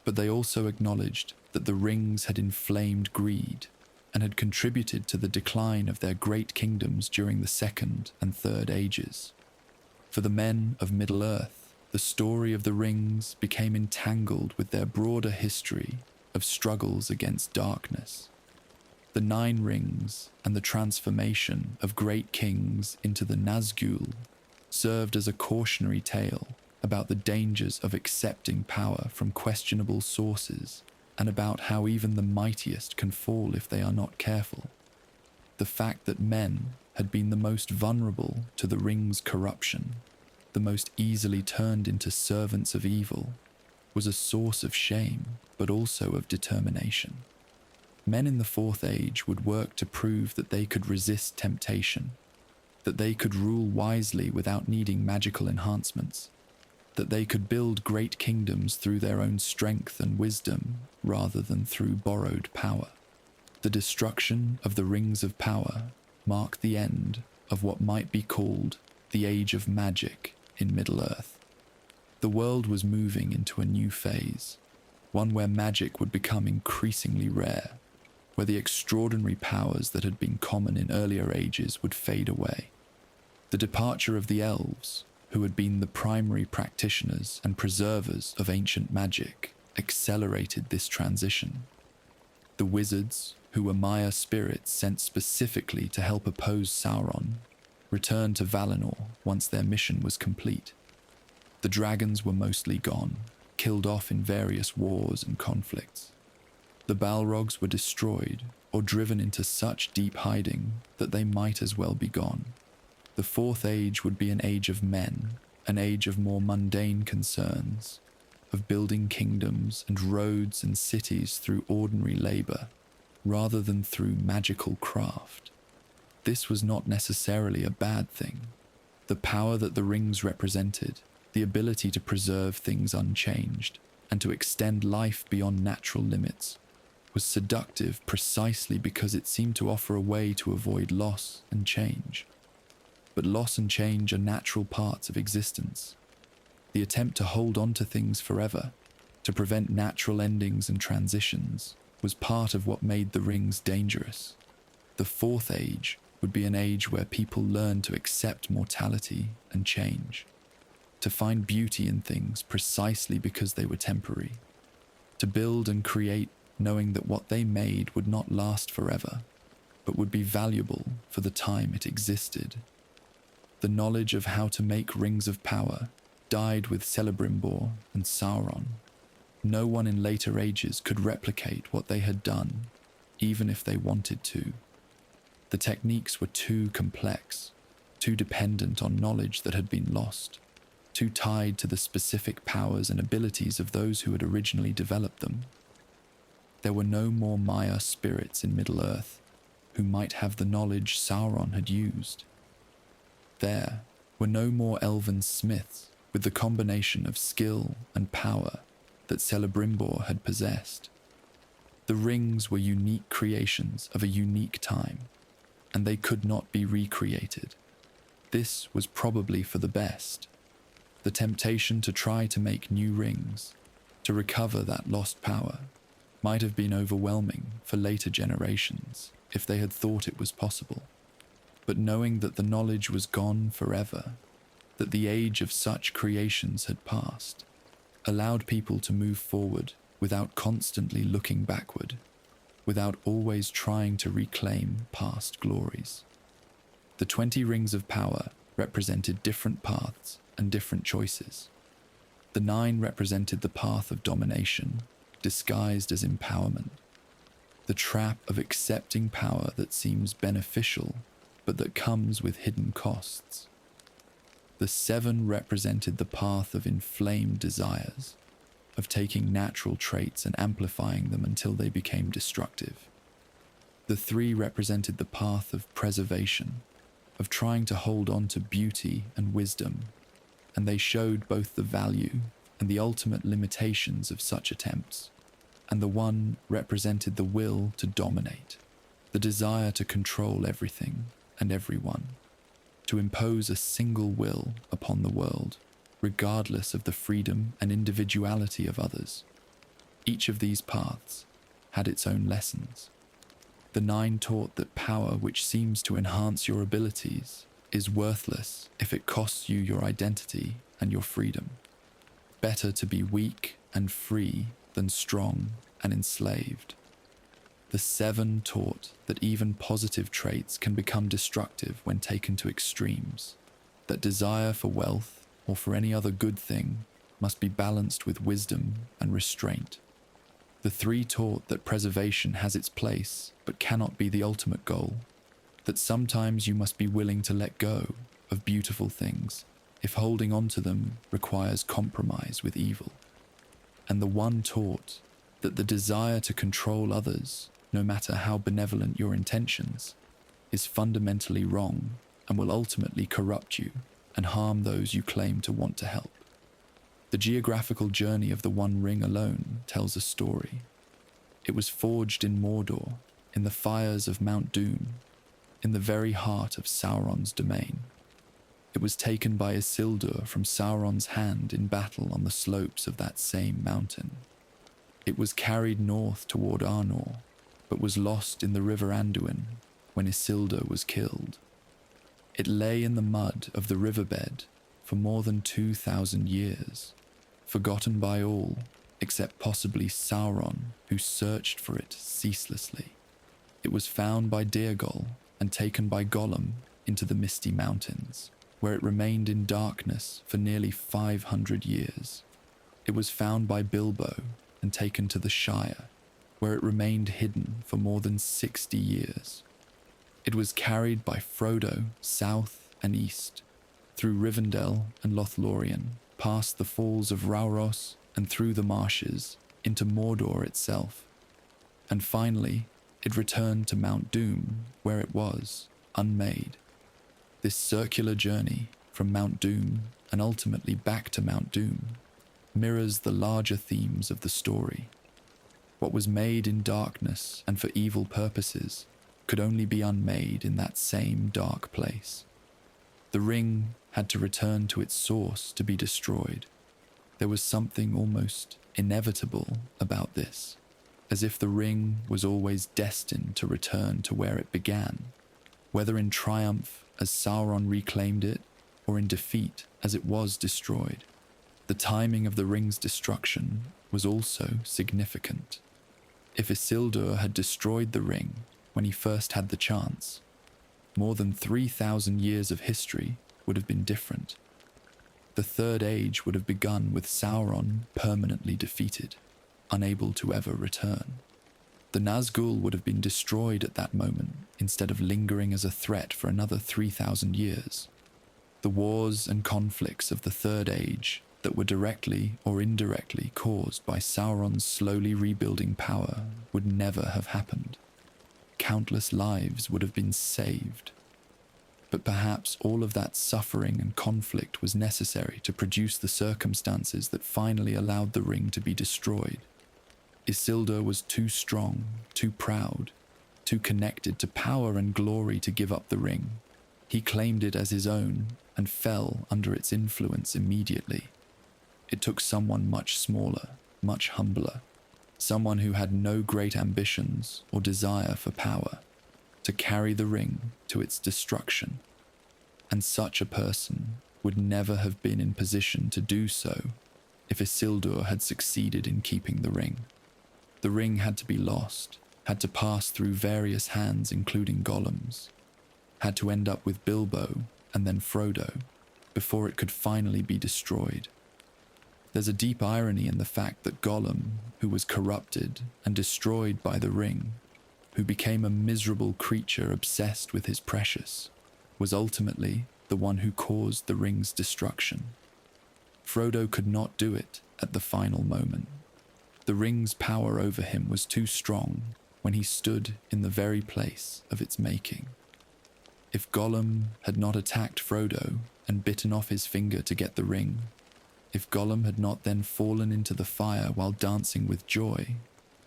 But they also acknowledged that the rings had inflamed greed and had contributed to the decline of their great kingdoms during the Second and Third Ages. For the men of Middle-earth, the story of the rings became entangled with their broader history of struggles against darkness. The 9 rings and the transformation of great kings into the Nazgûl served as a cautionary tale about the dangers of accepting power from questionable sources and about how even the mightiest can fall if they are not careful. The fact that men had been the most vulnerable to the ring's corruption, the most easily turned into servants of evil, was a source of shame but also of determination. Men in the Fourth Age would work to prove that they could resist temptation, that they could rule wisely without needing magical enhancements, that they could build great kingdoms through their own strength and wisdom rather than through borrowed power. The destruction of the Rings of Power marked the end of what might be called the Age of Magic in Middle-earth. The world was moving into a new phase, one where magic would become increasingly rare, where the extraordinary powers that had been common in earlier ages would fade away. The departure of the elves, who had been the primary practitioners and preservers of ancient magic, accelerated this transition. The wizards, who were Maya spirits sent specifically to help oppose Sauron, returned to Valinor once their mission was complete. The dragons were mostly gone, killed off in various wars and conflicts. The Balrogs were destroyed or driven into such deep hiding that they might as well be gone. The Fourth Age would be an age of men, an age of more mundane concerns, of building kingdoms and roads and cities through ordinary labor, rather than through magical craft. This was not necessarily a bad thing. The power that the rings represented, the ability to preserve things unchanged, and to extend life beyond natural limits, was seductive precisely because it seemed to offer a way to avoid loss and change. But loss and change are natural parts of existence. The attempt to hold on to things forever, to prevent natural endings and transitions, was part of what made the rings dangerous. The Fourth Age would be an age where people learned to accept mortality and change, to find beauty in things precisely because they were temporary, to build and create knowing that what they made would not last forever, but would be valuable for the time it existed. The knowledge of how to make rings of power died with Celebrimbor and Sauron. No one in later ages could replicate what they had done, even if they wanted to. The techniques were too complex, too dependent on knowledge that had been lost, too tied to the specific powers and abilities of those who had originally developed them. There were no more Maya spirits in Middle-earth who might have the knowledge Sauron had used. There were no more elven smiths with the combination of skill and power that Celebrimbor had possessed. The rings were unique creations of a unique time, and they could not be recreated. This was probably for the best. The temptation to try to make new rings, to recover that lost power, might have been overwhelming for later generations if they had thought it was possible. But knowing that the knowledge was gone forever, that the age of such creations had passed, allowed people to move forward without constantly looking backward, without always trying to reclaim past glories. The 20 rings of power represented different paths and different choices. The 9 represented the path of domination, disguised as empowerment, the trap of accepting power that seems beneficial but that comes with hidden costs. The 7 represented the path of inflamed desires, of taking natural traits and amplifying them until they became destructive. The 3 represented the path of preservation, of trying to hold on to beauty and wisdom, and they showed both the value and the ultimate limitations of such attempts. And the 1 represented the will to dominate, the desire to control everything and everyone, to impose a single will upon the world, regardless of the freedom and individuality of others. Each of these paths had its own lessons. The 9 taught that power which seems to enhance your abilities is worthless if it costs you your identity and your freedom. Better to be weak and free than strong and enslaved. The 7 taught that even positive traits can become destructive when taken to extremes, that desire for wealth or for any other good thing must be balanced with wisdom and restraint. The 3 taught that preservation has its place but cannot be the ultimate goal, that sometimes you must be willing to let go of beautiful things if holding on to them requires compromise with evil. And the 1 taught that the desire to control others, no matter how benevolent your intentions, is fundamentally wrong and will ultimately corrupt you and harm those you claim to want to help. The geographical journey of the One Ring alone tells a story. It was forged in Mordor, in the fires of Mount Doom, in the very heart of Sauron's domain. It was taken by Isildur from Sauron's hand in battle on the slopes of that same mountain. It was carried north toward Arnor, but was lost in the river Anduin when Isildur was killed. It lay in the mud of the riverbed for more than 2,000 years, forgotten by all except possibly Sauron, who searched for it ceaselessly. It was found by Dyrgol and taken by Gollum into the Misty Mountains, where it remained in darkness for nearly 500 years. It was found by Bilbo and taken to the Shire, where it remained hidden for more than 60 years. It was carried by Frodo south and east, through Rivendell and Lothlorien, past the falls of Rauros and through the marshes, into Mordor itself. And finally, it returned to Mount Doom, where it was, unmade. This circular journey from Mount Doom and ultimately back to Mount Doom mirrors the larger themes of the story. What was made in darkness and for evil purposes could only be unmade in that same dark place. The ring had to return to its source to be destroyed. There was something almost inevitable about this, as if the ring was always destined to return to where it began, whether in triumph as Sauron reclaimed it, or in defeat as it was destroyed. The timing of the ring's destruction was also significant. If Isildur had destroyed the ring when he first had the chance, more than 3,000 years of history would have been different. The Third Age would have begun with Sauron permanently defeated, unable to ever return. The Nazgûl would have been destroyed at that moment instead of lingering as a threat for another 3,000 years. The wars and conflicts of the Third Age that were directly or indirectly caused by Sauron's slowly rebuilding power would never have happened. Countless lives would have been saved. But perhaps all of that suffering and conflict was necessary to produce the circumstances that finally allowed the ring to be destroyed. Isildur was too strong, too proud, too connected to power and glory to give up the ring. He claimed it as his own and fell under its influence immediately. It took someone much smaller, much humbler, someone who had no great ambitions or desire for power, to carry the ring to its destruction. And such a person would never have been in position to do so if Isildur had succeeded in keeping the ring. The ring had to be lost, had to pass through various hands including Gollum's, had to end up with Bilbo and then Frodo before it could finally be destroyed. There's a deep irony in the fact that Gollum, who was corrupted and destroyed by the ring, who became a miserable creature obsessed with his precious, was ultimately the one who caused the ring's destruction. Frodo could not do it at the final moment. The ring's power over him was too strong when he stood in the very place of its making. If Gollum had not attacked Frodo and bitten off his finger to get the ring, if Gollum had not then fallen into the fire while dancing with joy,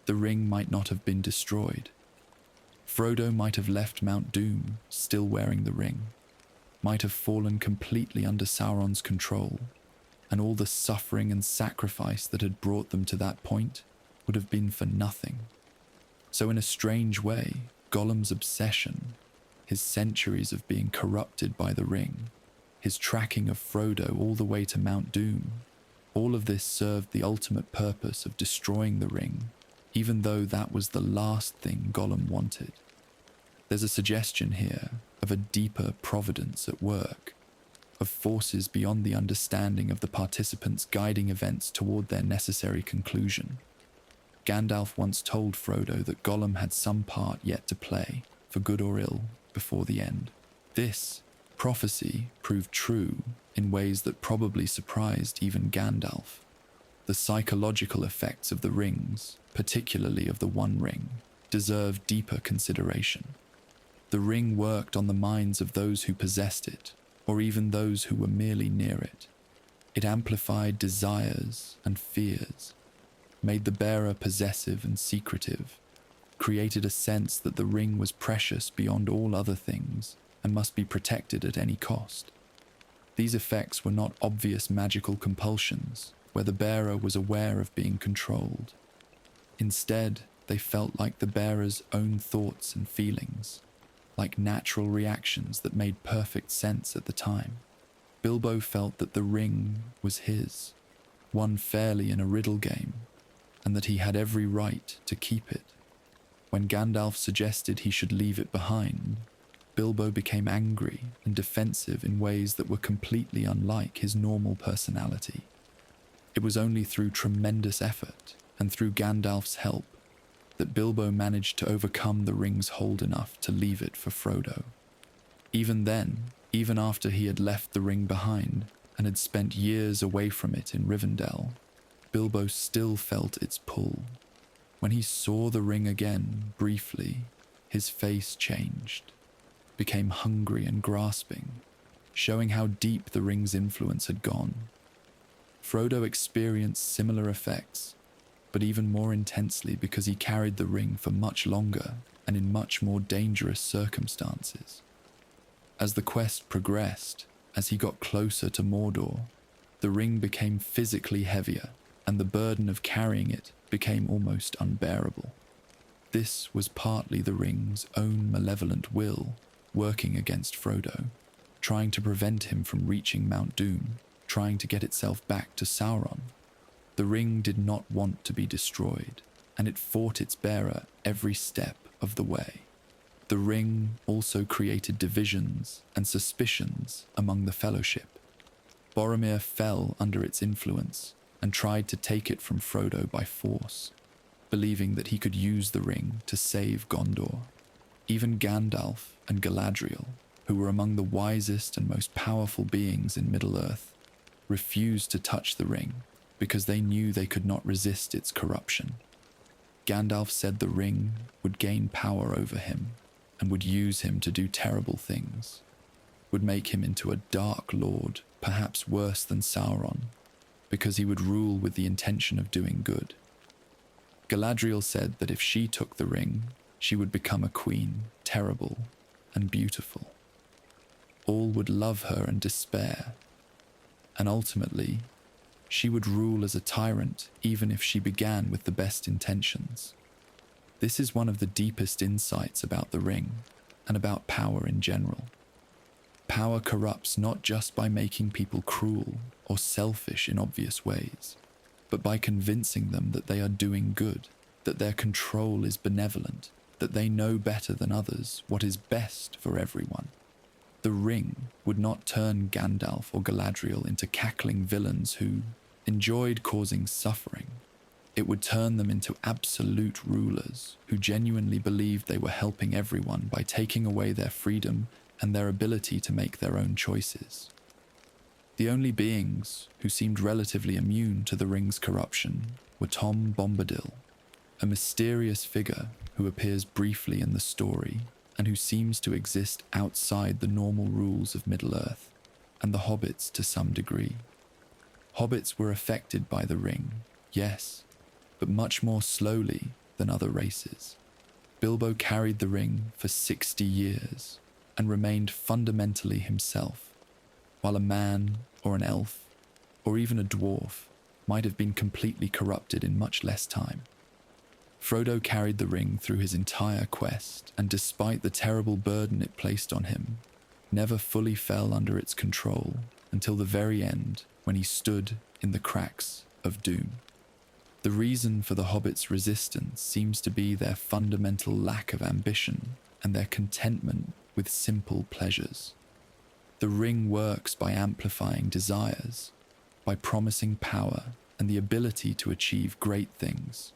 the ring might not have been destroyed. Frodo might have left Mount Doom still wearing the ring, might have fallen completely under Sauron's control, and all the suffering and sacrifice that had brought them to that point would have been for nothing. So in a strange way, Gollum's obsession, his centuries of being corrupted by the ring, his tracking of Frodo all the way to Mount Doom, all of this served the ultimate purpose of destroying the ring, even though that was the last thing Gollum wanted. There's a suggestion here of a deeper providence at work, of forces beyond the understanding of the participants guiding events toward their necessary conclusion. Gandalf once told Frodo that Gollum had some part yet to play, for good or ill, before the end. This prophecy proved true in ways that probably surprised even Gandalf. The psychological effects of the rings, particularly of the One Ring, deserve deeper consideration. The ring worked on the minds of those who possessed it, or even those who were merely near it. It amplified desires and fears, made the bearer possessive and secretive, created a sense that the ring was precious beyond all other things and must be protected at any cost. These effects were not obvious magical compulsions, where the bearer was aware of being controlled. Instead, they felt like the bearer's own thoughts and feelings, like natural reactions that made perfect sense at the time. Bilbo felt that the ring was his, won fairly in a riddle game, and that he had every right to keep it. When Gandalf suggested he should leave it behind, Bilbo became angry and defensive in ways that were completely unlike his normal personality. It was only through tremendous effort and through Gandalf's help that Bilbo managed to overcome the ring's hold enough to leave it for Frodo. Even then, Even after he had left the ring behind and had spent years away from it in Rivendell, Bilbo still felt its pull. When he saw the ring again, briefly, his face changed, became hungry and grasping, showing how deep the ring's influence had gone. Frodo experienced similar effects, but even more intensely because he carried the ring for much longer and in much more dangerous circumstances. As the quest progressed, as he got closer to Mordor, the ring became physically heavier, and the burden of carrying it became almost unbearable. This was partly the ring's own malevolent will working against Frodo, trying to prevent him from reaching Mount Doom, trying to get itself back to Sauron. The ring did not want to be destroyed, and it fought its bearer every step of the way. The ring also created divisions and suspicions among the Fellowship. Boromir fell under its influence and tried to take it from Frodo by force, believing that he could use the ring to save Gondor. Even Gandalf and Galadriel, who were among the wisest and most powerful beings in Middle-earth, refused to touch the ring because they knew they could not resist its corruption. Gandalf said the ring would gain power over him and would use him to do terrible things, would make him into a dark lord, perhaps worse than Sauron, because he would rule with the intention of doing good. Galadriel said that if she took the ring, she would become a queen, terrible and beautiful. All would love her and despair, and ultimately, she would rule as a tyrant even if she began with the best intentions. This is one of the deepest insights about the ring and about power in general. Power corrupts not just by making people cruel or selfish in obvious ways, but by convincing them that they are doing good, that their control is benevolent, that they know better than others what is best for everyone. The ring would not turn Gandalf or Galadriel into cackling villains who enjoyed causing suffering. It would turn them into absolute rulers who genuinely believed they were helping everyone by taking away their freedom and their ability to make their own choices. The only beings who seemed relatively immune to the ring's corruption were Tom Bombadil, a mysterious figure who appears briefly in the story and who seems to exist outside the normal rules of Middle-earth, and the hobbits to some degree. Hobbits were affected by the ring, yes, but much more slowly than other races. Bilbo carried the ring for 60 years and remained fundamentally himself, while a man or an elf, or even a dwarf, might have been completely corrupted in much less time. Frodo carried the ring through his entire quest, and despite the terrible burden it placed on him, never fully fell under its control until the very end, when he stood in the cracks of Doom. The reason for the Hobbits' resistance seems to be their fundamental lack of ambition and their contentment with simple pleasures. The ring works by amplifying desires, by promising power and the ability to achieve great things.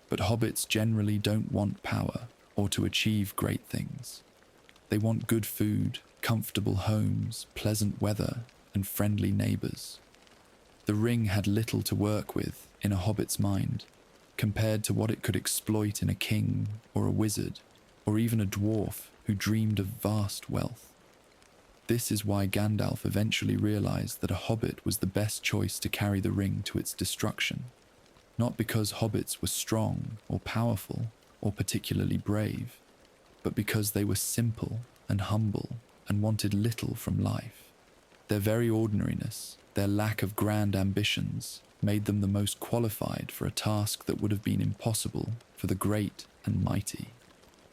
But hobbits generally don't want power or to achieve great things. They want good food, comfortable homes, pleasant weather, and friendly neighbours. The ring had little to work with in a hobbit's mind, compared to what it could exploit in a king or a wizard, or even a dwarf who dreamed of vast wealth. This is why Gandalf eventually realised that a hobbit was the best choice to carry the ring to its destruction, not because hobbits were strong or powerful or particularly brave, but because they were simple and humble and wanted little from life. Their very ordinariness, their lack of grand ambitions, made them the most qualified for a task that would have been impossible for the great and mighty.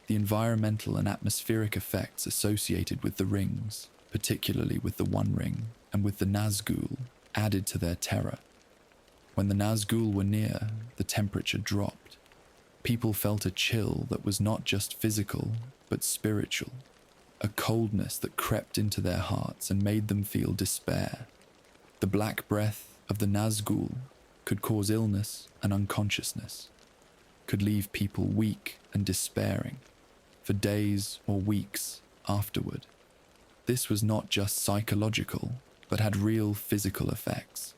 The environmental and atmospheric effects associated with the rings, particularly with the One Ring and with the Nazgûl, added to their terror. When the Nazgûl were near, the temperature dropped. People felt a chill that was not just physical, but spiritual, a coldness that crept into their hearts and made them feel despair. The black breath of the Nazgûl could cause illness and unconsciousness, could leave people weak and despairing for days or weeks afterward. This was not just psychological, but had real physical effects.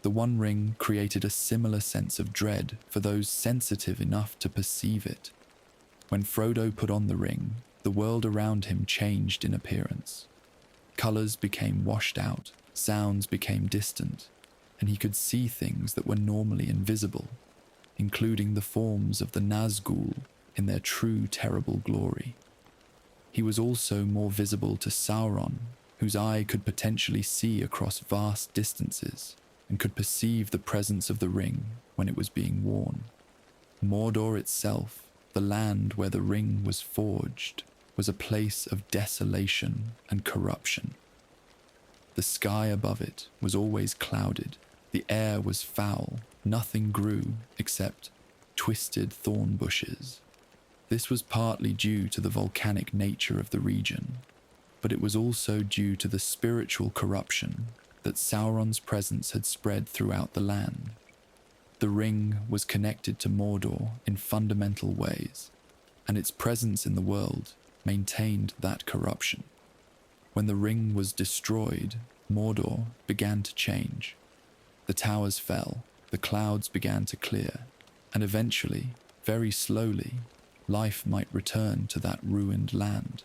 The One Ring created a similar sense of dread for those sensitive enough to perceive it. When Frodo put on the ring, the world around him changed in appearance. Colors became washed out, sounds became distant, and he could see things that were normally invisible, including the forms of the Nazgûl in their true terrible glory. He was also more visible to Sauron, whose eye could potentially see across vast distances and could perceive the presence of the ring when it was being worn. Mordor itself, the land where the ring was forged, was a place of desolation and corruption. The sky above it was always clouded, the air was foul, nothing grew except twisted thorn bushes. This was partly due to the volcanic nature of the region, but it was also due to the spiritual corruption that Sauron's presence had spread throughout the land. The ring was connected to Mordor in fundamental ways, and its presence in the world maintained that corruption. When the ring was destroyed, Mordor began to change. The towers fell, the clouds began to clear, and eventually, very slowly, life might return to that ruined land.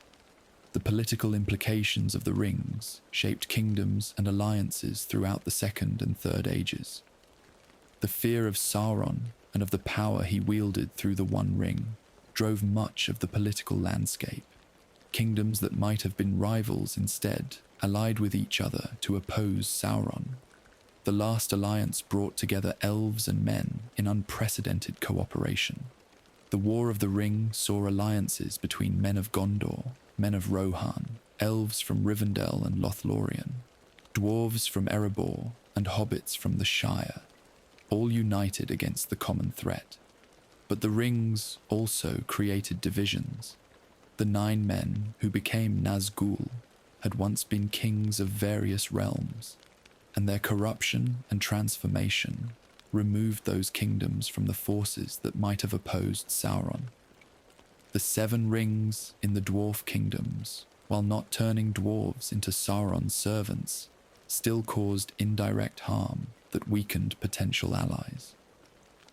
The political implications of the rings shaped kingdoms and alliances throughout the Second and Third Ages. The fear of Sauron and of the power he wielded through the One Ring drove much of the political landscape. Kingdoms that might have been rivals instead allied with each other to oppose Sauron. The last alliance brought together elves and men in unprecedented cooperation. The War of the Ring saw alliances between men of Gondor, men of Rohan, elves from Rivendell and Lothlorien, dwarves from Erebor, and hobbits from the Shire, all united against the common threat. But the rings also created divisions. The 9 men who became Nazgûl had once been kings of various realms, and their corruption and transformation removed those kingdoms from the forces that might have opposed Sauron. The 7 rings in the dwarf kingdoms, while not turning dwarves into Sauron's servants, still caused indirect harm that weakened potential allies.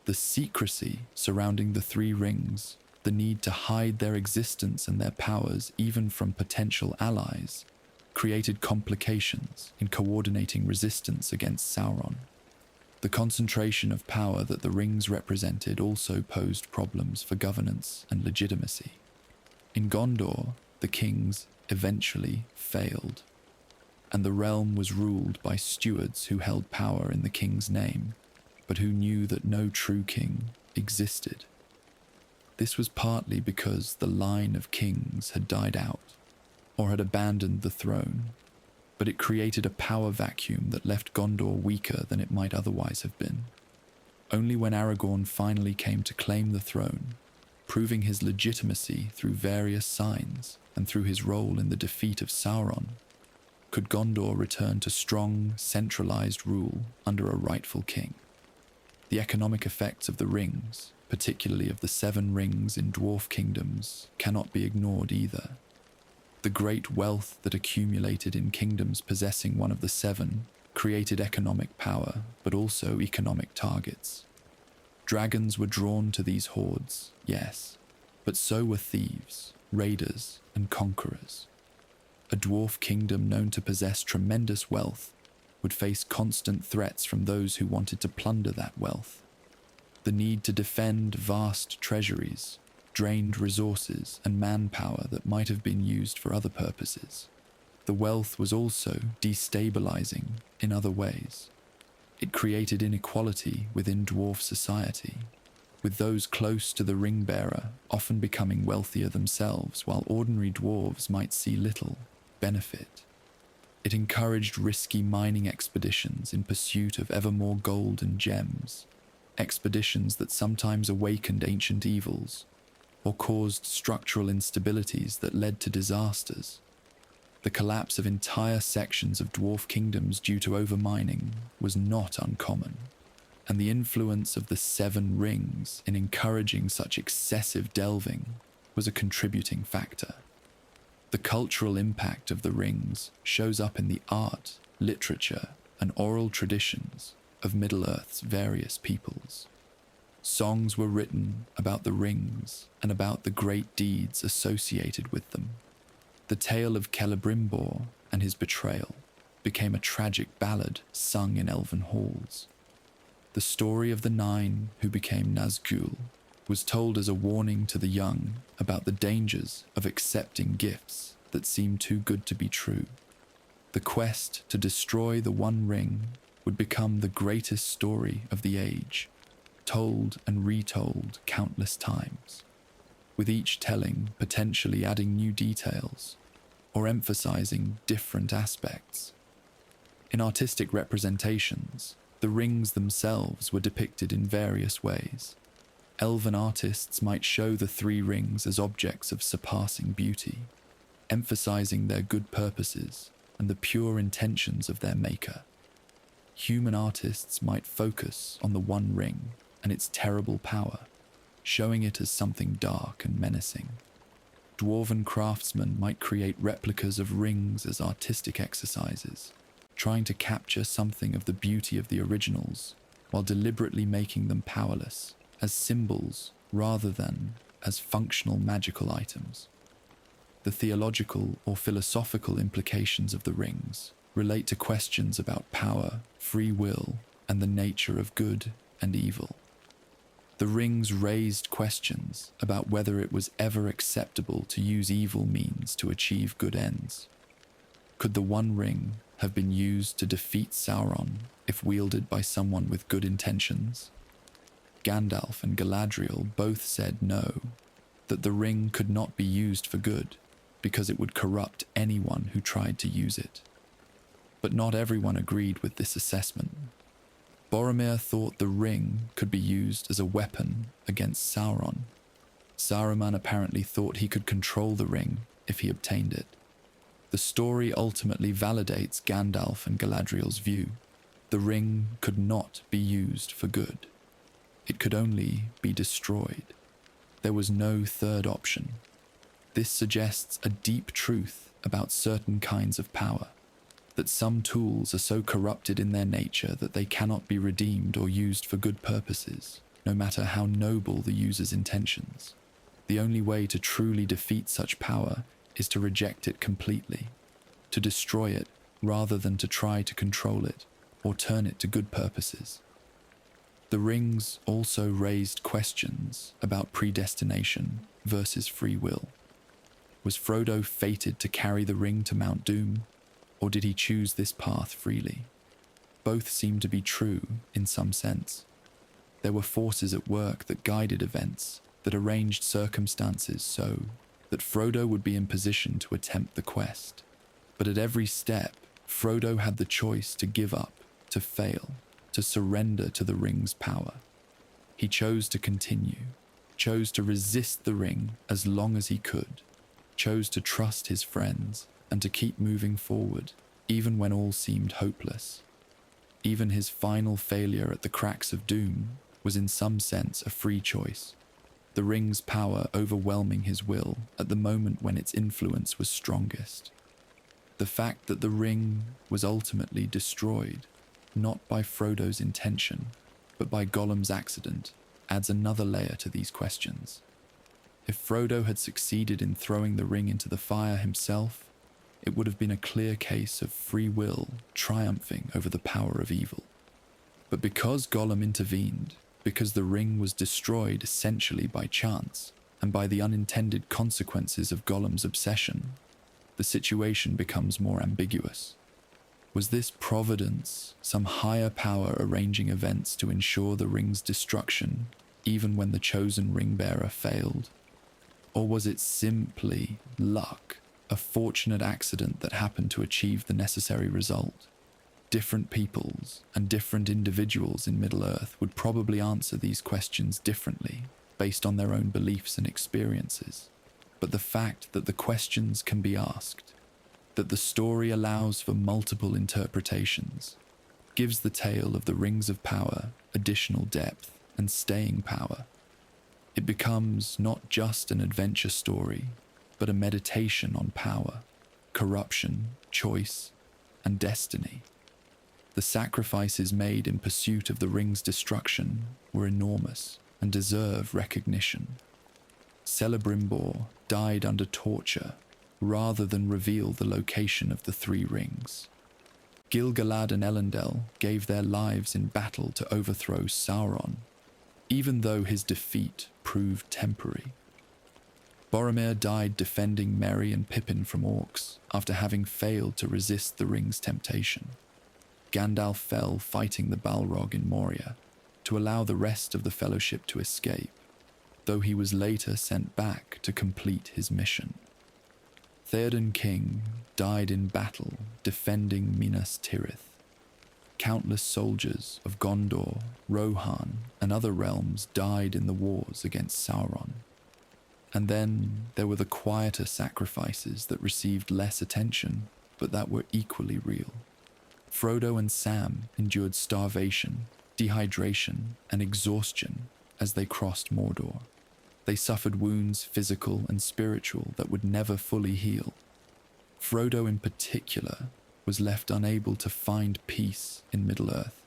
The secrecy surrounding the 3 rings, the need to hide their existence and their powers even from potential allies, created complications in coordinating resistance against Sauron. The concentration of power that the rings represented also posed problems for governance and legitimacy. In Gondor, the kings eventually failed, and the realm was ruled by stewards who held power in the king's name, but who knew that no true king existed. This was partly because the line of kings had died out, or had abandoned the throne, but it created a power vacuum that left Gondor weaker than it might otherwise have been. Only when Aragorn finally came to claim the throne, proving his legitimacy through various signs and through his role in the defeat of Sauron, could Gondor return to strong, centralized rule under a rightful king. The economic effects of the rings, particularly of the 7 rings in dwarf kingdoms, cannot be ignored either. The great wealth that accumulated in kingdoms possessing one of the 7 created economic power, but also economic targets. Dragons were drawn to these hordes, yes, but so were thieves, raiders, and conquerors. A dwarf kingdom known to possess tremendous wealth would face constant threats from those who wanted to plunder that wealth. The need to defend vast treasuries drained resources and manpower that might have been used for other purposes. The wealth was also destabilizing in other ways. It created inequality within dwarf society, with those close to the ring-bearer often becoming wealthier themselves while ordinary dwarves might see little benefit. It encouraged risky mining expeditions in pursuit of ever more gold and gems, expeditions that sometimes awakened ancient evils or caused structural instabilities that led to disasters. The collapse of entire sections of dwarf kingdoms due to overmining was not uncommon, and the influence of the 7 rings in encouraging such excessive delving was a contributing factor. The cultural impact of the rings shows up in the art, literature, and oral traditions of Middle-earth's various peoples. Songs were written about the rings and about the great deeds associated with them. The tale of Celebrimbor and his betrayal became a tragic ballad sung in elven halls. The story of the 9 who became Nazgûl was told as a warning to the young about the dangers of accepting gifts that seemed too good to be true. The quest to destroy the One Ring would become the greatest story of the age, told and retold countless times, with each telling potentially adding new details or emphasizing different aspects. In artistic representations, the rings themselves were depicted in various ways. Elven artists might show the 3 rings as objects of surpassing beauty, emphasizing their good purposes and the pure intentions of their maker. Human artists might focus on the One Ring and its terrible power, showing it as something dark and menacing. Dwarven craftsmen might create replicas of rings as artistic exercises, trying to capture something of the beauty of the originals while deliberately making them powerless as symbols rather than as functional magical items. The theological or philosophical implications of the rings relate to questions about power, free will, and the nature of good and evil. The rings raised questions about whether it was ever acceptable to use evil means to achieve good ends. Could the One Ring have been used to defeat Sauron if wielded by someone with good intentions? Gandalf and Galadriel both said no, that the ring could not be used for good because it would corrupt anyone who tried to use it. But not everyone agreed with this assessment. Boromir thought the ring could be used as a weapon against Sauron. Saruman apparently thought he could control the ring if he obtained it. The story ultimately validates Gandalf and Galadriel's view. The ring could not be used for good. It could only be destroyed. There was no third option. This suggests a deep truth about certain kinds of power, that some tools are so corrupted in their nature that they cannot be redeemed or used for good purposes, no matter how noble the user's intentions. The only way to truly defeat such power is to reject it completely, to destroy it rather than to try to control it or turn it to good purposes. The rings also raised questions about predestination versus free will. Was Frodo fated to carry the ring to Mount Doom, or did he choose this path freely? Both seem to be true in some sense. There were forces at work that guided events, that arranged circumstances so that Frodo would be in position to attempt the quest. But at every step, Frodo had the choice to give up, to fail, to surrender to the ring's power. He chose to continue, chose to resist the ring as long as he could, chose to trust his friends and to keep moving forward, even when all seemed hopeless. Even his final failure at the cracks of doom was in some sense a free choice, the ring's power overwhelming his will at the moment when its influence was strongest. The fact that the ring was ultimately destroyed, not by Frodo's intention, but by Gollum's accident, adds another layer to these questions. If Frodo had succeeded in throwing the ring into the fire himself, it would have been a clear case of free will triumphing over the power of evil. But because Gollum intervened, because the ring was destroyed essentially by chance, and by the unintended consequences of Gollum's obsession, the situation becomes more ambiguous. Was this providence, some higher power arranging events to ensure the ring's destruction, even when the chosen ring-bearer failed? Or was it simply luck, a fortunate accident that happened to achieve the necessary result? Different peoples and different individuals in Middle-earth would probably answer these questions differently, based on their own beliefs and experiences. But the fact that the questions can be asked, that the story allows for multiple interpretations, gives the tale of the Rings of Power additional depth and staying power. It becomes not just an adventure story, but a meditation on power, corruption, choice, and destiny. The sacrifices made in pursuit of the ring's destruction were enormous and deserve recognition. Celebrimbor died under torture rather than reveal the location of the three rings. Gil-galad and Elendil gave their lives in battle to overthrow Sauron, even though his defeat proved temporary. Boromir died defending Merry and Pippin from orcs after having failed to resist the ring's temptation. Gandalf fell fighting the Balrog in Moria to allow the rest of the Fellowship to escape, though he was later sent back to complete his mission. Theoden King died in battle defending Minas Tirith. Countless soldiers of Gondor, Rohan, and other realms died in the wars against Sauron. And then there were the quieter sacrifices that received less attention, but that were equally real. Frodo and Sam endured starvation, dehydration, and exhaustion as they crossed Mordor. They suffered wounds, physical and spiritual, that would never fully heal. Frodo in particular was left unable to find peace in Middle-earth,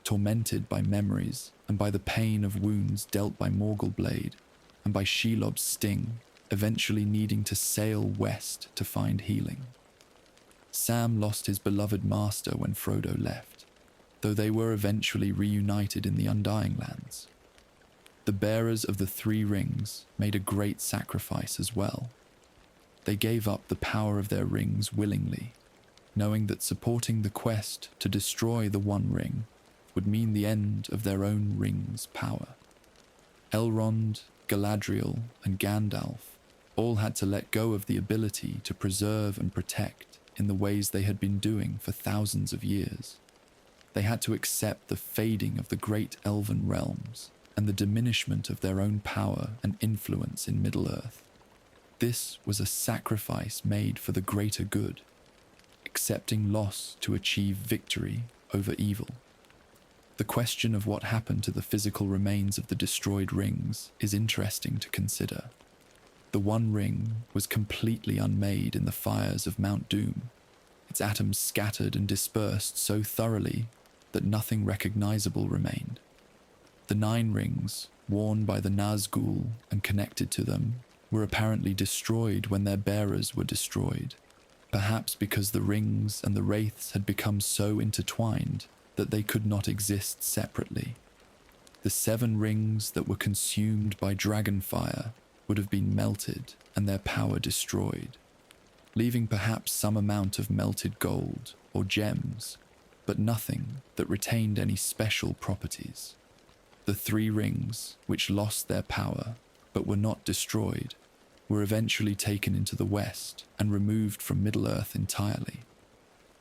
tormented by memories and by the pain of wounds dealt by Morgulblade and by Shelob's sting, eventually needing to sail west to find healing. Sam lost his beloved master when Frodo left, though they were eventually reunited in the Undying Lands. The bearers of the Three Rings made a great sacrifice as well. They gave up the power of their rings willingly, knowing that supporting the quest to destroy the One Ring would mean the end of their own ring's power. Elrond, Galadriel, and Gandalf all had to let go of the ability to preserve and protect in the ways they had been doing for thousands of years. They had to accept the fading of the great elven realms and the diminishment of their own power and influence in Middle-earth. This was a sacrifice made for the greater good, accepting loss to achieve victory over evil. The question of what happened to the physical remains of the destroyed rings is interesting to consider. The One Ring was completely unmade in the fires of Mount Doom, its atoms scattered and dispersed so thoroughly that nothing recognizable remained. The 9 rings, worn by the Nazgûl and connected to them, were apparently destroyed when their bearers were destroyed, perhaps because the rings and the wraiths had become so intertwined that they could not exist separately. The 7 rings that were consumed by dragonfire would have been melted and their power destroyed, leaving perhaps some amount of melted gold or gems, but nothing that retained any special properties. The 3 rings, which lost their power but were not destroyed, were eventually taken into the West and removed from Middle-earth entirely.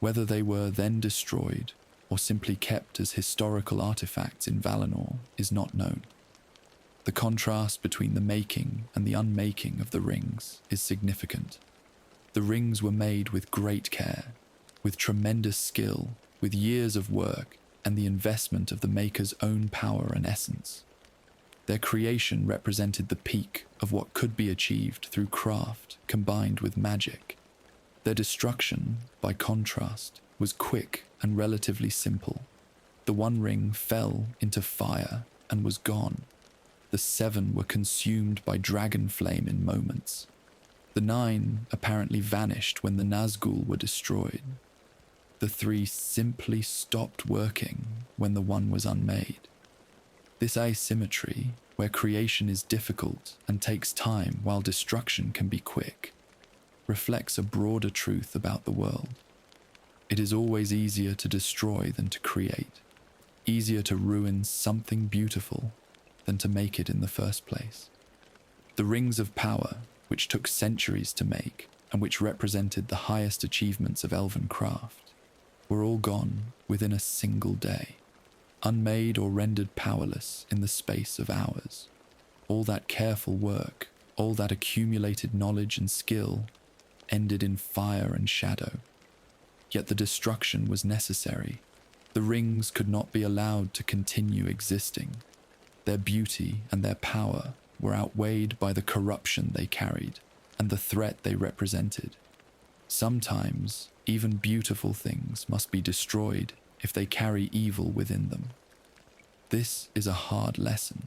Whether they were then destroyed or simply kept as historical artifacts in Valinor is not known. The contrast between the making and the unmaking of the rings is significant. The rings were made with great care, with tremendous skill, with years of work and the investment of the maker's own power and essence. Their creation represented the peak of what could be achieved through craft combined with magic. Their destruction, by contrast, was quick and relatively simple. The One Ring fell into fire and was gone. The 7 were consumed by dragon flame in moments. The 9 apparently vanished when the Nazgûl were destroyed. The 3 simply stopped working when the 1 was unmade. This asymmetry, where creation is difficult and takes time while destruction can be quick, reflects a broader truth about the world. It is always easier to destroy than to create, easier to ruin something beautiful than to make it in the first place. The rings of power, which took centuries to make and which represented the highest achievements of elven craft, were all gone within a single day, unmade or rendered powerless in the space of hours. All that careful work, all that accumulated knowledge and skill, ended in fire and shadow. Yet the destruction was necessary. The rings could not be allowed to continue existing. Their beauty and their power were outweighed by the corruption they carried, and the threat they represented. Sometimes, even beautiful things must be destroyed if they carry evil within them. This is a hard lesson,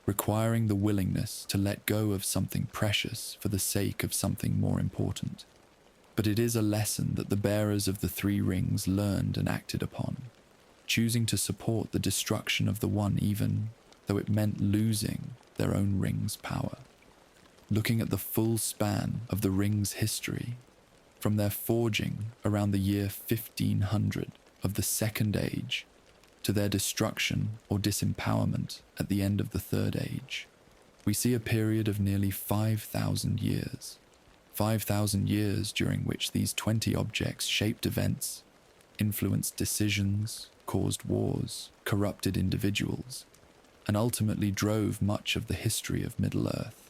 requiring the willingness to let go of something precious for the sake of something more important. But it is a lesson that the bearers of the Three Rings learned and acted upon, choosing to support the destruction of the One even though it meant losing their own ring's power. Looking at the full span of the ring's history, from their forging around the year 1500 of the Second Age to their destruction or disempowerment at the end of the Third Age, we see a period of nearly 5,000 years. 5,000 years during which these 20 objects shaped events, influenced decisions, caused wars, corrupted individuals, and ultimately drove much of the history of Middle-earth.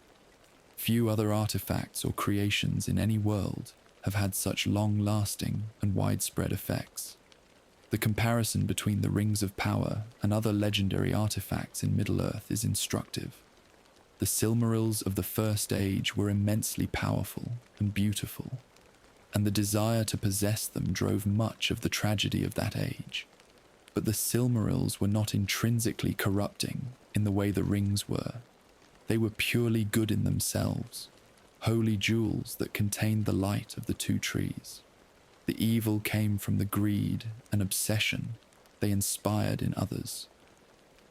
Few other artifacts or creations in any world have had such long-lasting and widespread effects. The comparison between the Rings of Power and other legendary artifacts in Middle-earth is instructive. The Silmarils of the First Age were immensely powerful and beautiful, and the desire to possess them drove much of the tragedy of that age. But the Silmarils were not intrinsically corrupting in the way the rings were. They were purely good in themselves, holy jewels that contained the light of the two trees. The evil came from the greed and obsession they inspired in others,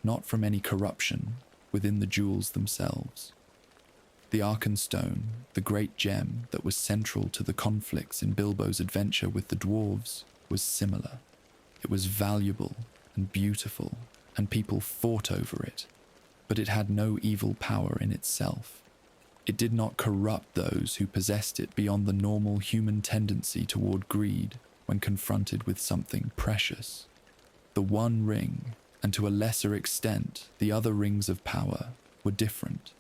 not from any corruption within the jewels themselves. The Arkenstone, the great gem that was central to the conflicts in Bilbo's adventure with the dwarves, was similar. It was valuable and beautiful, and people fought over it, but it had no evil power in itself. It did not corrupt those who possessed it beyond the normal human tendency toward greed when confronted with something precious. The One Ring, and to a lesser extent the other rings of power, were different.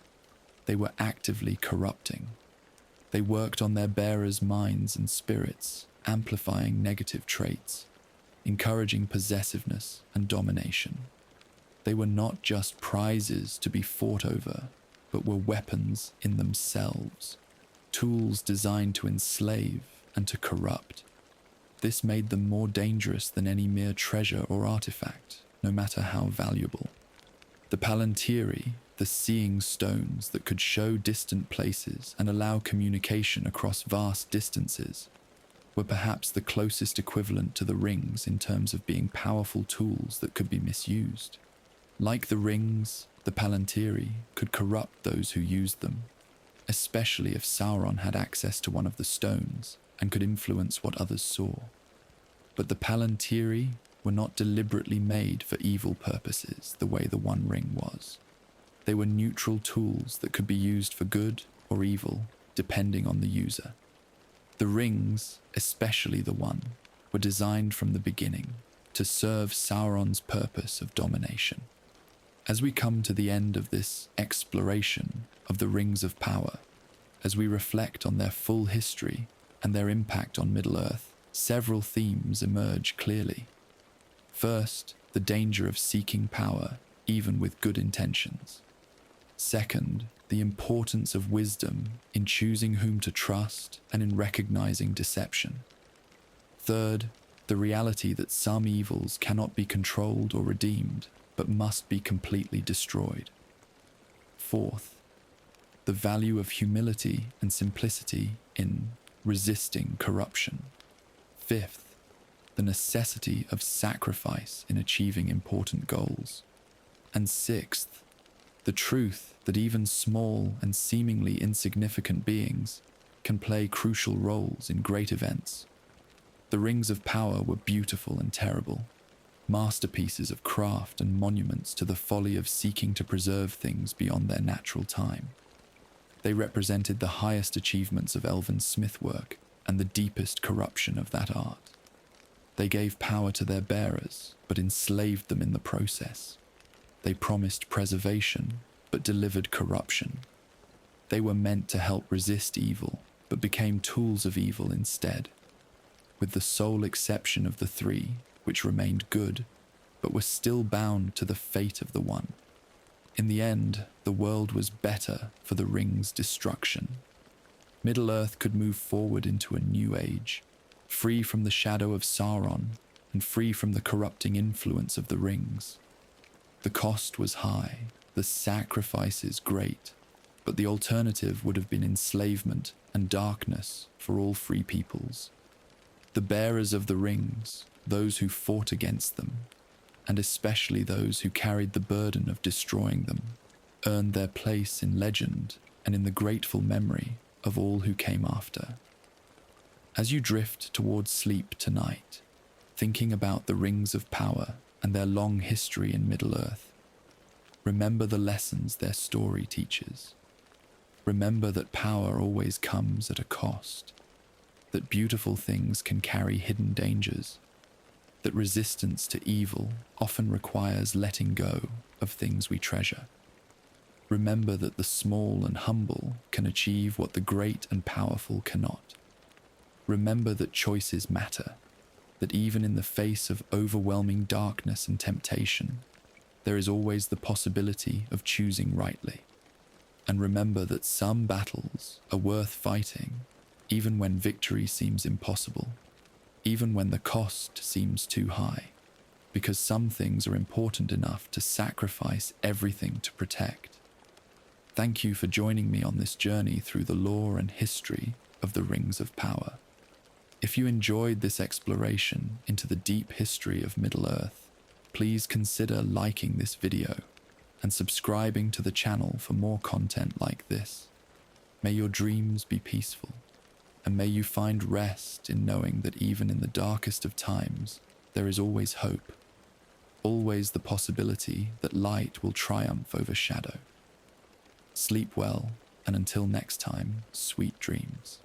They were actively corrupting. They worked on their bearers' minds and spirits, amplifying negative traits, encouraging possessiveness and domination. They were not just prizes to be fought over, but were weapons in themselves, tools designed to enslave and to corrupt. This made them more dangerous than any mere treasure or artifact, no matter how valuable. The Palantiri, the seeing stones that could show distant places and allow communication across vast distances, were perhaps the closest equivalent to the rings in terms of being powerful tools that could be misused. Like the rings, the Palantiri could corrupt those who used them, especially if Sauron had access to one of the stones and could influence what others saw. But the Palantiri were not deliberately made for evil purposes the way the One Ring was. They were neutral tools that could be used for good or evil, depending on the user. The rings, especially the One, were designed from the beginning to serve Sauron's purpose of domination. As we come to the end of this exploration of the Rings of Power, as we reflect on their full history and their impact on Middle-earth, several themes emerge clearly. First, the danger of seeking power, even with good intentions. Second, the importance of wisdom in choosing whom to trust and in recognizing deception. Third, the reality that some evils cannot be controlled or redeemed, but must be completely destroyed. Fourth, the value of humility and simplicity in resisting corruption. Fifth, the necessity of sacrifice in achieving important goals. And sixth, the truth that even small and seemingly insignificant beings can play crucial roles in great events. The Rings of Power were beautiful and terrible, masterpieces of craft and monuments to the folly of seeking to preserve things beyond their natural time. They represented the highest achievements of elven smithwork and the deepest corruption of that art. They gave power to their bearers, but enslaved them in the process. They promised preservation, but delivered corruption. They were meant to help resist evil, but became tools of evil instead, with the sole exception of the three, which remained good, but were still bound to the fate of the One. In the end, the world was better for the Ring's destruction. Middle-earth could move forward into a new age, free from the shadow of Sauron and free from the corrupting influence of the rings. The cost was high, the sacrifices great, but the alternative would have been enslavement and darkness for all free peoples. The bearers of the rings, those who fought against them, and especially those who carried the burden of destroying them, earned their place in legend and in the grateful memory of all who came after. As you drift towards sleep tonight, thinking about the rings of power and their long history in Middle-earth, remember the lessons their story teaches. Remember that power always comes at a cost, that beautiful things can carry hidden dangers, that resistance to evil often requires letting go of things we treasure. Remember that the small and humble can achieve what the great and powerful cannot. Remember that choices matter, that even in the face of overwhelming darkness and temptation, there is always the possibility of choosing rightly. And remember that some battles are worth fighting, even when victory seems impossible, even when the cost seems too high, because some things are important enough to sacrifice everything to protect. Thank you for joining me on this journey through the lore and history of the Rings of Power. If you enjoyed this exploration into the deep history of Middle-earth, please consider liking this video and subscribing to the channel for more content like this. May your dreams be peaceful, and may you find rest in knowing that even in the darkest of times, there is always hope, always the possibility that light will triumph over shadow. Sleep well, and until next time, sweet dreams.